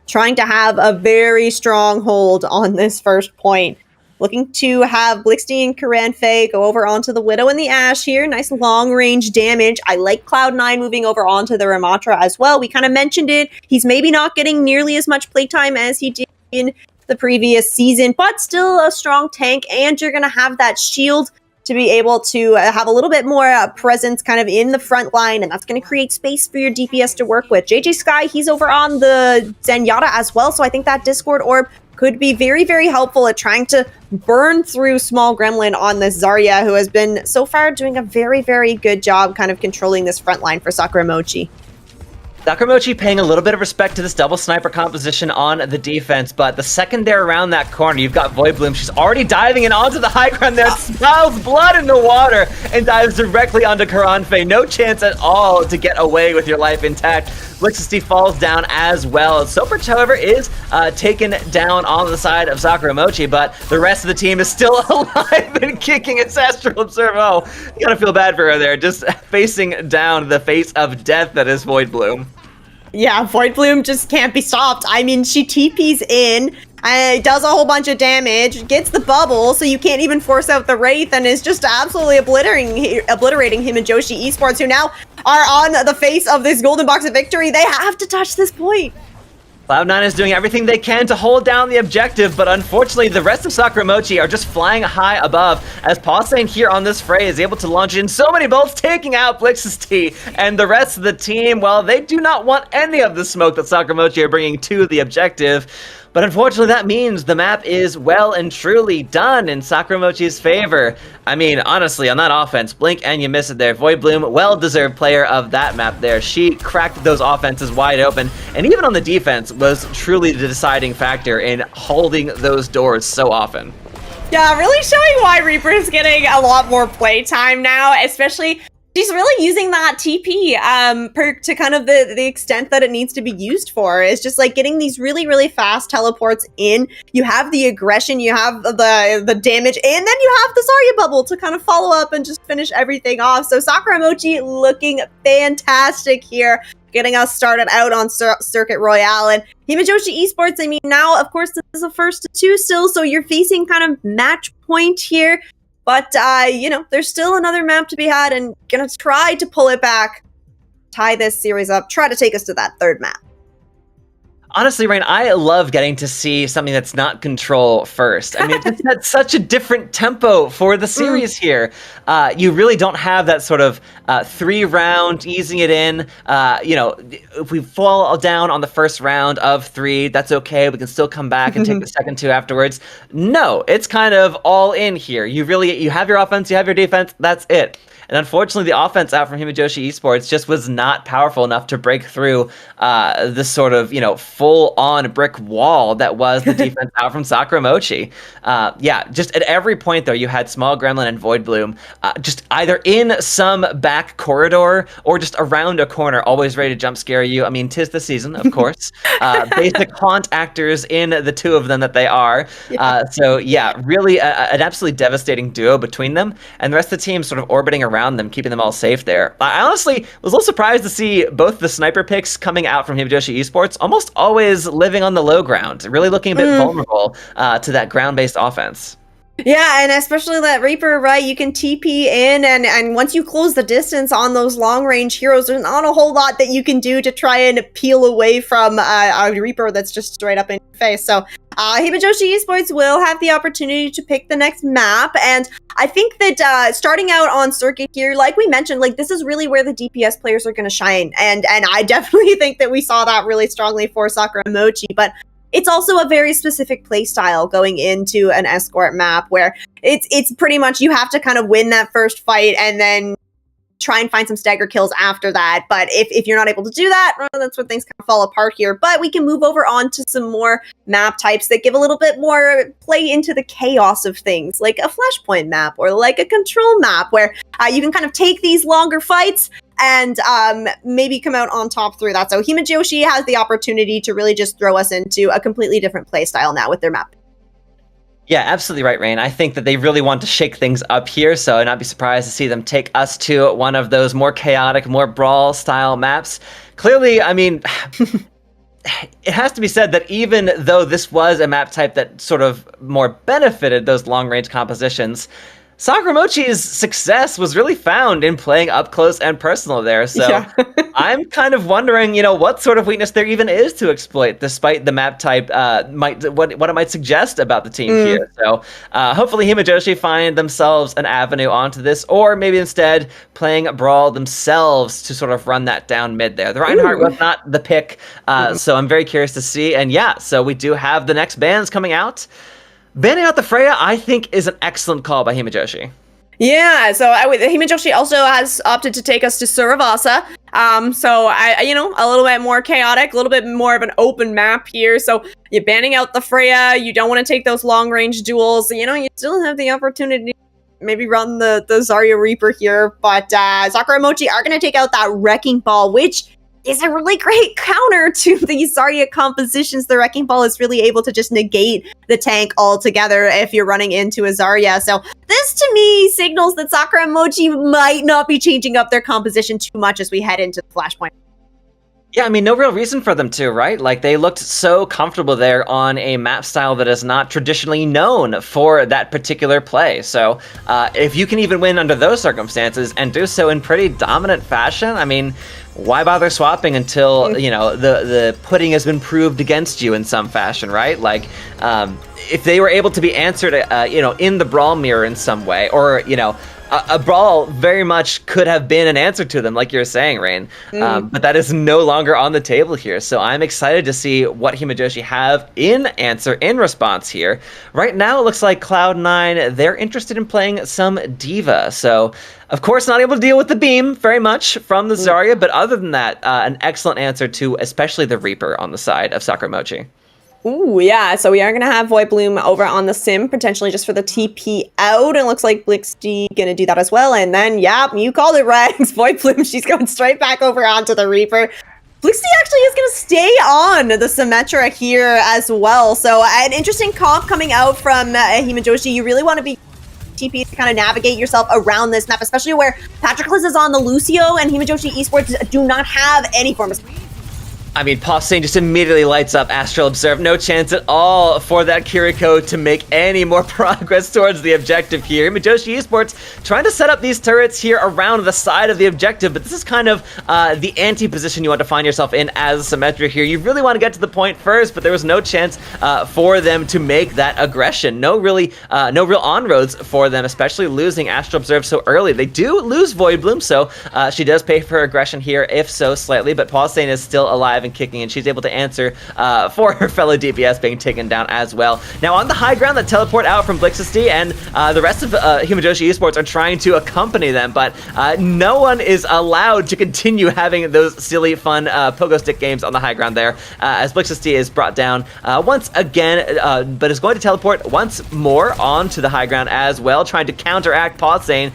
C: trying to have a very strong hold on this first point. Looking to have Blixty and Karanfei go over onto the Widow and the Ashe here. Nice long-range damage. I like Cloud9 moving over onto the Ramatra as well. We kind of mentioned it. He's maybe not getting nearly as much playtime as he did in the previous season, but still a strong tank, and you're going to have that shield to be able to have a little bit more presence kind of in the front line, and that's going to create space for your DPS to work with. JJ Sky, he's over on the Zenyatta as well, so I think that Discord Orb could be very, very helpful at trying to burn through Small Gremlin on this Zarya, who has been so far doing a very, very good job kind of controlling this front line for Sakura Mochi.
A: Sakura Mochi paying a little bit of respect to this double sniper composition on the defense, but the second they're around that corner, you've got Void Bloom. She's already diving in onto the high ground there, smiles blood in the water, and dives directly onto Karanfei. No chance at all to get away with your life intact. Blixty falls down as well. Soprich, however, is taken down on the side of Sakura Mochi, but the rest of the team is still alive and kicking its Astral Observe. Oh, you gotta feel bad for her there, just facing down the face of death that is Void Bloom.
B: Yeah, Void Bloom just can't be stopped. I mean, she TPs in, does a whole bunch of damage, gets the bubble, so you can't even force out the Wraith, and is just absolutely obliterating Himejoshi Esports, who now are on the face of this golden box of victory. They have to touch this point.
A: Cloud9 is doing everything they can to hold down the objective, but unfortunately the rest of Sakura Mochi are just flying high above, as Pausane here on this fray is able to launch in so many bolts, taking out Blixty, and the rest of the team, well, they do not want any of the smoke that Sakura Mochi are bringing to the objective. But unfortunately, that means the map is well and truly done in Sakura Mochi's favor. I mean, honestly, on that offense, blink and you miss it there. Void Bloom, well-deserved player of that map there. She cracked those offenses wide open, and even on the defense was truly the deciding factor in holding those doors so often.
C: Yeah, really showing why Reaper is getting a lot more playtime now, especially
B: she's really using that TP perk to kind of the extent that it needs to be used for. It's just like getting these really, really fast teleports in. You have the aggression, you have the damage, and then you have the Zarya bubble to kind of follow up and just finish everything off. So Sakura Mochi looking fantastic here, getting us started out on Circuit Royale. And Himejoshi Esports, I mean, now, of course, this is a first to two still, so you're facing kind of match point here. But, you know, there's still another map to be had, and gonna try to pull it back, tie this series up, try to take us to that third map.
A: Honestly, Rain, I love getting to see something that's not Control first. I mean, it's had such a different tempo for the series here. You really don't have that sort of 3-round easing it in. You know, if we fall down on the first round of 3, that's okay. We can still come back and take the second 2 afterwards. No, it's kind of all in here. You have your offense, you have your defense, that's it. And unfortunately, the offense out from Himejoshi Esports just was not powerful enough to break through this sort of, you know, full-on brick wall that was the defense out from Sakura Mochi. Yeah, just at every point, though, you had Small Gremlin and Void Bloom just either in some back corridor or just around a corner, always ready to jump scare you. I mean, 'tis the season, of course. Basic haunt actors in the two of them that they are. So, yeah, really an absolutely devastating duo between them. And the rest of the team sort of orbiting around them, keeping them all safe there. I honestly was a little surprised to see both the sniper picks coming out from Himejoshi Esports almost always living on the low ground, really looking a bit vulnerable to that ground-based offense.
B: Yeah, and especially that Reaper, right? You can TP in, and once you close the distance on those long-range heroes, there's not a whole lot that you can do to try and peel away from a Reaper that's just straight up in your face. So Himejoshi Esports will have the opportunity to pick the next map, and I think that starting out on Circuit here, like we mentioned, like this is really where the DPS players are going to shine, and I definitely think that we saw that really strongly for Sakura Mochi, but it's also a very specific play style going into an escort map where it's pretty much you have to kind of win that first fight and then try and find some stagger kills after that. But if you're not able to do that, well, that's when things kind of fall apart here. But we can move over on to some more map types that give a little bit more play into the chaos of things, like a Flashpoint map or like a Control map where you can kind of take these longer fights and maybe come out on top through that. So Himejoshi has the opportunity to really just throw us into a completely different playstyle now with their map.
A: Yeah, absolutely right, Rain. I think that they really want to shake things up here, so I'd not be surprised to see them take us to one of those more chaotic, more brawl-style maps. Clearly, I mean, it has to be said that even though this was a map type that sort of more benefited those long-range compositions, Sakura Mochi's success was really found in playing up close and personal there. So I'm kind of wondering, you know, what sort of weakness there even is to exploit, despite the map type what it might suggest about the team here. So hopefully Himejoshi find themselves an avenue onto this, or maybe instead playing Brawl themselves to sort of run that down mid there. The Reinhardt was not the pick, so I'm very curious to see. And yeah, so we do have the next bans coming out. Banning out the Freya, I think, is an excellent call by Himejoshi.
C: Yeah, so Himejoshi also has opted to take us to Suravasa. So you know, a little bit more chaotic, a little bit more of an open map here. So you're banning out the Freya. You don't want to take those long range duels. You know, you still have the opportunity to maybe run the Zarya Reaper here. But Sakura Mochi are going to take out that Wrecking Ball, which is a really great counter to these Zarya compositions. The Wrecking Ball is really able to just negate the tank altogether if you're running into a Zarya. So this, to me, signals that Sakura Mochi might not be changing up their composition too much as we head into the Flashpoint.
A: Yeah, I mean, no real reason for them to, right? Like, they looked so comfortable there on a map style that is not traditionally known for that particular play. So if you can even win under those circumstances and do so in pretty dominant fashion, I mean, why bother swapping until, you know, the pudding has been proved against you in some fashion, right? Like, if they were able to be answered, you know, in the Brawl mirror in some way, or, you know, a Brawl very much could have been an answer to them, like you're saying, Rain. But that is no longer on the table here. So I'm excited to see what Himejoshi have in response here. Right now, it looks like Cloud9, they're interested in playing some D.Va. So, of course, not able to deal with the beam very much from the Zarya, but other than that, an excellent answer to especially the Reaper on the side of Sakura Mochi.
C: Ooh, yeah. So we are going to have Void Bloom over on the sim, potentially just for the TP out. And it looks like Blixty going to do that as well. And then, yeah, you called it, Rex. Void Bloom, she's going straight back over onto the Reaper. Blixty actually is going to stay on the Symmetra here as well. So an interesting comp coming out from Himejoshi. You really want to be TP to kind of navigate yourself around this map, especially where Patroclus is on the Lucio and Himejoshi Esports do not have any form of...
A: I mean, Pausane just immediately lights up Astral Observe. No chance at all for that Kiriko to make any more progress towards the objective here. Himejoshi Esports trying to set up these turrets here around the side of the objective, but this is kind of the anti-position you want to find yourself in as a Symmetra here. You really want to get to the point first, but there was no chance for them to make that aggression. No real on-roads for them, especially losing Astral Observe so early. They do lose Void Bloom, so she does pay for her aggression here, if so slightly, but Pausane is still alive and kicking, and she's able to answer for her fellow DPS being taken down as well. Now on the high ground, that teleport out from Blixty and the rest of Himejoshi Esports are trying to accompany them, but no one is allowed to continue having those silly, fun pogo stick games on the high ground there, as Blixty is brought down once again, but is going to teleport once more onto the high ground as well, trying to counteract Pausane,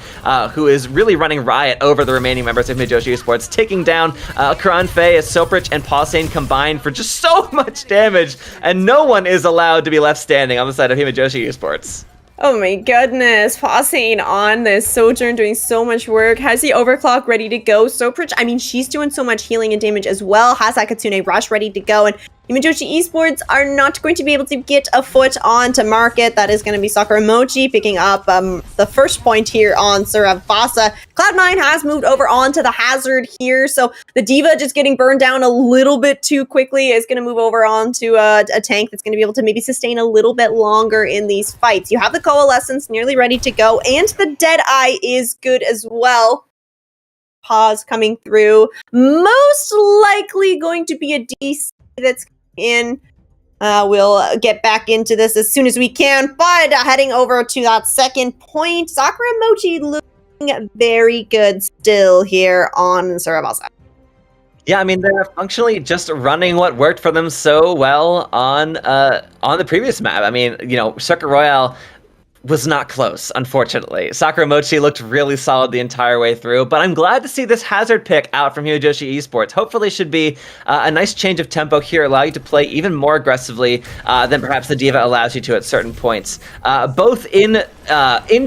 A: who is really running riot over the remaining members of Himejoshi Esports, taking down Karanfei, Soprich, and Pausane combined for just so much damage, and no one is allowed to be left standing on the side of Himejoshi Esports.
C: Oh my goodness, Pausane on this Sojourn doing so much work, has the overclock ready to go. Soprich, I mean, she's doing so much healing and damage as well, has that Kitsune Rush ready to go, and Himejoshi Esports are not going to be able to get a foot onto market. That is going to be Sakura Mochi picking up the first point here on Surabasa. Cloud9 has moved over onto the Hazard here, so the Diva just getting burned down a little bit too quickly is going to move over onto a tank that's going to be able to maybe sustain a little bit longer in these fights. You have the Coalescence nearly ready to go, and the Deadeye is good as well. Pause coming through. Most likely going to be a DC that's in. We'll get back into this as soon as we can, but heading over to that second point, Sakura Mochi looking very good still here on Surabasa.
A: Yeah, I mean, they're functionally just running what worked for them so well on the previous map. I mean, you know, Circuit Royale was not close, unfortunately. Sakura Mochi looked really solid the entire way through, but I'm glad to see this Hazard pick out from Himejoshi Esports. Hopefully should be a nice change of tempo here, allow you to play even more aggressively than perhaps the Diva allows you to at certain points. Both in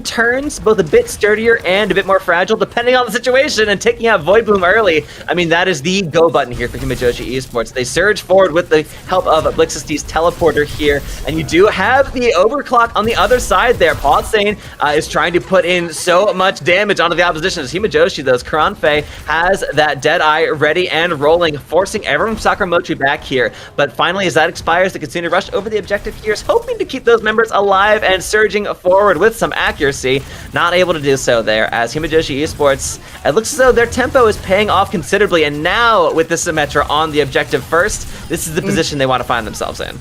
A: turns, both a bit sturdier and a bit more fragile, depending on the situation, and taking out Void Bloom early. I mean, that is the go button here for Himejoshi Esports. They surge forward with the help of Blixisty's teleporter here, and you do have the overclock on the other side there. Pausane is trying to put in so much damage onto the opposition as Himejoshi, though. Karanfei has that Deadeye ready and rolling, forcing everyone from Sakura Mochi back here. But finally, as that expires, the Kitsune Rush over the objective here is hoping to keep those members alive and surging forward with some accuracy. Not able to do so there, as Himejoshi Esports, it looks as though their tempo is paying off considerably, and now with the Symmetra on the objective first, this is the position they want to find themselves in.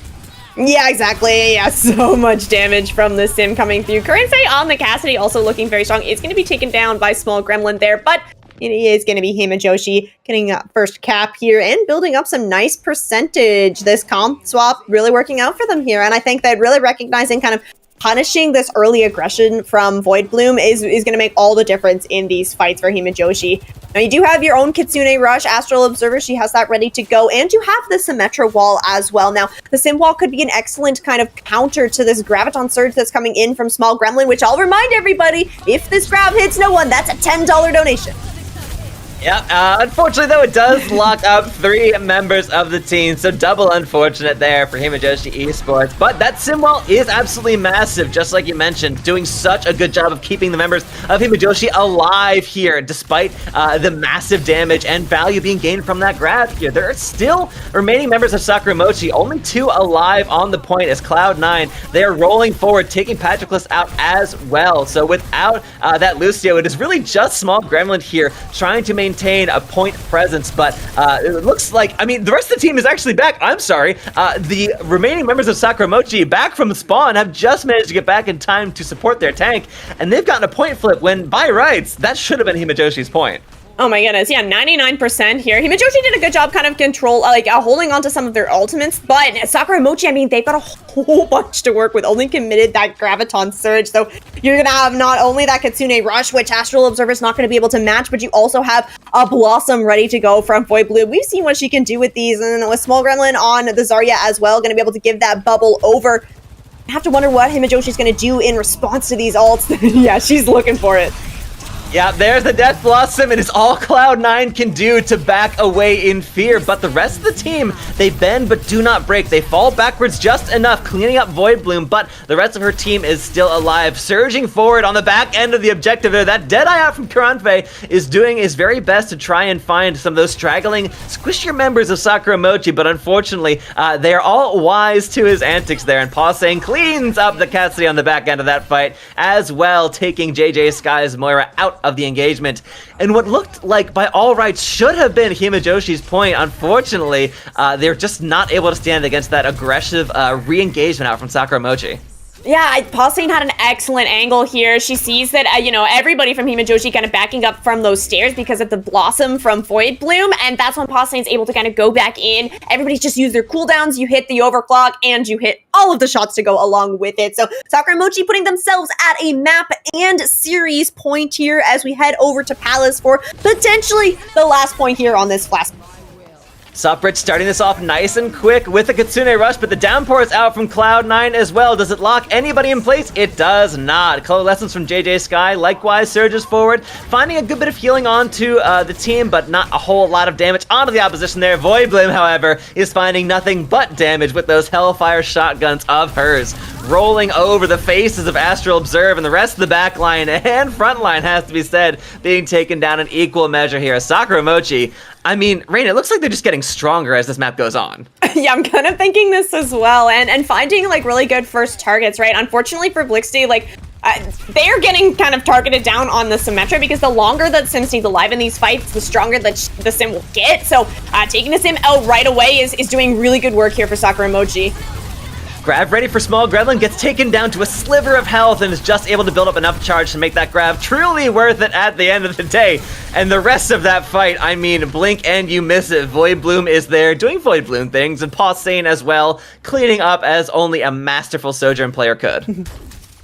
C: Yeah, exactly. Yeah, so much damage from the sim coming through. Karanfei on the Cassidy also looking very strong. It's going to be taken down by Small Gremlin there, but it is going to be Himejoshi getting first cap here and building up some nice percentage. This comp swap really working out for them here, and I think that really recognizing kind of punishing this early aggression from Void Bloom is going to make all the difference in these fights for Himejoshi. Now, you do have your own Kitsune Rush, Astral Observer, she has that ready to go, and you have the Symmetra wall as well. Now, the Sim wall could be an excellent kind of counter to this Graviton Surge that's coming in from Small Gremlin, which I'll remind everybody, if this grab hits no one, that's a $10 donation.
A: Yeah, unfortunately though, it does lock up 3 members of the team, so double unfortunate there for Himejoshi Esports. But that sim wall is absolutely massive, just like you mentioned, doing such a good job of keeping the members of Himejoshi alive here, despite the massive damage and value being gained from that grab here. There are still remaining members of Sakura Mochi, only 2 alive on the point as Cloud9, they are rolling forward, taking Patroclus out as well. So without that Lucio, it is really just Small Gremlin here, trying to maintain a point presence, but it looks like, I mean, the rest of the team is actually back. I'm sorry. The remaining members of Sakura Mochi back from the spawn have just managed to get back in time to support their tank, and they've gotten a point flip when, by rights, that should have been Himejoshi's point.
C: Oh my goodness, yeah, 99% here. Himejoshi did a good job kind of holding on to some of their ultimates, but Sakura and Mochi, I mean, they've got a whole bunch to work with, only committed that Graviton Surge, so you're gonna have not only that Kitsune Rush, which Astral Observer's not gonna be able to match, but you also have a Blossom ready to go from Void Bloom. We've seen what she can do with these, and with Small Gremlin on the Zarya as well, gonna be able to give that bubble over. I have to wonder what Himejoshi's gonna do in response to these ults. Yeah, she's looking for it.
A: Yeah, there's the Death Blossom, and it's all Cloud9 can do to back away in fear. But the rest of the team, they bend but do not break. They fall backwards just enough, cleaning up Void Bloom, but the rest of her team is still alive, surging forward on the back end of the objective there. That Deadeye out from Karanfe is doing his very best to try and find some of those straggling, squishier members of Sakura Mochi, but unfortunately, they are all wise to his antics there, and Pausing cleans up the Cassidy on the back end of that fight, as well, taking JJ Sky's Moira out of the engagement. And what looked like, by all rights, should have been Himejoshi's point, unfortunately, they're just not able to stand against that aggressive re-engagement out from Sakura Mochi.
C: Yeah, Pausing had an excellent angle here. She sees that, everybody from Himejoshi kind of backing up from those stairs because of the Blossom from Void Bloom, and that's when Pausing's able to kind of go back in. Everybody's just used their cooldowns, you hit the overclock, and you hit all of the shots to go along with it. So Sakura and Mochi putting themselves at a map and series point here as we head over to Palace for potentially the last point here on this flash.
A: Suprit starting this off nice and quick with the Kitsune Rush, but the downpour is out from Cloud9 as well. Does it lock anybody in place? It does not. Coalescence from JJ Sky likewise surges forward, finding a good bit of healing onto the team, but not a whole lot of damage onto the opposition there. Void Bloom, however, is finding nothing but damage with those Hellfire shotguns of hers, rolling over the faces of Astral Observe and the rest of the backline and frontline, has to be said, being taken down in equal measure here. Sakura Mochi, I mean, Rain, it looks like they're just getting stronger as this map goes on.
C: Yeah, I'm kind of thinking this as well, and finding really good first targets, right? Unfortunately for Blixty, they're getting kind of targeted down on the Symmetra because the longer that Sim stays alive in these fights, the stronger that the Sim will get. So taking the Sim out right away is doing really good work here for Sakura Mochi.
A: Grab ready for Small Gremlin, gets taken down to a sliver of health and is just able to build up enough charge to make that grab truly worth it at the end of the day. And the rest of that fight, I mean, blink and you miss it. Void Bloom is there doing Void Bloom things, and Pausing as well, cleaning up as only a masterful Sojourn player could.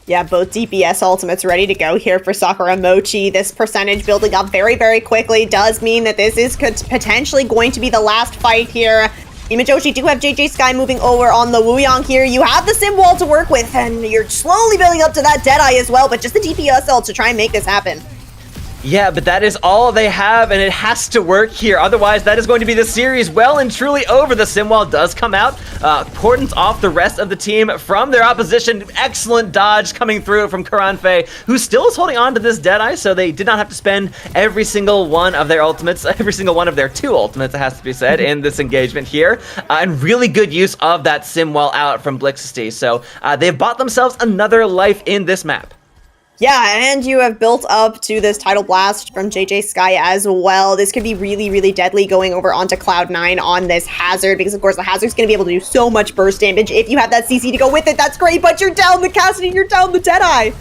B: Yeah, both DPS ultimates ready to go here for Sakura Mochi. This percentage building up very, very quickly does mean that this is potentially going to be the last fight here. Himejoshi do have JJ Sky moving over on the Wuyong here. You have the Sim wall to work with, and you're slowly building up to that Deadeye as well, but just the DPS ult to try and make this happen.
A: Yeah, but that is all they have, and it has to work here. Otherwise, that is going to be the series well and truly over. The Sim wall does come out. Portents off the rest of the team from their opposition. Excellent dodge coming through from Karanfe, who still is holding on to this Deadeye, so they did not have to spend every single one of their ultimates, every single one of their two ultimates, it has to be said, in this engagement here. And really good use of that Sim wall out from Blixty. So they've bought themselves another life in this map.
B: Yeah, and you have built up to this Tidal Blast from JJ Sky as well. This could be really, really deadly going over onto Cloud9 on this Hazard, because of course the Hazard's going to be able to do so much burst damage. If you have that CC to go with it, that's great, but you're down the Cassidy, you're down the Deadeye.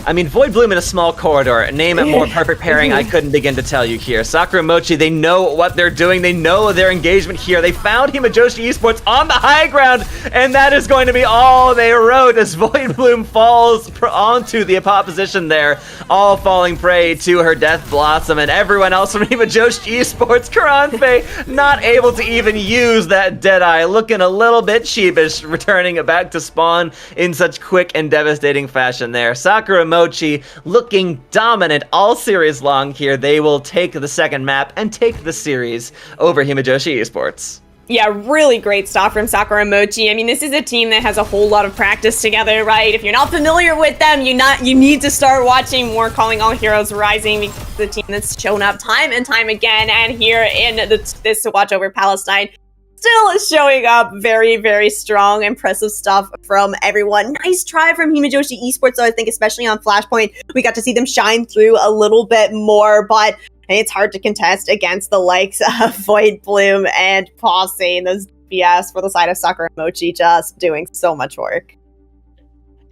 A: I mean, Void Bloom in a small corridor. Name a more perfect pairing I couldn't begin to tell you here. Sakura Mochi, they know what they're doing. They know their engagement here. They found Himejoshi Esports on the high ground, and that is going to be all they wrote as Void Bloom falls onto the opposition there, all falling prey to her Death Blossom, and everyone else from Himejoshi Esports, Karanfe, not able to even use that Deadeye, looking a little bit sheepish, returning it back to spawn in such quick and devastating fashion there. Sakura Mochi looking dominant all series long here. They will take the second map and take the series over Himejoshi Esports.
C: Yeah, really great stuff from Sakura Mochi. I mean, this is a team that has a whole lot of practice together, right? If you're not familiar with them, you need to start watching more Calling All Heroes Rising, because it's the team that's shown up time and time again, and here in this Watch Over Palestine, still is showing up very, very strong, impressive stuff from everyone. Nice try from Himejoshi Esports, though. I think especially on Flashpoint, we got to see them shine through a little bit more, but it's hard to contest against the likes of Void Bloom and Pausing. Those BS for the side of Sakura Mochi just doing so much work.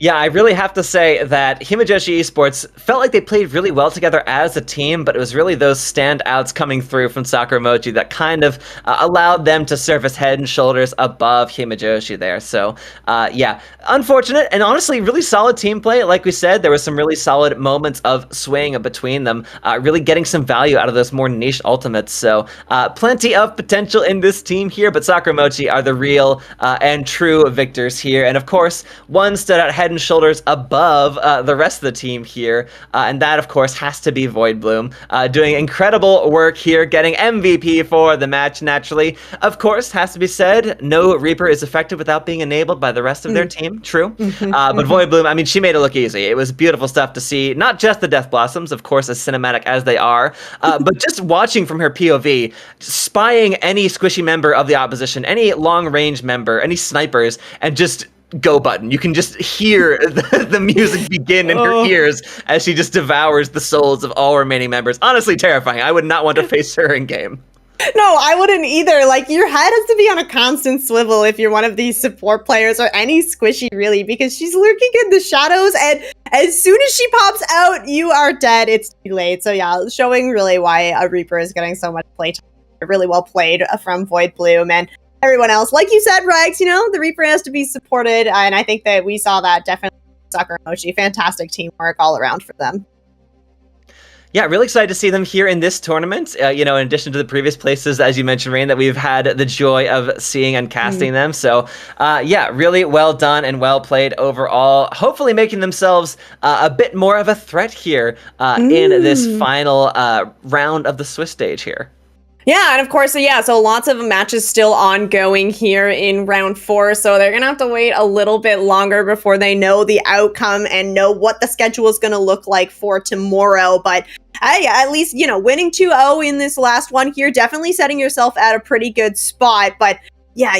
A: Yeah, I really have to say that Himejoshi Esports felt like they played really well together as a team, but it was really those standouts coming through from Sakura and Mochi that kind of allowed them to surface head and shoulders above Himejoshi there. So, yeah, unfortunate and honestly really solid team play. Like we said, there was some really solid moments of swing between them, really getting some value out of those more niche ultimates. So, plenty of potential in this team here, but Sakura and Mochi are the real and true victors here. And of course, one stood out head and shoulders above the rest of the team here, and that of course has to be Void Bloom, doing incredible work here, getting MVP for the match. Naturally, of course, has to be said, no Reaper is effective without being enabled by the rest of their team. True. But Void Bloom, I mean, she made it look easy. It was beautiful stuff to see, not just the Death Blossoms, of course, as cinematic as they are, but just watching from her POV, spying any squishy member of the opposition, any long range member, any snipers, and just go button. You can just hear the music begin in her ears as she just devours the souls of all remaining members. Honestly, terrifying. I would not want to face her in game.
B: No, I wouldn't either. Like, your head has to be on a constant swivel if you're one of these support players or any squishy, really, because she's lurking in the shadows, and as soon as she pops out, you are dead. It's too late. So yeah, showing really why a Reaper is getting so much playtime. Really well played from Void Bloom, and everyone else. Like you said, Rex, you know, the Reaper has to be supported, and I think that we saw that definitely with Sakura and Mochi. Fantastic teamwork all around for them.
A: Yeah, really excited to see them here in this tournament. You know, in addition to the previous places, as you mentioned, Rain, that we've had the joy of seeing and casting them. So, yeah, really well done and well played overall. Hopefully making themselves a bit more of a threat here in this final round of the Swiss stage here.
C: Yeah, and of course, so lots of matches still ongoing here in round 4, so they're gonna have to wait a little bit longer before they know the outcome and know what the schedule is gonna look like for tomorrow. But at least, you know, winning 2-0 in this last one here, definitely setting yourself at a pretty good spot. But yeah,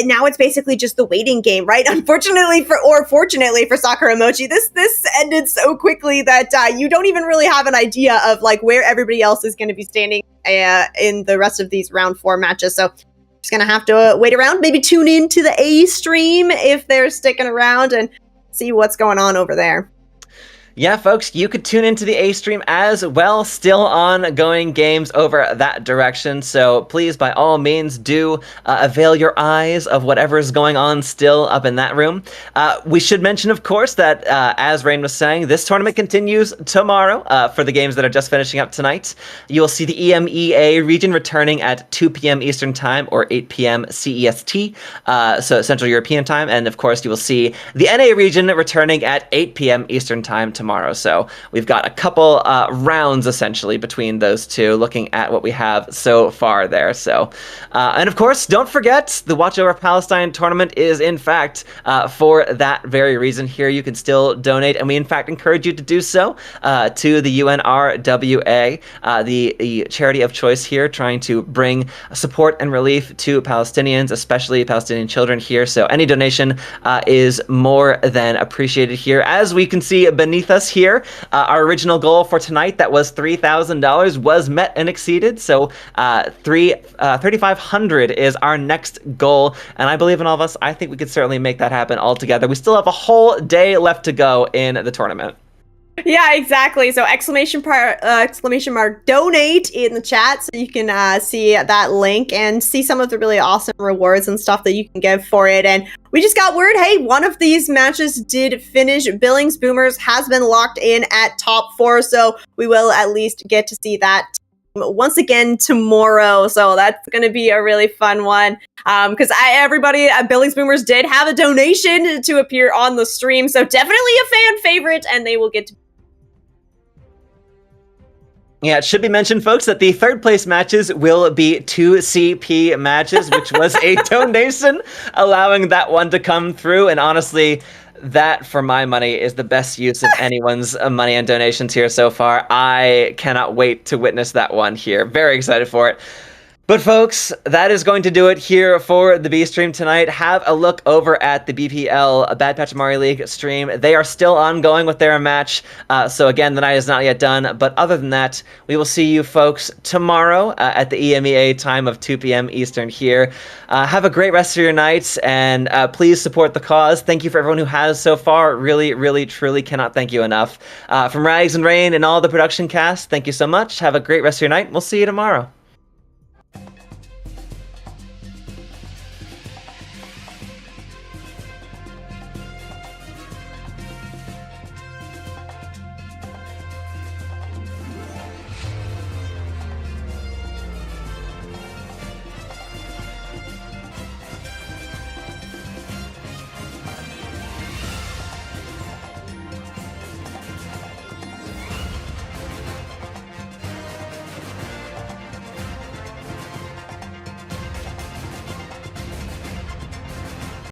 C: now it's basically just the waiting game, right? Unfortunately fortunately for Sakura and Mochi, this ended so quickly that you don't even really have an idea of like where everybody else is going to be standing in the rest of these round 4 matches. So just gonna have to wait around, maybe tune in to the A stream if they're sticking around and see what's going on over there.
A: Yeah, folks, you could tune into the A stream as well. Still ongoing games over that direction. So please, by all means, do avail your eyes of whatever is going on still up in that room. We should mention, of course, that as Rain was saying, this tournament continues tomorrow for the games that are just finishing up tonight. You will see the EMEA region returning at 2 p.m. Eastern Time or 8 p.m. CEST, so Central European Time. And, of course, you will see the NA region returning at 8 p.m. Eastern Time tomorrow. So we've got a couple rounds essentially between those two, looking at what we have so far there. So, and of course, don't forget the Watch Over Palestine tournament is in fact for that very reason here. You can still donate, and we in fact encourage you to do so to the UNRWA, the charity of choice here, trying to bring support and relief to Palestinians, especially Palestinian children here. So any donation is more than appreciated here. As we can see beneath us here, our original goal for tonight that was $3,000 was met and exceeded. So $3,500 is our next goal, and I believe in all of us. I think we could certainly make that happen all together. We still have a whole day left to go in the tournament.
B: Yeah, exactly. So exclamation mark donate in the chat so you can see that link and see some of the really awesome rewards and stuff that you can get for it. And we just got word, hey, one of these matches did finish. Billings Boomers has been locked in at top 4, so we will at least get to see that once again tomorrow. So that's going to be a really fun one because everybody at Billings Boomers did have a donation to appear on the stream. So definitely a fan favorite, and they will get to.
A: Yeah, it should be mentioned, folks, that the third place matches will be 2 CP matches, which was a donation, allowing that one to come through. And honestly, that, for my money, is the best use of anyone's money and donations here so far. I cannot wait to witness that one here. Very excited for it. But folks, that is going to do it here for the B stream tonight. Have a look over at the BPL Bad Patch Mario League stream. They are still ongoing with their match. So again, the night is not yet done. But other than that, we will see you folks tomorrow at the EMEA time of 2 p.m. Eastern here. Have a great rest of your nights, and please support the cause. Thank you for everyone who has so far. Really, really, truly cannot thank you enough. From Rags and Rain and all the production cast, thank you so much. Have a great rest of your night. We'll see you tomorrow.